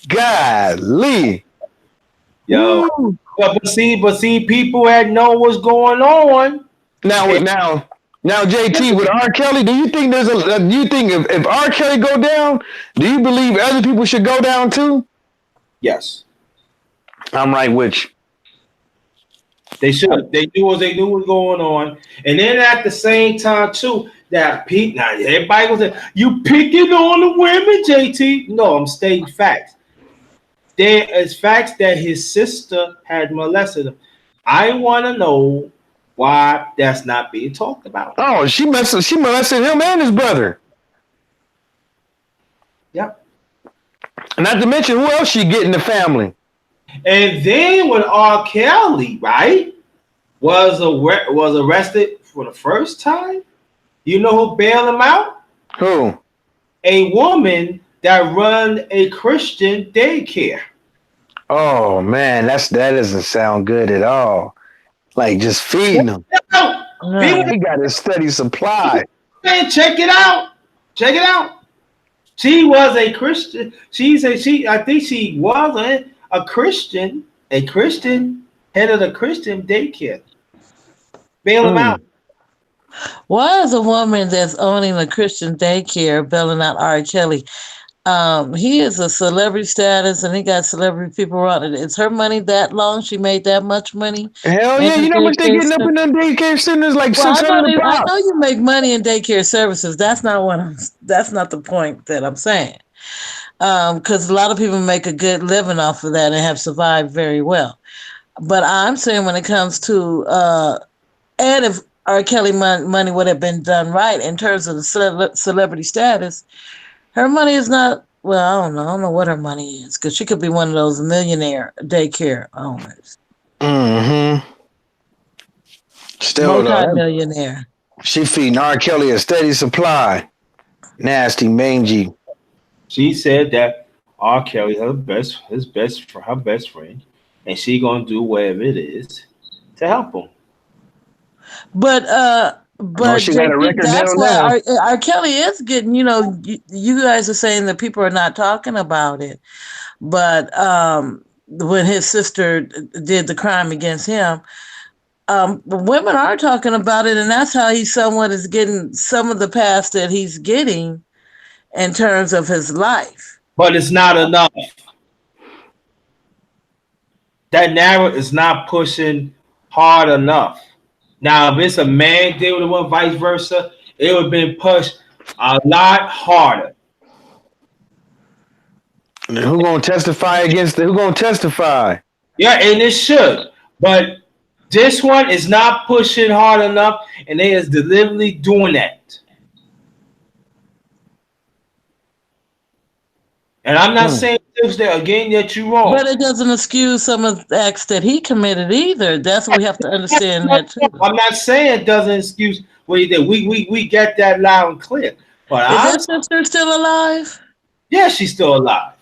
Golly. Yo. But see, people had know what's going on. Now, JT, with R. Kelly, do you think if R. Kelly go down, do you believe other people should go down too? Yes. I'm right with you. They should. They knew what was going on. And then at the same time, too, that Pete, now everybody was saying, you picking on the women, JT. No, I'm stating facts. There is facts that his sister had molested him. I want to know why that's not being talked about. Oh, she molested him and his brother. Yep. Not to mention who else she get in the family. And then when R. Kelly, right, was arrested for the first time, you know who bailed him out? Who? A woman that run a Christian daycare. Oh man, that doesn't sound good at all. Like just feeding them. He got a steady supply. Man, check it out. Check it out. She was a Christian. I think she was a Christian, head of the Christian daycare. Bail him out. Why is a woman that's owning a Christian daycare bailing out R. Kelly? He is a celebrity status and he got celebrity people around it. Is her money that long? She made that much money? Hell yeah, you know what they getting up in them daycare centers like $600 a pop. I know you make money in daycare services. That's not the point that I'm saying. Because a lot of people make a good living off of that and have survived very well. But I'm saying when it comes to and if R. Kelly money would have been done right in terms of the celebrity status, her money is not, well, I don't know what her money is, because she could be one of those millionaire daycare owners. Mm-hmm. Still multi-millionaire. She feeding R. Kelly a steady supply. Nasty, mangy. She said that R. Kelly her best friend, and she gonna do whatever it is to help him. But she got a record that's deal why now. R. Kelly is getting, you guys are saying that people are not talking about it. But when his sister did the crime against him, women are talking about it, and that's how he somewhat is getting some of the past that he's getting in terms of his life. But it's not enough. That narrative is not pushing hard enough. Now, if it's a man deal with a woman, vice versa, it would have been pushed a lot harder. Who gonna testify against it? Who gonna testify? Yeah, and it should. But this one is not pushing hard enough, and they is deliberately doing that. And I'm not saying that again that you're wrong. But it doesn't excuse some of the acts that he committed either. That's what we have to understand that too. I'm not saying it doesn't excuse what he did. We get that loud and clear. But is that sister still alive? Yeah, she's still alive.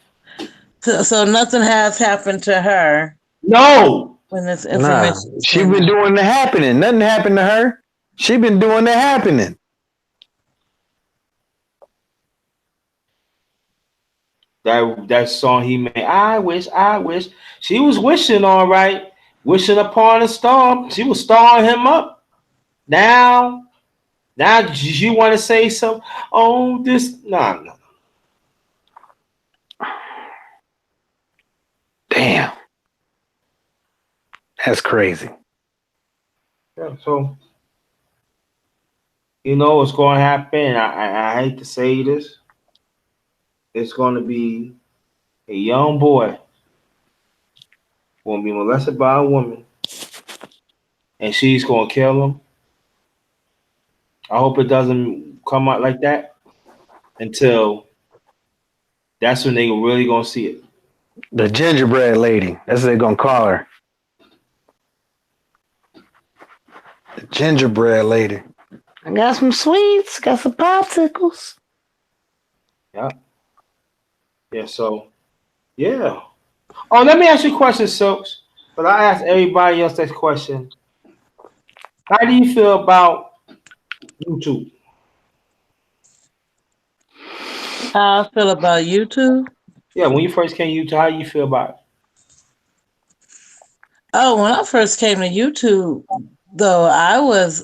So nothing has happened to her. No. When this information, she been doing the happening. Nothing happened to her. She been doing the happening. That song he made, I wish. She was wishing, all right. Wishing upon a star. She was starring him up. Now you want to say something? Oh, this no. Damn. That's crazy. Yeah, so you know what's going to happen. I hate to say this. It's going to be a young boy going to be molested by a woman, and she's going to kill him. I hope it doesn't come out like that until that's when they really going to see it. The gingerbread lady. That's what they're going to call her. The gingerbread lady. I got some sweets. Got some popsicles. Yeah. Yeah, so, yeah. Oh, let me ask you a question, Silks. But I asked everybody else that question. How do you feel about YouTube? How I feel about YouTube? Yeah, when you first came to YouTube, how do you feel about it? Oh, when I first came to YouTube, though, I was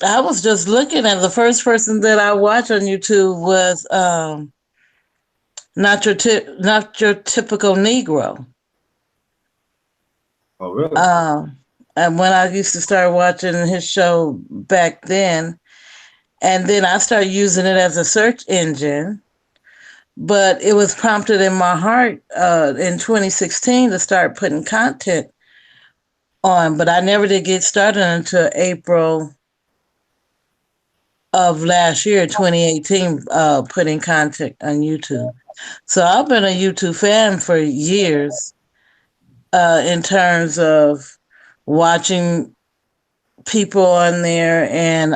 I was just looking at the first person that I watched on YouTube was not your typical Negro. Oh, really? And when I used to start watching his show back then, and then I started using it as a search engine, but it was prompted in my heart in 2016 to start putting content on, but I never did get started until April of last year, 2018, putting content on YouTube. So I've been a YouTube fan for years in terms of watching people on there and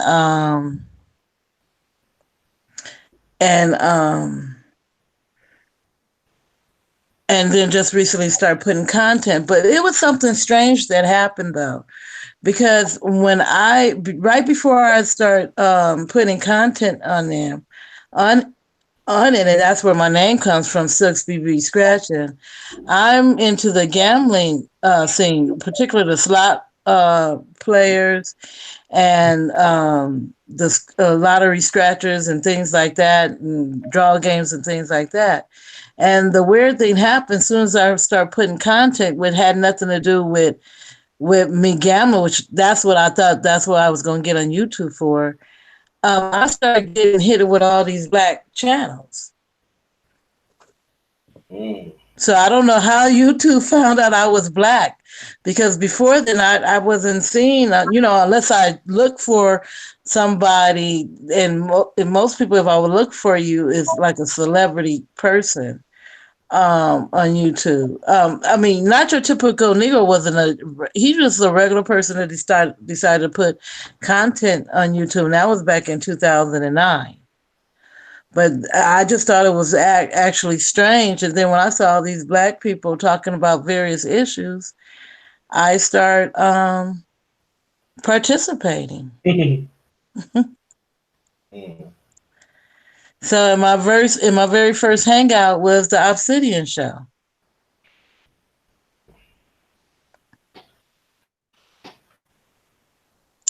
then just recently started putting content. But it was something strange that happened though. Because when right before I start putting content on them, on it, and that's where my name comes from, Silks BB Scratching, I'm into the gambling scene, particularly the slot players and the lottery scratchers and things like that, and draw games and things like that. And the weird thing happened as soon as I start putting content, which had nothing to do with me gambling, which that's what I thought, that's what I was going to get on YouTube for. I started getting hit with all these black channels. So I don't know how YouTube found out I was black, because before then I wasn't seen, unless I look for somebody, and most people, if I would look for you, is like a celebrity person on YouTube. I mean, not your typical Negro he was a regular person that decided to put content on YouTube, and that was back in 2009. But I just thought it was actually strange. And then when I saw these black people talking about various issues, I started participating. So in my very first hangout was the Obsidian Show.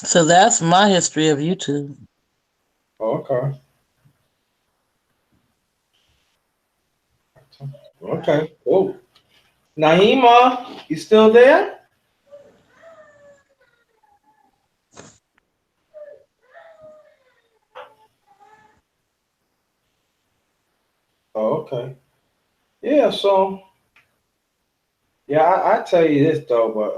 So that's my history of YouTube. Okay. Okay. Oh, Naima, you still there? Oh, okay. Yeah. So, yeah, I tell you this though, but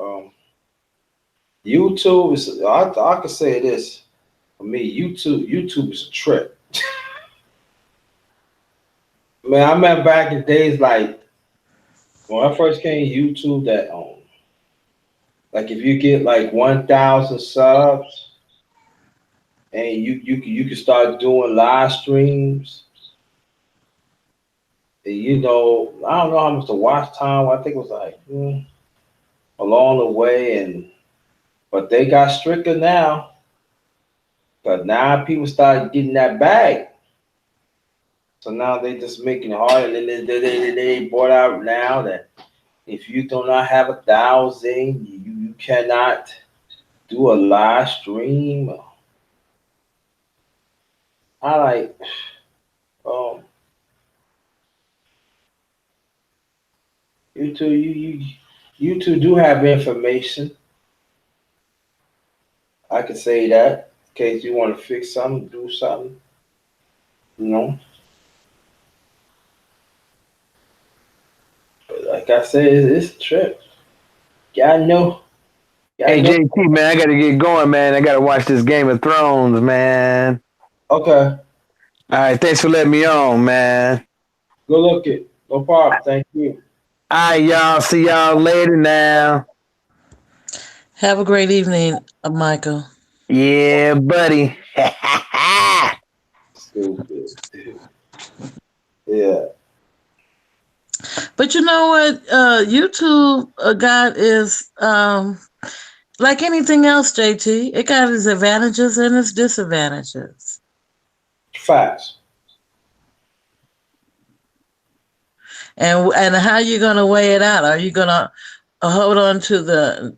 YouTube is. I could say this for me. YouTube is a trip. Man, I remember back in days like when I first came to YouTube that like if you get like 1,000 subs and you can start doing live streams. And, you know, I don't know how much the watch time. I think it was like along the way, but they got stricter now. But now people start getting that bag. So now they just making it harder. They brought out now that if you do not have 1,000, you cannot do a live stream. I like, you two do have information. I could say that in case you want to fix something, do something, you know. But like I said, it's a trip. Gotta know. Hey, JT, man, I got to get going, man. I got to watch this Game of Thrones, man. Okay. All right, thanks for letting me on, man. Good looking. No problem. Thank you. All right, y'all. See y'all later now. Have a great evening, Michael. Yeah, buddy. Stupid. Yeah. But you know what? YouTube got is like anything else, JT. It got its advantages and its disadvantages. Facts. And how you gonna weigh it out? Are you gonna hold on to the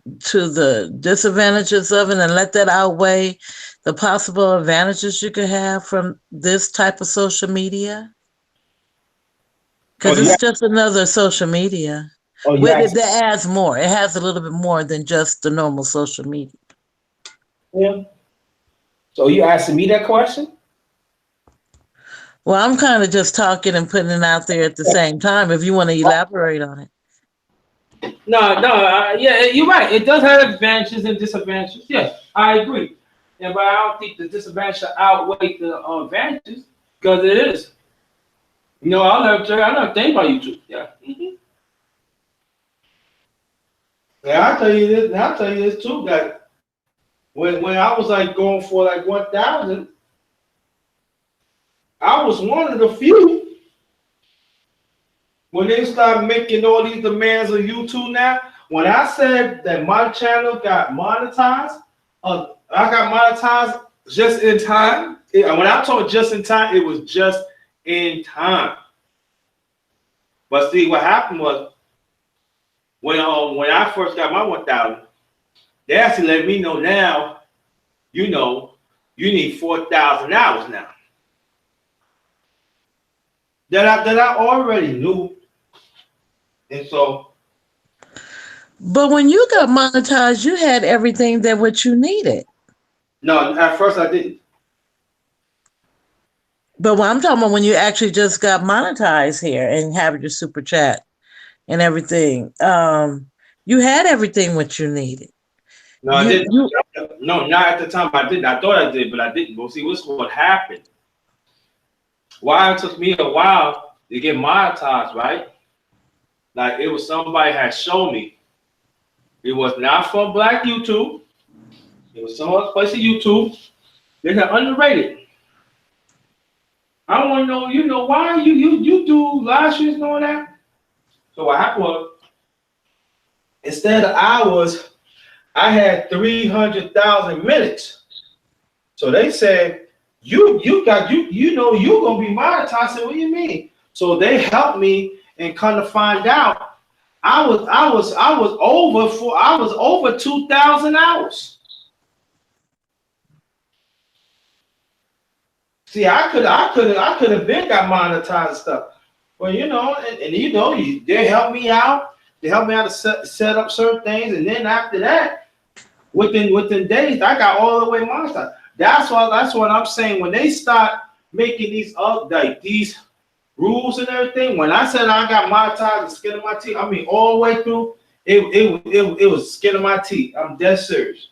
disadvantages of it and let that outweigh the possible advantages you could have from this type of social media? Because it's just another social media. That adds more. It has a little bit more than just the normal social media. Yeah. So you asking me that question? Well, I'm kind of just talking and putting it out there at the same time. If you want to elaborate on it. No, yeah, you're right. It does have advantages and disadvantages. Yes, I agree. Yeah, but I don't think the disadvantages outweigh the advantages because it is. You know, I never think about YouTube. Yeah. Mm-hmm. Yeah, I'll tell you this too. That when I was like going for like 1,000, I was one of the few. When they start making all these demands on YouTube now, when I said that my channel got monetized, I got monetized just in time. When I told just in time, it was just in time. But see, what happened was when I first got my 1,000, they actually let me know now, you need 4,000 hours now. That I already knew. And so. But when you got monetized, you had everything that what you needed. No, at first I didn't. But what I'm talking about when you actually just got monetized here and have your super chat and everything, you had everything what you needed. No, I didn't. No, not at the time. I didn't. I thought I did, but I didn't. Well, see, what's what happened? Why it took me a while to get monetized, right? Like it was somebody had shown me. It was not from Black YouTube. It was some other place of YouTube. They got underrated. I want to know, why you do live streams and all that? So what happened was, instead of hours, I had 300,000 minutes. So they said, you're gonna be monetized. I said, what do you mean? So they helped me and kind of find out I was over 2,000 hours. See, I could have been got monetized and stuff. Well, you know, and you know, they help me out. They help me out to set up certain things, and then after that, within days, I got all the way monetized. That's what I'm saying. When they start making these like these rules and everything, when I said I got monetized and skin of my teeth, I mean all the way through, it was skin of my teeth. I'm dead serious.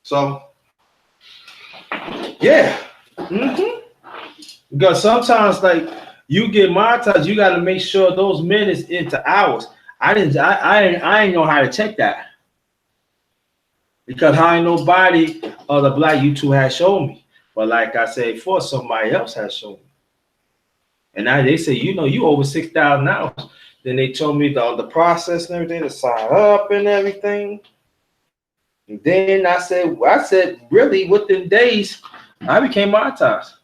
So yeah. Because sometimes like you get monetized, you got to make sure those minutes into hours. I ain't know how to check that. Because how ain't nobody the black YouTube has shown me. But like I said before, somebody else has shown me. And now they say, you know, you over 6,000 hours. Then they told me the process and everything to sign up and everything. And then I said, really within days, I became monetized.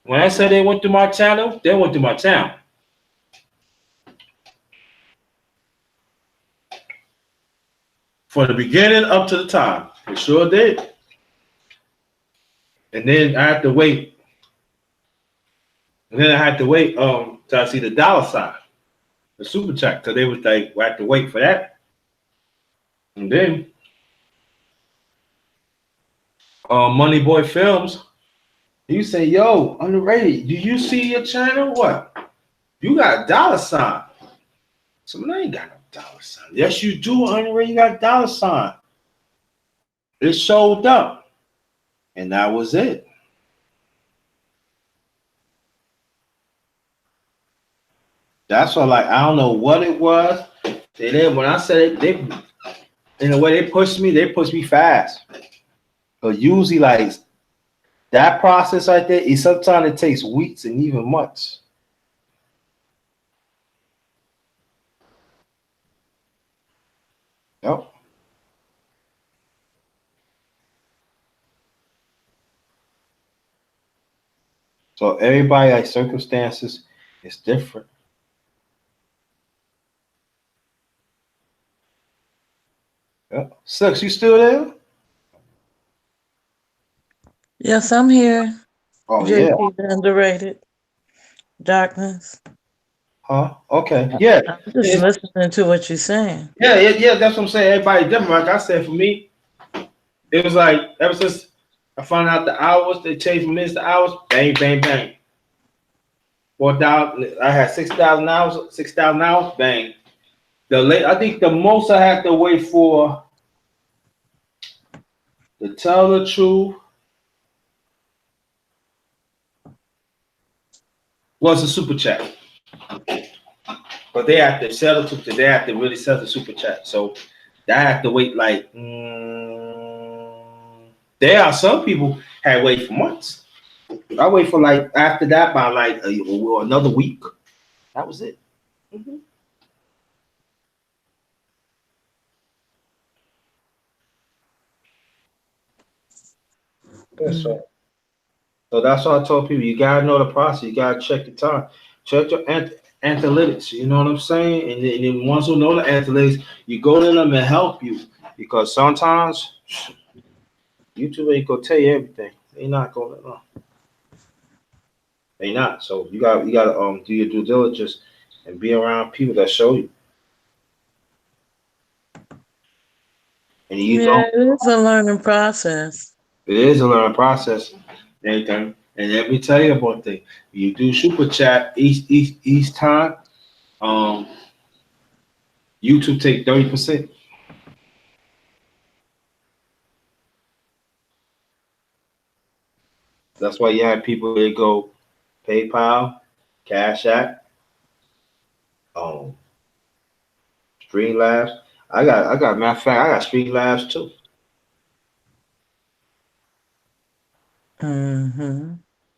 When I said they went through my channel, they went through my channel. For the beginning up to the time. It sure did. And then I had to wait. And then I had to wait till I see the dollar sign, the super chat. So they was like, we had to wait for that. And then Money Boy Films, you say, yo, underrated, do you see your channel? What? You got a dollar sign. So I ain't got no dollar sign. Yes, you do, underrated, you got a dollar sign. It showed up. And that was it. That's why, like, I don't know what it was. When I said they in the way they pushed me fast. But usually, like, that process right there, sometimes it takes weeks and even months. Yep. So everybody, like, circumstances is different. Yep. Sucks, you still there? Yes, I'm here. Oh, yeah. JP, underrated. Darkness. Huh? Okay. Yeah. I'm just listening to what you're saying. Yeah. That's what I'm saying. Everybody different. Like I said, for me, it was like ever since I found out the hours, they changed from minutes to hours. Bang, bang, bang. 4,000. I had 6,000 hours. 6,000 hours. Bang. I think the most I had to wait for, to tell the truth, was the super chat. But they have to settle they have to really settle the super chat. So I have to wait like there are some people had wait for months. I wait for like after that by like another week. That was it. Mm-hmm. Yeah, so that's why I told people, you gotta know the process. You gotta check the time, check your analytics. You know what I'm saying? And then once you know the analytics, you go to them and help you, because sometimes YouTube ain't gonna tell you everything. They not gonna know. They not. So you gotta do your due diligence and be around people that show you. And you it is a learning process. It is a learning process. And let me tell you one thing. You do super chat each time. YouTube take 30%. That's why you have people that go PayPal, Cash App, Streamlabs. I got matter of fact, I got Streamlabs too. Mm-hmm.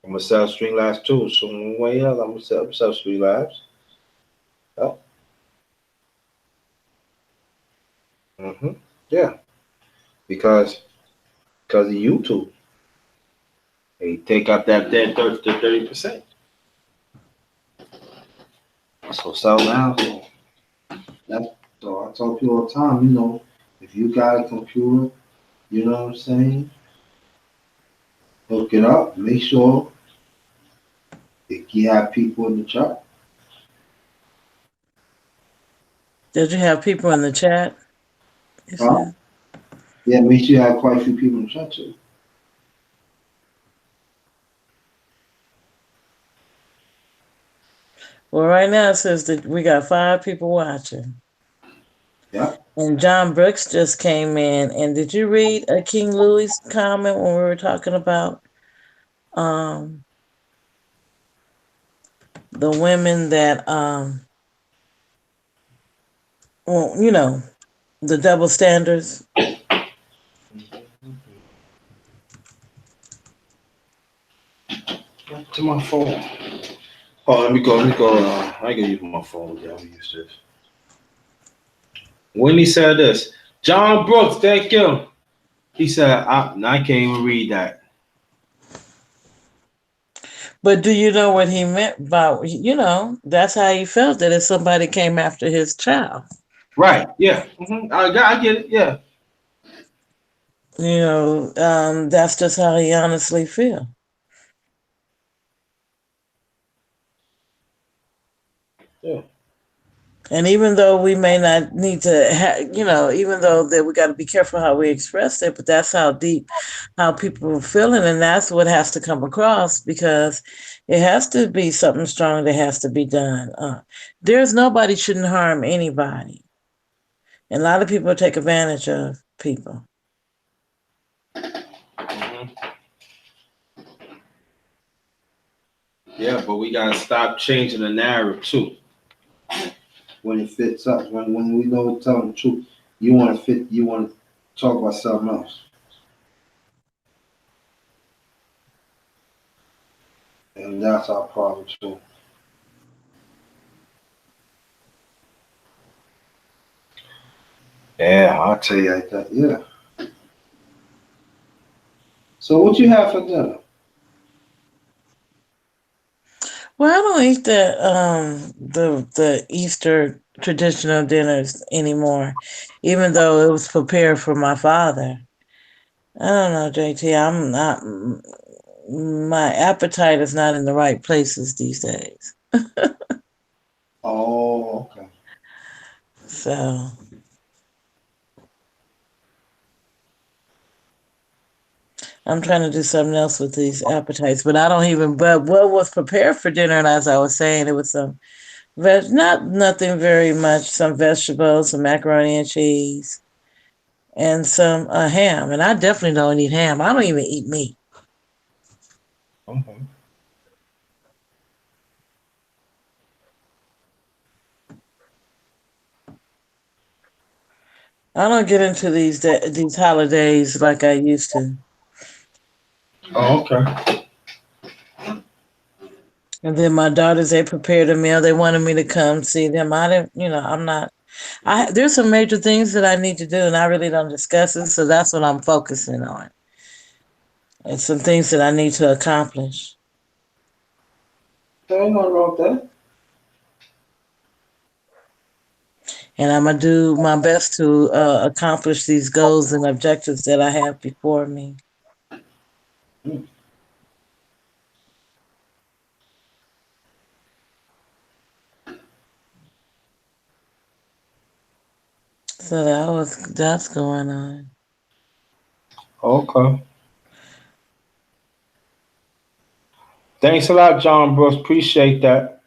I'm gonna sell Streamlabs too. So one way or another, I'm gonna sell Streamlabs. Oh. Mm-hmm. Yeah. Because of YouTube. They take up that 30%. So sell now. So I tell people all the time, you know, if you got a computer You know what I'm saying? Hook it up. Make sure that you have people in the chat. Did you have people in the chat? You Huh? said? Yeah, make sure you have quite a few people in the chat too. Well, right now it says that we got 5 people watching. Yeah. And John Brooks just came in. And did you read a King Louis comment when we were talking about the women that well, you know, the double standards? To my phone. Oh, let me go. I can use my phone. Yeah, let me use this. When he said this, John Brooks, thank you. He said, I can't even read that. But do you know what he meant by, that's how he felt that if somebody came after his child. Right. Yeah. I get it. Yeah. That's just how he honestly feel. Yeah. And even though we may not need to, even though that we got to be careful how we express it, but that's how deep, how people are feeling, and that's what has to come across because it has to be something strong that has to be done. There's nobody shouldn't harm anybody, and a lot of people take advantage of people. Yeah, but we gotta stop changing the narrative too. When it fits up, when we know telling the truth, you want to talk about something else. And that's our problem too. Yeah, I'll tell you like that. Yeah. So what you have for dinner? Well, I don't eat the Easter traditional dinners anymore, even though it was prepared for my father. I don't know, JT. I'm not. My appetite is not in the right places these days. Oh, okay. So I'm trying to do something else with these appetites, but I don't even. But what was prepared for dinner, and as I was saying, it was some nothing very much. Some vegetables, some macaroni and cheese, and some ham. And I definitely don't eat ham. I don't even eat meat. Okay. I don't get into these holidays like I used to. Oh, okay. And then my daughters, they prepared a meal. They wanted me to come see them. I didn't, I'm not. There's some major things that I need to do, and I really don't discuss it. So that's what I'm focusing on. And some things that I need to accomplish. There ain't nothing wrong with that. And I'm gonna do my best to accomplish these goals and objectives that I have before me. So that's going on. Okay. Thanks a lot, John Brooks. Appreciate that.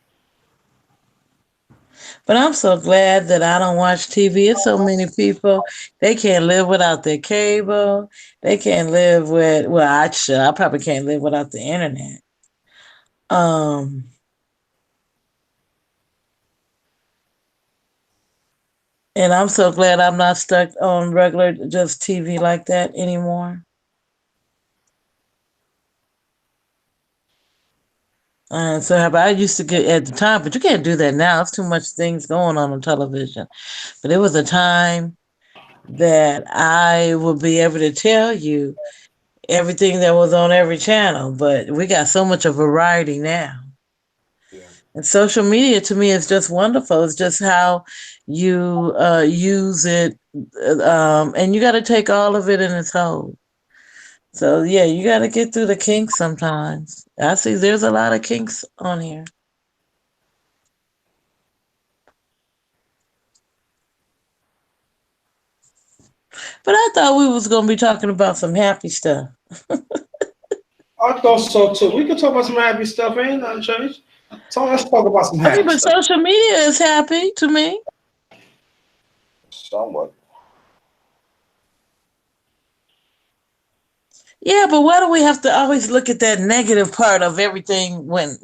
But I'm so glad that I don't watch TV. It's so many people, they can't live without their cable. They can't live I probably can't live without the internet. And I'm so glad I'm not stuck on regular just TV like that anymore. So I used to get at the time, but you can't do that now. It's too much things going on television. But it was a time that I would be able to tell you everything that was on every channel. But we got so much of variety now And social media to me is just wonderful. It's just how you use it, and you got to take all of it in its whole. So yeah, you got to get through the kinks sometimes. I see there's a lot of kinks on here. But I thought we was gonna be talking about some happy stuff. I thought so too. We can talk about some happy stuff. Ain't nothing changed. So let's talk about some I mean, happy but stuff. social media is happy to me. Somewhat. Yeah, but why do we have to always look at that negative part of everything when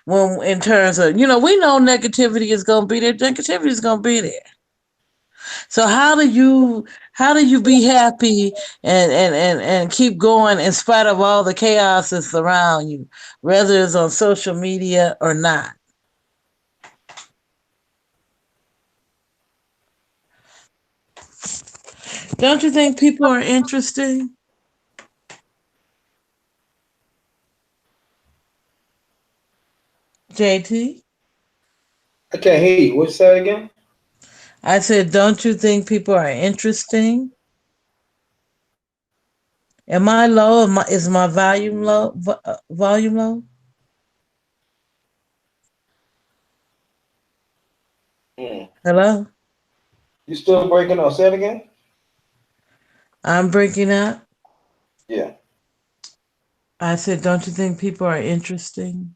in terms of, we know negativity is gonna be there. Negativity is gonna be there. So how do you be happy and keep going in spite of all the chaos that's around you, whether it's on social media or not? Don't you think people are interesting? JT? I can't hear you. What you say again? I said, don't you think people are interesting? Am I low? Is my volume low? Volume low? Hello? You still breaking up? Say it again. I'm breaking up. Yeah. I said, don't you think people are interesting?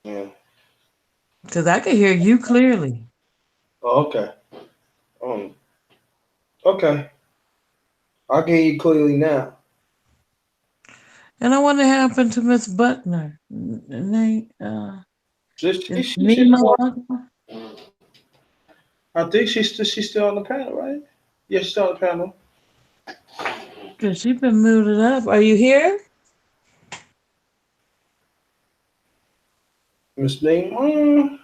Yeah. Because I can hear you clearly. Oh, okay. Okay. I can hear you clearly now. And I wonder what happened to Miss Buckner. She's Nemo Buckner? I think she's still on the panel, right? Yeah, she's still on the panel. Because she's been muted up. Are you here? Miss Name.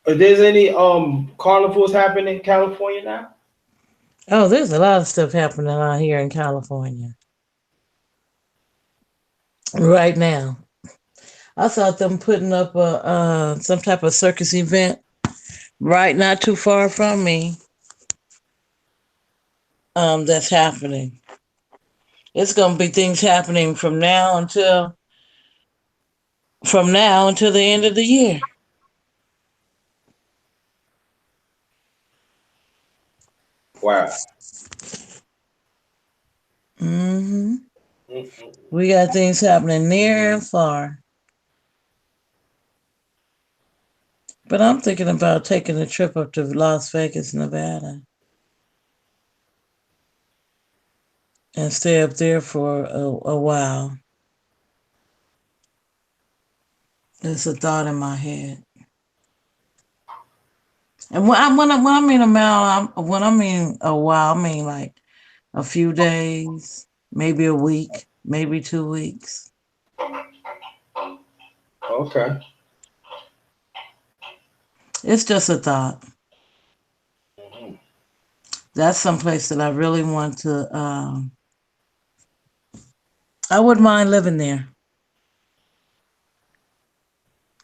If there's any carnivals happening in California now? Oh, there's a lot of stuff happening out here in California right now. I saw them putting up some type of circus event right not too far from me. That's happening. It's gonna be things happening from now until the end of the year. Wow. Mm-hmm. We got things happening near and far. But I'm thinking about taking a trip up to Las Vegas, Nevada, and stay up there for a while. It's a thought in my head. And when I mean a while, I mean like a few days, maybe a week, maybe 2 weeks. Okay. It's just a thought. That's someplace that I really want to. I wouldn't mind living there.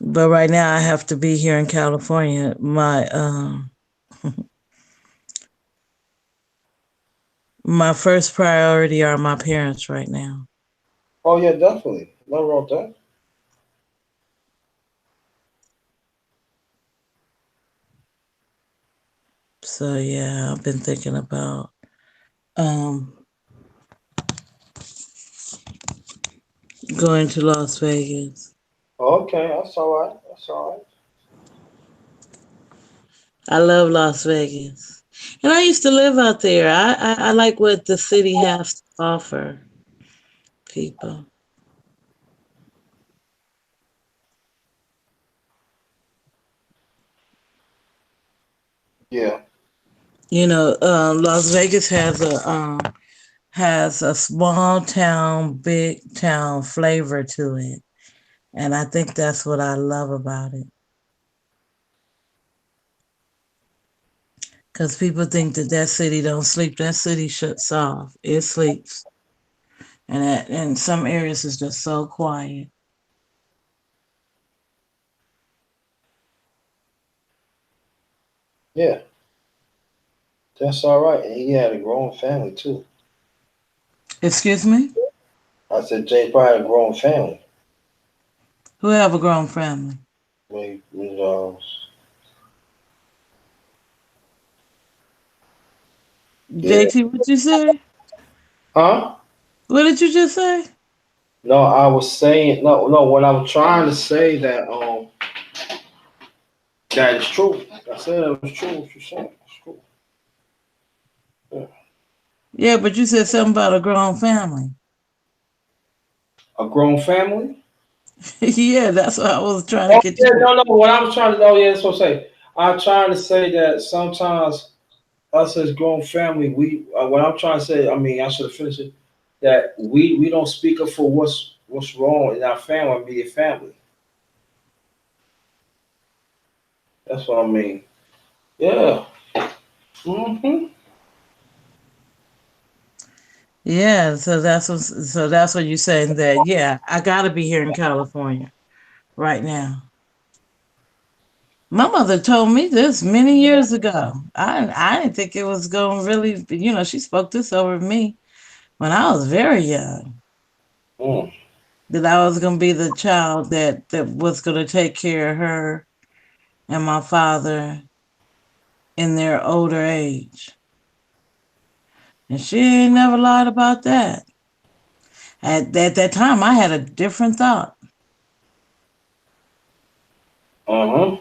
But right now I have to be here in California. My first priority are my parents right now. Oh yeah, definitely. No wrong with that. So yeah, I've been thinking about going to Las Vegas. Okay, that's all right. That's all right. I love Las Vegas. And I used to live out there. I like what the city has to offer people. Yeah. Las Vegas has a small town, big town flavor to it. And I think that's what I love about it. Because people think that that city don't sleep. That city shuts off. It sleeps. And in some areas it's just so quiet. Yeah, that's all right. And he had a grown family too. Excuse me? I said Jay probably had a grown family. Who have a grown family? Maybe, yeah. JT, what you say? Huh? What did you just say? No, I was saying no. What I was trying to say that is true. I said it was true. What you saying? It's true. Yeah. Yeah, but you said something about a grown family. A grown family. Yeah, that's what I was trying to Oh get yeah, you. no. What I was trying to. Oh yeah, that's what I say. I'm trying to say that sometimes us as grown family, we. What I'm trying to say. I mean, I should have finished it. That we don't speak up for what's wrong in our family, immediate family. That's what I mean. Yeah. Hmm. Yeah, so that's what you're saying that yeah, I gotta be here in California right now. My mother told me this many years ago. I didn't think it was going to really, she spoke this over me when I was very young. Mm. That I was going to be the child that was going to take care of her and my father in their older age. And she ain't never lied about that. At that time, I had a different thought. Uh huh.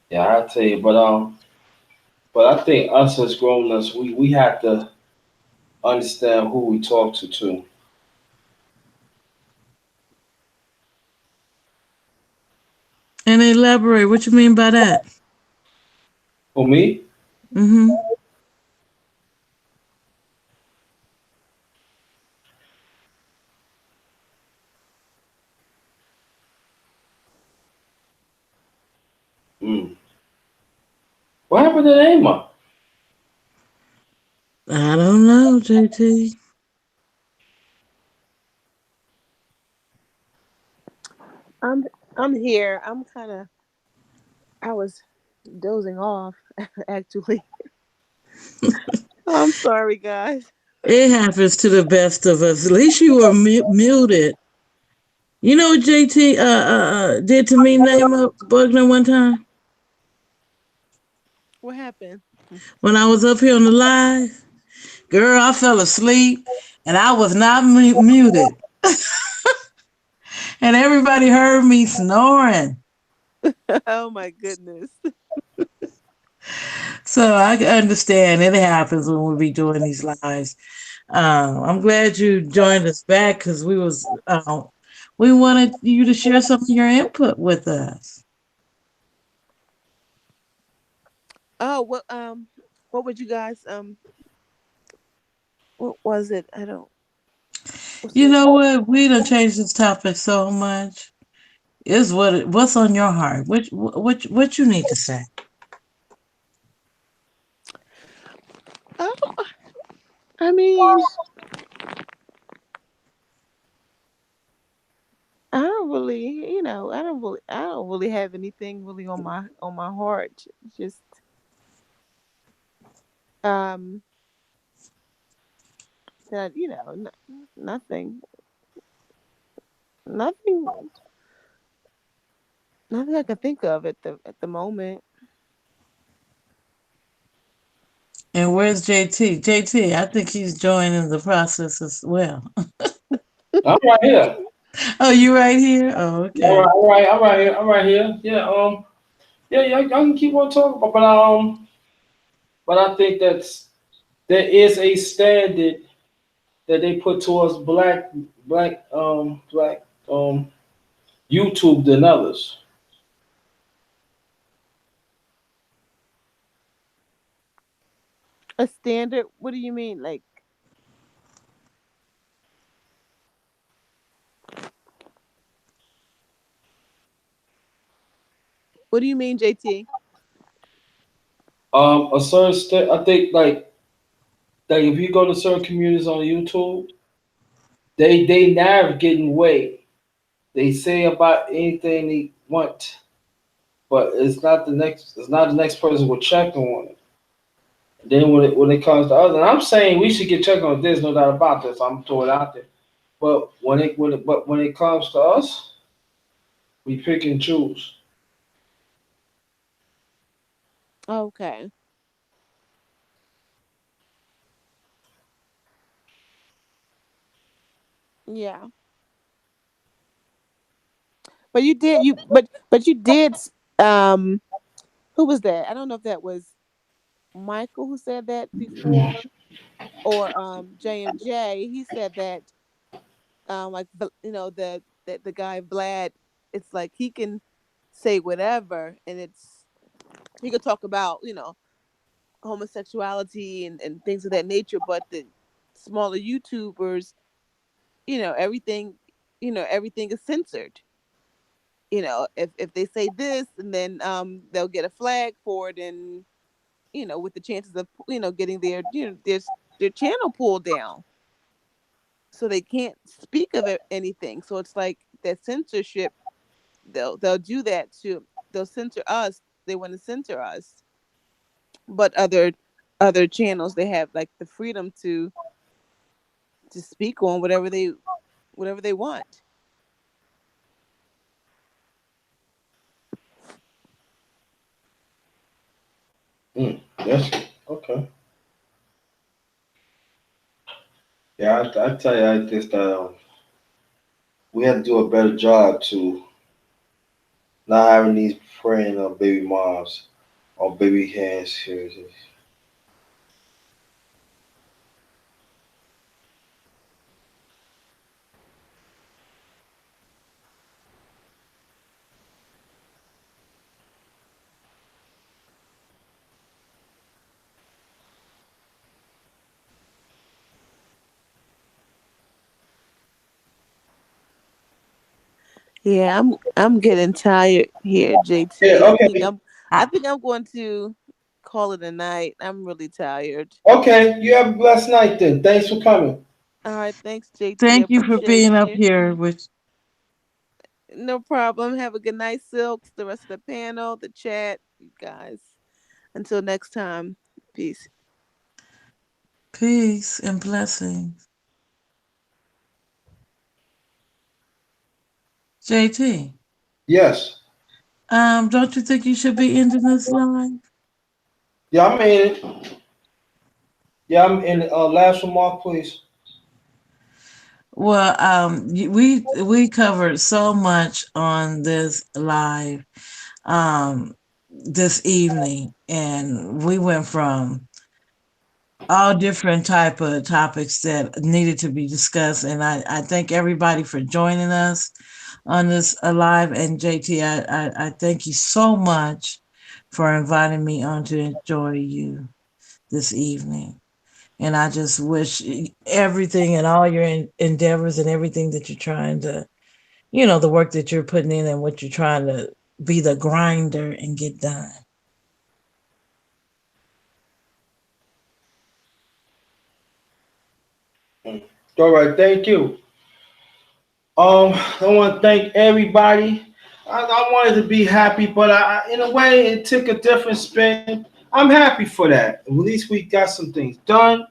Yeah, I tell you, but I think us as grown ups, we have to understand who we talk to too. And elaborate, what you mean by that? For me, Mm-hmm. mm. What happened to Neymar? I don't know, JT. I'm I'm here. I was dozing off actually. I'm sorry, guys. It happens to the best of us. At least you were muted. You know what JT did to me, Naima Bugner, one time What happened? when I was up here on the live? Girl, I fell asleep and I was not muted, and everybody heard me snoring. Oh my goodness. So I can understand it happens when we be doing these lives. I'm glad you joined us back because we wanted you to share some of your input with us. Oh, what would you guys what was it? I don't what's You it? know what? We done changed this topic so much. Is what's on your heart? What you need to say? Oh, I mean, I don't really have anything really on my heart. Just um that nothing, nothing, nothing I can think of at the moment. And where's JT? JT, I think he's joining the process as well. I'm right here. Oh, you right here? Oh, All okay. right, all right, I'm right here. I'm right here. Yeah, yeah, y'all can keep on talking, but I think there is a standard that they put towards black YouTube than others. A standard? What do you mean? Like, What do you mean, JT? A certain I think like if you go to certain communities on YouTube, they navigate away. They say about anything they want, but it's not the next person will check on it. Then when it comes to others, and I'm saying we should get checked on this, no doubt about this. I'm throwing it out there. But when it comes to us, we pick and choose. Okay. Yeah. But you did who was that? I don't know if that was Michael who said that before or J&J. He said that like the guy Vlad, it's like he can say whatever and he could talk about, homosexuality and things of that nature, but the smaller YouTubers, everything, everything is censored. If they say this and then they'll get a flag for it, and with the chances of getting their channel pulled down, so they can't speak of anything. So it's like that censorship. They'll do that too. They'll censor us. They want to censor us, but other channels, they have like the freedom to speak on whatever they want. Yes. Okay. Yeah, I tell you, I just we have to do a better job to not having these praying baby moms or baby hands here. Yeah, I'm getting tired here, Yeah. JT. Okay. I think I'm going to call it a night. I'm really tired. Okay. You have a blessed night then. Thanks for coming. All right, thanks, JT. I Thank you for appreciate being up you. here with No problem. Have a good night, Silks, the rest of the panel, the chat, you guys. Until next time, peace. peace and blessings. JT, Yes. don't you think you should be ending this live? Yeah, I'm in it. Yeah, I'm in it. Last remark, please. Well, we covered so much on this live this evening, and we went from all different type of topics that needed to be discussed. And I thank everybody for joining us on this live. And JT, I thank you so much for inviting me on to enjoy you this evening. And I just wish everything and all your endeavors and everything that you're trying to, the work that you're putting in and what you're trying to be the grinder and get done. All right. Thank you. I want to thank everybody. I wanted to be happy, but in a way, it took a different spin. I'm happy for that. At least we got some things done.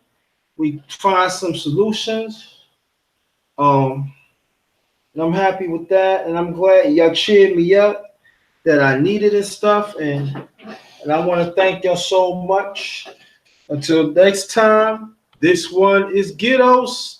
We find some solutions. And I'm happy with that, and I'm glad y'all cheered me up that I needed and stuff. And I want to thank y'all so much. Until next time, this one is Ghettos.